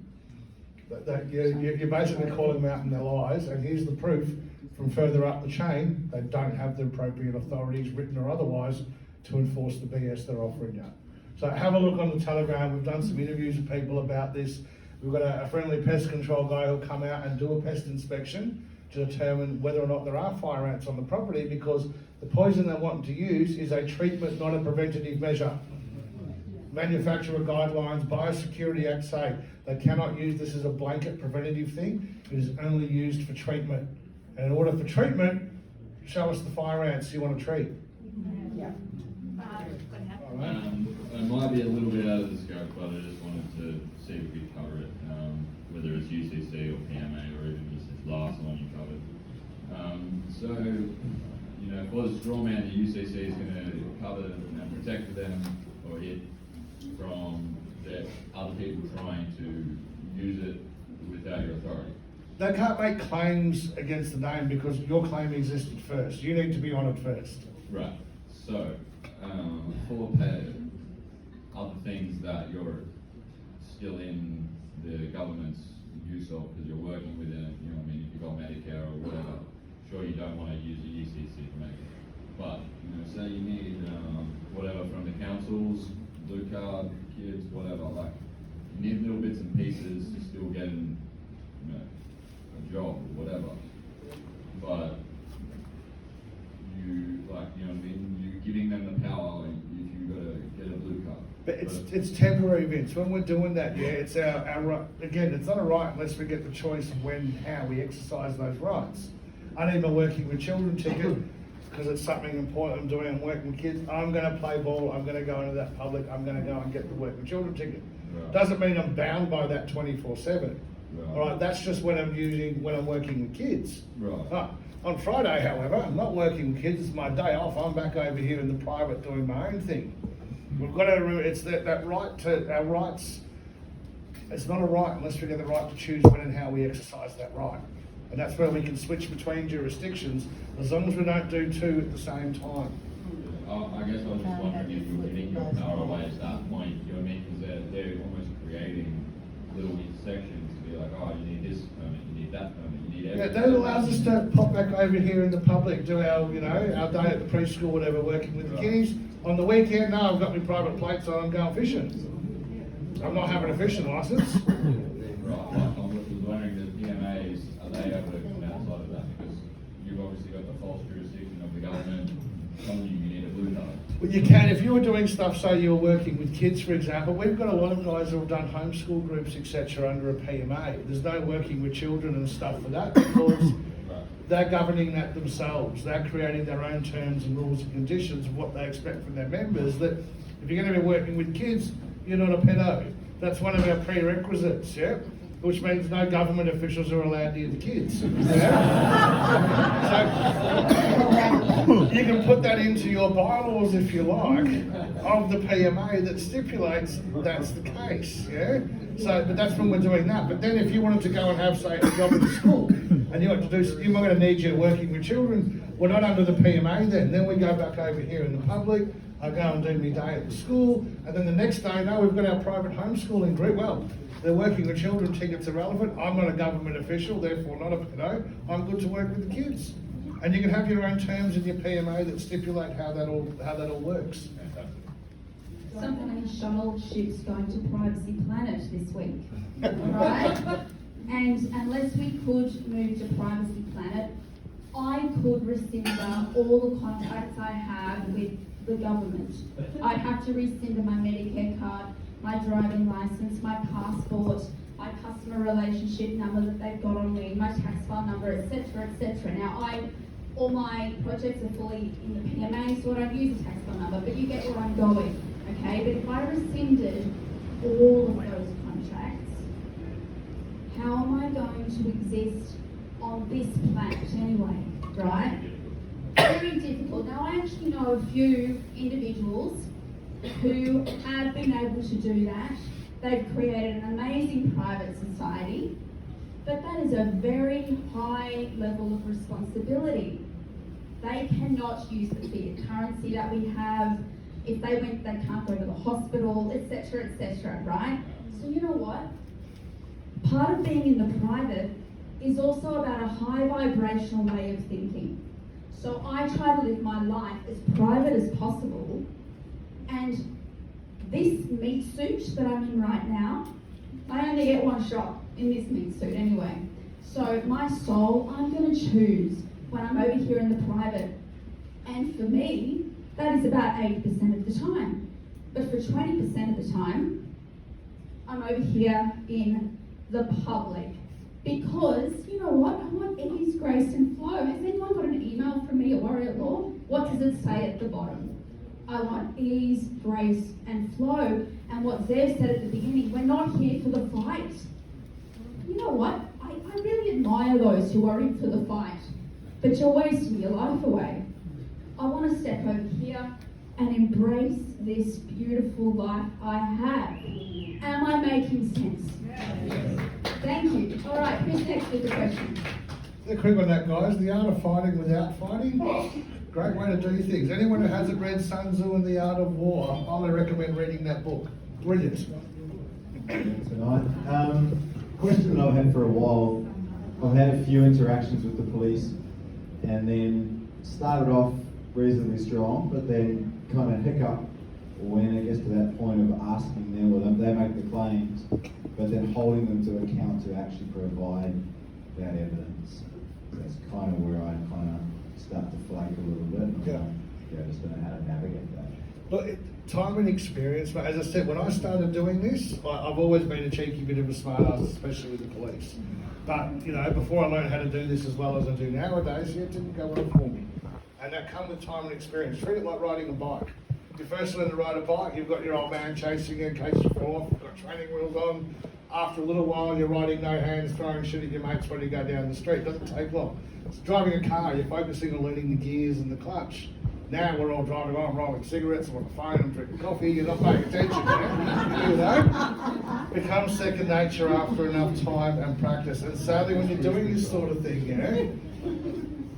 You're basically calling them out in their lies, and here's the proof from further up the chain, they don't have the appropriate authorities, written or otherwise, to enforce the BS they're offering you. So have a look on the Telegram. We've done some interviews with people about this. We've got a friendly pest control guy who'll come out and do a pest inspection to determine whether or not there are fire ants on the property, because the poison they're wanting to use is a treatment, not a preventative measure. Manufacturer guidelines, Biosecurity Act say they cannot use this as a blanket preventative thing. It is only used for treatment. And in order for treatment, show us the fire ants you want to treat.
Yeah.
It might be a little bit out of the scope, but I just wanted to see if we could cover it, whether it's UCC or PMA or even just this last one you covered. So, you know, for the straw man, the UCC is going to cover and protect them or it from the other people trying to use it without your authority.
They can't make claims against the name because your claim existed first. You need to be honoured first.
Right. So, for other things that you're still in the government's use of because you're working within it, you know what I mean, if you've got Medicare or whatever, sure you don't want to use the UCC to make it. But, you know, say you need whatever from the councils, blue card, kids, whatever, like, you need little bits and pieces to still get in, you know, a job or whatever. But you, like, you know what I mean, you're giving them the power if you got to get a blue card.
But it's temporary, Vince. When we're doing that, yeah, it's our right. Again, it's not a right unless we get the choice of when, how we exercise those rights. I need my working with children ticket because it's something important I'm doing. I'm working with kids. I'm going to play ball. I'm going to go into that public. I'm going to go and get the working with children ticket.
Right.
Doesn't mean I'm bound by that 24/7.
Right.
All right, that's just when I'm working with kids.
Right.
On Friday, however, I'm not working with kids. It's my day off. I'm back over here in the private doing my own thing. We've got to remember, it's that right to our rights. It's not a right unless we get the right to choose when and how we exercise that right. And that's where we can switch between jurisdictions as long as we don't do two at the same time.
I guess I was just wondering if you were giving your power away at that point, you know what I mean? Because they're almost creating little sections to be like, oh, you need this permit, you need that permit, you need everything.
Yeah, that allows us to pop back over here in the public, do our, you know, our day at the preschool, whatever, working with the kiddies. On the weekend, no, I've got my private plates on, I'm going fishing. I'm not having a fishing licence.
Right, like, I'm wondering, the PMAs, are they able to come outside of
Well, you can, if you were doing stuff, say you were working with kids, for example, we've got a lot of guys who have done homeschool groups, etc., under a PMA. There's no working with children and stuff for that because they're governing that themselves. They're creating their own terms and rules and conditions of what they expect from their members. That if you're going to be working with kids, you're not a pedo. That's one of our prerequisites, yeah? Which means no government officials are allowed near the kids. So you can put that into your bylaws if you like of the PMA that stipulates that's the case. Yeah. So, but that's when we're doing that. But then if you wanted to go and have, say, a job at the school, and you had to do, you're not going to need you working with children. We're not under the PMA then. Then we go back over here in the public. I go and do my day at the school, and then the next day, no, we've got our private homeschooling group. Well, they're working with children, tickets are relevant. I'm not a government official, therefore not a pedo. I'm good to work with the kids. And you can have your own terms in your PMA that stipulate how that all works.
Something shuttle ships going to Privacy Planet this week, right? And unless we could move to Privacy Planet, I could rescind all the contracts I have with the government. I'd have to rescind my Medicare card, my driving license, my passport, my customer relationship number that they've got on me, my tax file number, etc., etc. Now, all my projects are fully in the PMA, so I don't use a tax file number, but you get where I'm going, okay? But if I rescinded all of those contracts, how am I going to exist on this planet anyway, right? Very difficult. Now, I actually know a few individuals who have been able to do that. They've created an amazing private society, but that is a very high level of responsibility. They cannot use the fiat currency that we have. If they went, they can't go to the hospital, etc., right? So you know what? Part of being in the private is also about a high vibrational way of thinking. So I try to live my life as private as possible, and this meat suit that I'm in right now, I only get one shot in this meat suit anyway. So my soul, I'm going to choose when I'm over here in the private. And for me, that is about 80% of the time. But for 20% of the time, I'm over here in the public. Because, you know what, I want ease, grace and flow. Has anyone got an email from me at Warrior Law? What does it say at the bottom? I want ease, grace and flow. And what Zev said at the beginning, we're not here for the fight. You know what, I really admire those who are in for the fight, but you're wasting your life away. I want to step over here and embrace this beautiful life I have. Am I making sense? Yes. Thank you. All right, who's next with the question?
The quick on that, guys. The Art of Fighting Without Fighting. Great way to do things. Anyone who hasn't read Sun Tzu and the Art of War, I highly recommend reading that book. Brilliant.
Tonight. Question that I've had for a while. I've had a few interactions with the police, and then started off reasonably strong, but then kind of hiccup when it gets to that point of asking them, well, they make the claims, but then holding them to account to actually provide that evidence. That's kind of where I kind of start to flake a little bit. I just don't know how to navigate that.
Look, time and experience, but as I said, when I started doing this, I've always been a cheeky bit of a smart ass, especially with the police. But, you know, before I learned how to do this as well as I do nowadays, it didn't go well for me. And that comes with time and experience. Treat it like riding a bike. You first learn to ride a bike, you've got your old man chasing you in case you fall off, you've got training wheels on. After a little while, you're riding no hands, throwing shit at your mates when you go down the street. It doesn't take long. It's driving a car, you're focusing on learning the gears and the clutch. Now we're all driving on, rolling cigarettes, I'm on the phone, I'm drinking coffee, you're not paying attention, you know? Becomes second nature after enough time and practice. And sadly, when you're doing this sort of thing, you know,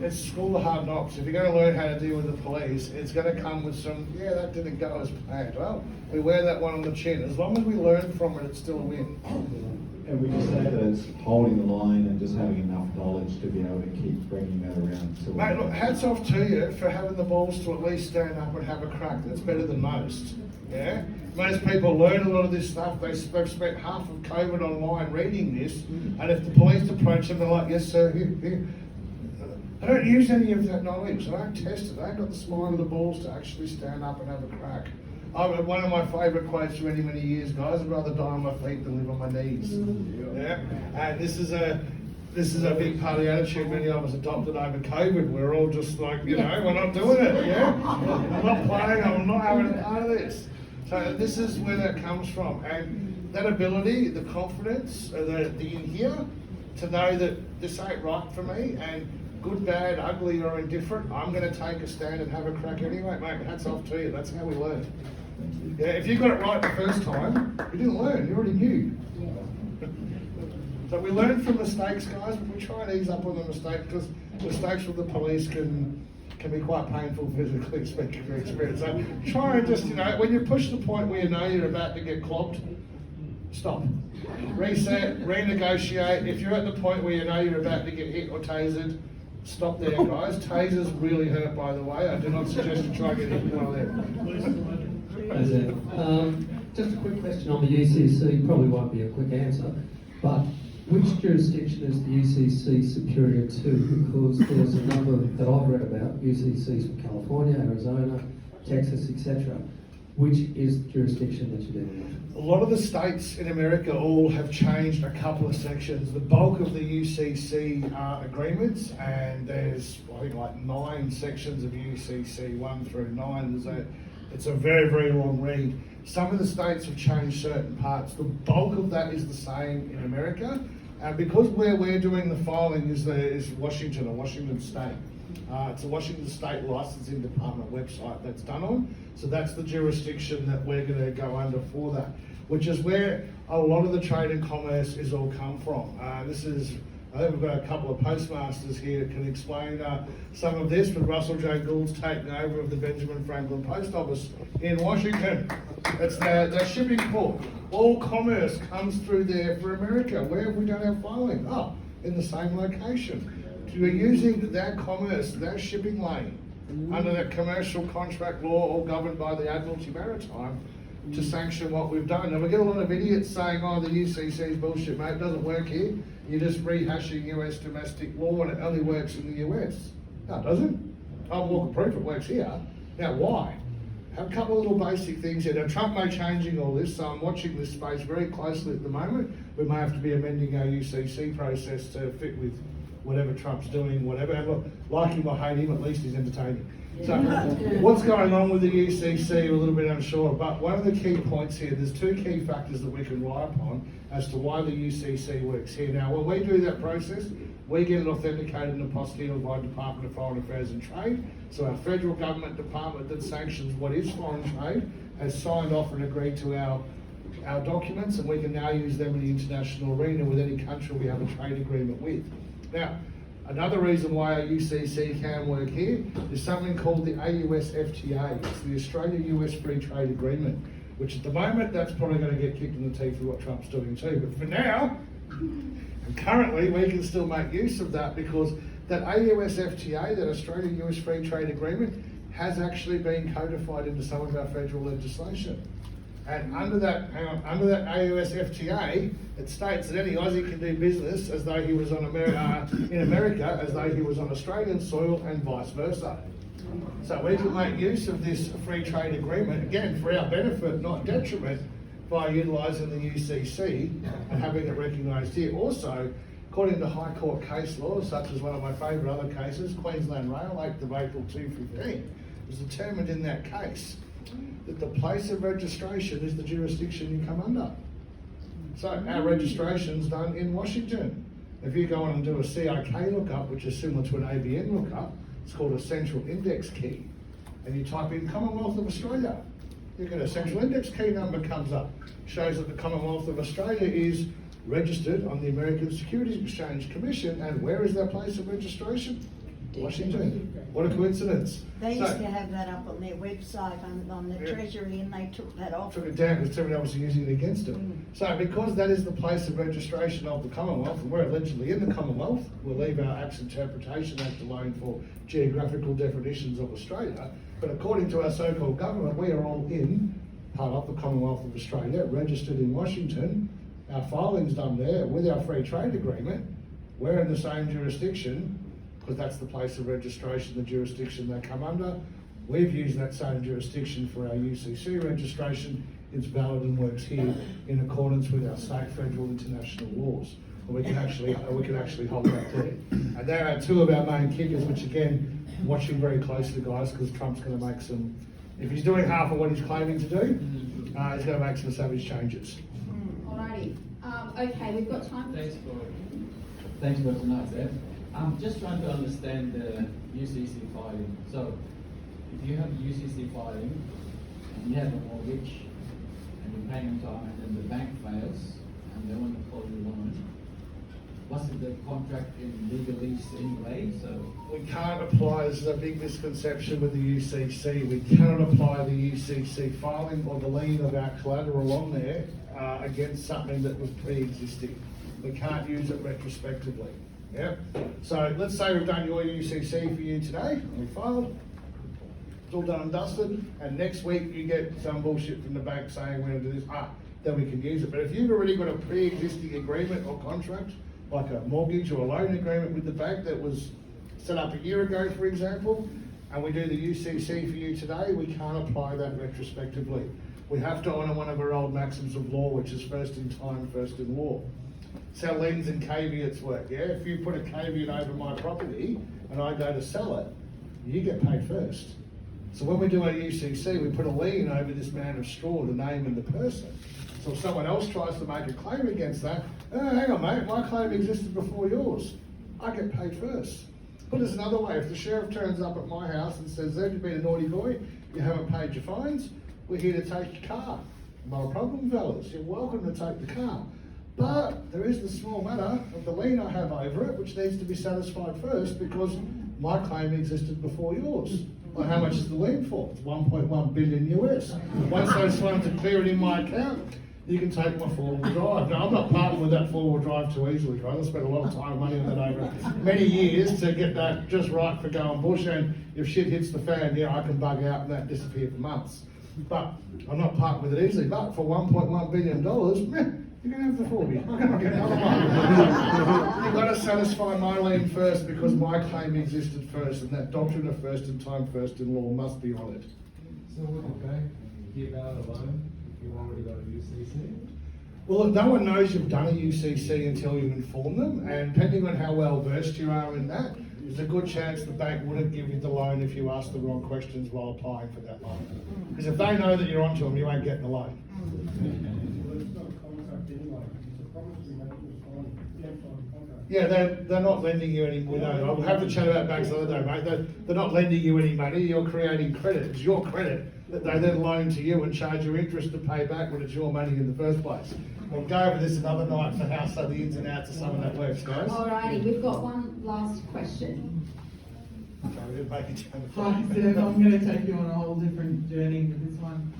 it's school of hard knocks. If you're going to learn how to deal with the police, it's going to come with some, yeah, that didn't go as planned. Well, we wear that one on the chin. As long as we learn from it, it's still a win.
And we just say that it's holding the line and just having enough knowledge to be able to keep bringing that around. To
Mate, look, hats off to you for having the balls to at least stand up and have a crack. That's better than most. Yeah? Most people learn a lot of this stuff. They've spent half of COVID online reading this, and if the police approach them, they're like, yes, sir, here. I don't use any of that knowledge. I don't test it. I ain't got the smile of the balls to actually stand up and have a crack. One of my favourite quotes for many, many years, guys, I'd rather die on my feet than live on my knees. Yeah? And this is a big part of the attitude many of us adopted over COVID. We're all just like, you know, we're not doing it, yeah? I'm not playing, I'm not having a part of this. So this is where that comes from. And that ability, the confidence, the in here, to know that this ain't right for me, and good, bad, ugly or indifferent, I'm going to take a stand and have a crack anyway, mate. Hats off to you. That's how we learn. Yeah, if you got it right the first time, you didn't learn. You already knew. So we learn from mistakes, guys, but we try and ease up on the mistakes, because mistakes with the police can be quite painful physically speaking from experience. So try and just, you know, when you push the point where you know you're about to get clobbed, stop. Reset, renegotiate. If you're at the point where you know you're about to get hit or tasered, stop there, guys. Tasers really hurt, by the way. I do not suggest you try and get hit while there.
Hi, Zeb. Just a quick question on the UCC. Probably won't be a quick answer, but which jurisdiction is the UCC superior to? Because there's a number that I've read about, UCCs from California, Arizona, Texas, etc. Which is the jurisdiction that you're dealing with?
A lot of the states in America all have changed a couple of sections. The bulk of the UCC are agreements, and there's, I think, like 9 sections of UCC, 1 through 9. It's a very, very long read. Some of the states have changed certain parts. The bulk of that is the same in America. And because where we're doing the filing is Washington, or Washington State. It's a Washington State Licensing Department website that's done on. So that's the jurisdiction that we're going to go under for that, which is where a lot of the trade and commerce is all come from. I think we've got a couple of postmasters here that can explain some of this, but Russell J. Gould's taken over of the Benjamin Franklin Post Office in Washington. It's the shipping port. All commerce comes through there for America. Where have we done our filing? Oh, in the same location. We're using their commerce, their shipping lane, under that commercial contract law, all governed by the Admiralty Maritime, to sanction what we've done. And we get a lot of idiots saying, oh, the UCC's bullshit, mate, it doesn't work here. You're just rehashing US domestic law and it only works in the US. No, it doesn't. I'll walk a proof it works here. Now, why? Have a couple of little basic things here. Now, Trump may changing all this, so I'm watching this space very closely at the moment. We may have to be amending our UCC process to fit with whatever Trump's doing, whatever. And look, like him or hate him, at least he's entertaining. So what's going on with the UCC, we're a little bit unsure, but one of the key points here, there's 2 key factors that we can rely upon as to why the UCC works here. Now, when we do that process, we get it authenticated and apostilled by Department of Foreign Affairs and Trade. So our federal government department that sanctions what is foreign trade has signed off and agreed to our documents, and we can now use them in the international arena with any country we have a trade agreement with. Now, another reason why our UCC can work here is something called the AUS-FTA. It's the Australia-US Free Trade Agreement, which at the moment, that's probably going to get kicked in the teeth with what Trump's doing too. But for now, and currently, we can still make use of that, because that AUS-FTA, that Australia-US Free Trade Agreement, has actually been codified into some of our federal legislation. And under that AUS-FTA, it states that any Aussie can do business as though he was on in America, as though he was on Australian soil, and vice versa. So we can make use of this free trade agreement, again, for our benefit, not detriment, by utilising the UCC and having it recognised here. Also, according to High Court case law, such as one of my favourite other cases, Queensland Rail, 8th of April 2015, it was determined in that case that the place of registration is the jurisdiction you come under. So our registration's done in Washington. If you go on and do a CIK lookup, which is similar to an ABN lookup, it's called a central index key, and you type in Commonwealth of Australia, you get a central index key number comes up, shows that the Commonwealth of Australia is registered on the American Securities Exchange Commission, and where is their place of registration? Washington. What a coincidence.
They used to have that up on their website on the Treasury, and they took that off.
Took it down because everyone was using it against them. So because that is the place of registration of the Commonwealth, and we're allegedly in the Commonwealth, we'll leave our Acts Interpretation Act alone for geographical definitions of Australia, but according to our so-called government, we are all in part of the Commonwealth of Australia, registered in Washington, our filing's done there with our free trade agreement, we're in the same jurisdiction because that's the place of registration, the jurisdiction they come under. We've used that same jurisdiction for our UCC registration. It's valid and works here in accordance with our state, federal, international laws. And we can actually hold that there. And there are two of our main kickers, which again, watching very closely, guys, because Trump's going to make some, if he's doing half of what he's claiming to do, he's going to make some savage changes.
Alrighty. Okay, we've got time.
Thanks for tonight, Zeb. I'm just trying to understand the UCC filing. So, if you have UCC filing and you have a mortgage and you're paying on time and then the bank fails and they want to call you loan, wasn't the contract in legalese anyway? So
we can't apply, this is a big misconception with the UCC, we cannot apply the UCC filing or the lien of our collateral on there against something that was pre-existing. We can't use it retrospectively. Yeah. So let's say we've done your UCC for you today, and we filed. It's all done and dusted, and next week you get some bullshit from the bank saying we're going to do this. Then we can use it. But if you've already got a pre-existing agreement or contract, like a mortgage or a loan agreement with the bank that was set up a year ago, for example, and we do the UCC for you today, we can't apply that retrospectively. We have to honour one of our old maxims of law, which is first in time, first in law. It's how liens and caveats work, yeah? If you put a caveat over my property and I go to sell it, you get paid first. So when we do our UCC, we put a lien over this man of straw, the name and the person. So if someone else tries to make a claim against that, hang on mate, my claim existed before yours. I get paid first. Put this another way, if the sheriff turns up at my house and says, Zeb, you've been a naughty boy, you haven't paid your fines, we're here to take your car. Not a problem, fellas, you're welcome to take the car. But there is the small matter of the lien I have over it, which needs to be satisfied first because my claim existed before yours. Well, how much is the lien for? It's 1.1 billion US. Once those funds are cleared in my account, you can take my four-wheel drive. Now, I'm not parting with that four-wheel drive too easily, guys. I spent a lot of time and money on that over many years to get that just right for going bush, and if shit hits the fan, yeah, I can bug out and that disappear for months. But I'm not parting with it easily. But for $1.1 billion, you're going to have the 40. I'm going to get another one. You've got to satisfy my lien first because my claim existed first, and that doctrine of first in time, first in law must be honoured.
So would the bank give out a loan if you already got a UCC?
Well, no one knows you've done a UCC until you inform them, and depending on how well versed you are in that, there's a good chance the bank wouldn't give you the loan if you ask the wrong questions while applying for that loan. Because if they know that you're onto them, you ain't getting the loan. Yeah, they're not lending you any money. I'll have to chat about banks another day, mate. They're not lending you any money. You're creating credit. It's your credit that they then loan to you and charge you interest to pay back when it's your money in the first place. We'll go over this another night for how so the ins and outs of some of that works, guys.
Alrighty, we've got one last question.
Hi, Steph. I'm going to take you on a whole different journey with this one.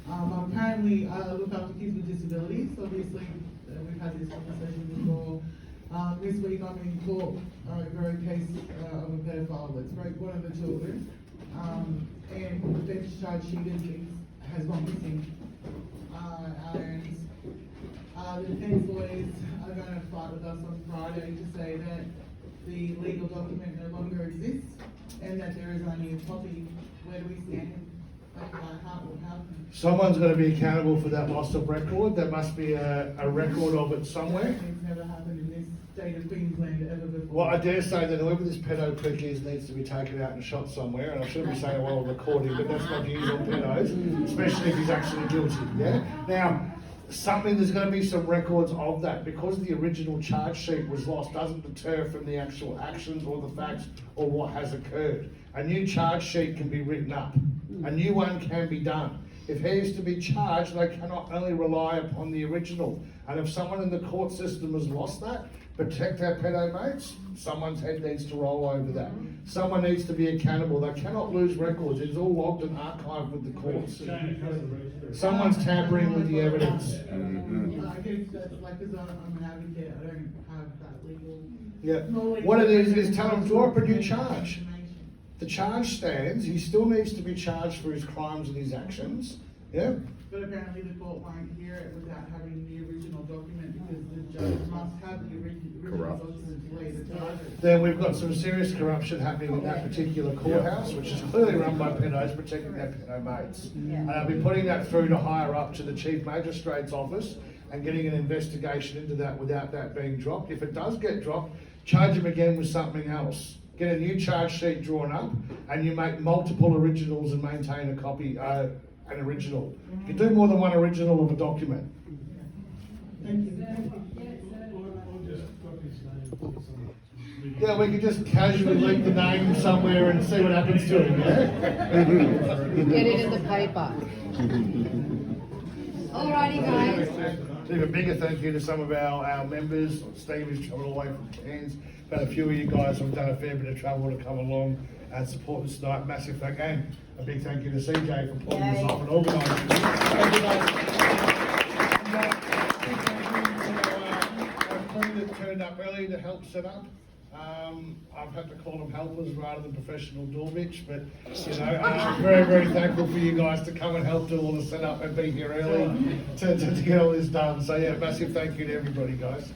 I'm currently, I look after kids with disabilities. Obviously, we've had this conversation before. This week I'm in court over a case of a pedophile that's raped one of the children. And the defence charge sheet has gone missing. And the defence lawyers are going to fight with us on Friday to say that the legal document no longer exists and that there is only a copy. Where do we stand?
Someone's got to be accountable for that loss of record. There must be a record of it somewhere.
It's never happened in this state of Queensland ever before.
Well, I dare say that whoever this pedo prick is needs to be taken out and shot somewhere, and I shouldn't be saying while recording, but that's my views on pedos, especially if he's actually guilty, yeah? Now, there's going to be some records of that. Because the original charge sheet was lost doesn't deter from the actual actions or the facts or what has occurred. A new charge sheet can be written up. A new one can be done. If he is to be charged, they cannot only rely upon the original. And if someone in the court system has lost that, protect our pedo mates, someone's head needs to roll over that. Someone needs to be accountable. They cannot lose records. It's all logged and archived with the courts. Someone's tampering with the evidence.
I guess that's like, because I'm an advocate, I don't have that legal.
Yeah. What it is tell him, draw up a new charge. The charge stands, he still needs to be charged for his crimes and his actions, Yeah.
But apparently the court won't hear it without having the original document because the judge must have the original document to lay the charges.
Then we've got some serious corruption happening in that particular courthouse, which is clearly run by pedos protecting their pedo mates. And I'll be putting that through to higher up to the Chief Magistrate's office and getting an investigation into that without that being dropped. If it does get dropped, charge him again with something else. Get a new charge sheet drawn up and you make multiple originals and maintain a copy, an original. You can do more than one original of a document.
Thank you.
Yeah, we could just casually leak the name somewhere and see what happens to him, yeah?
Get it in the paper.
Alrighty, guys.
Leave a bigger thank you to some of our members. Steve has travelled away from Cairns, but a few of you guys have done a fair bit of travel to come along and support us tonight. Massive thank you. And a big thank you to CJ for pulling this off and organising this. Thank you, our crew that turned up early to help set up. I've had to call them helpers rather than professional door bitch, but you know, I'm very, very thankful for you guys to come and help do all the setup and be here early to get all this done. So yeah, massive thank you to everybody, guys.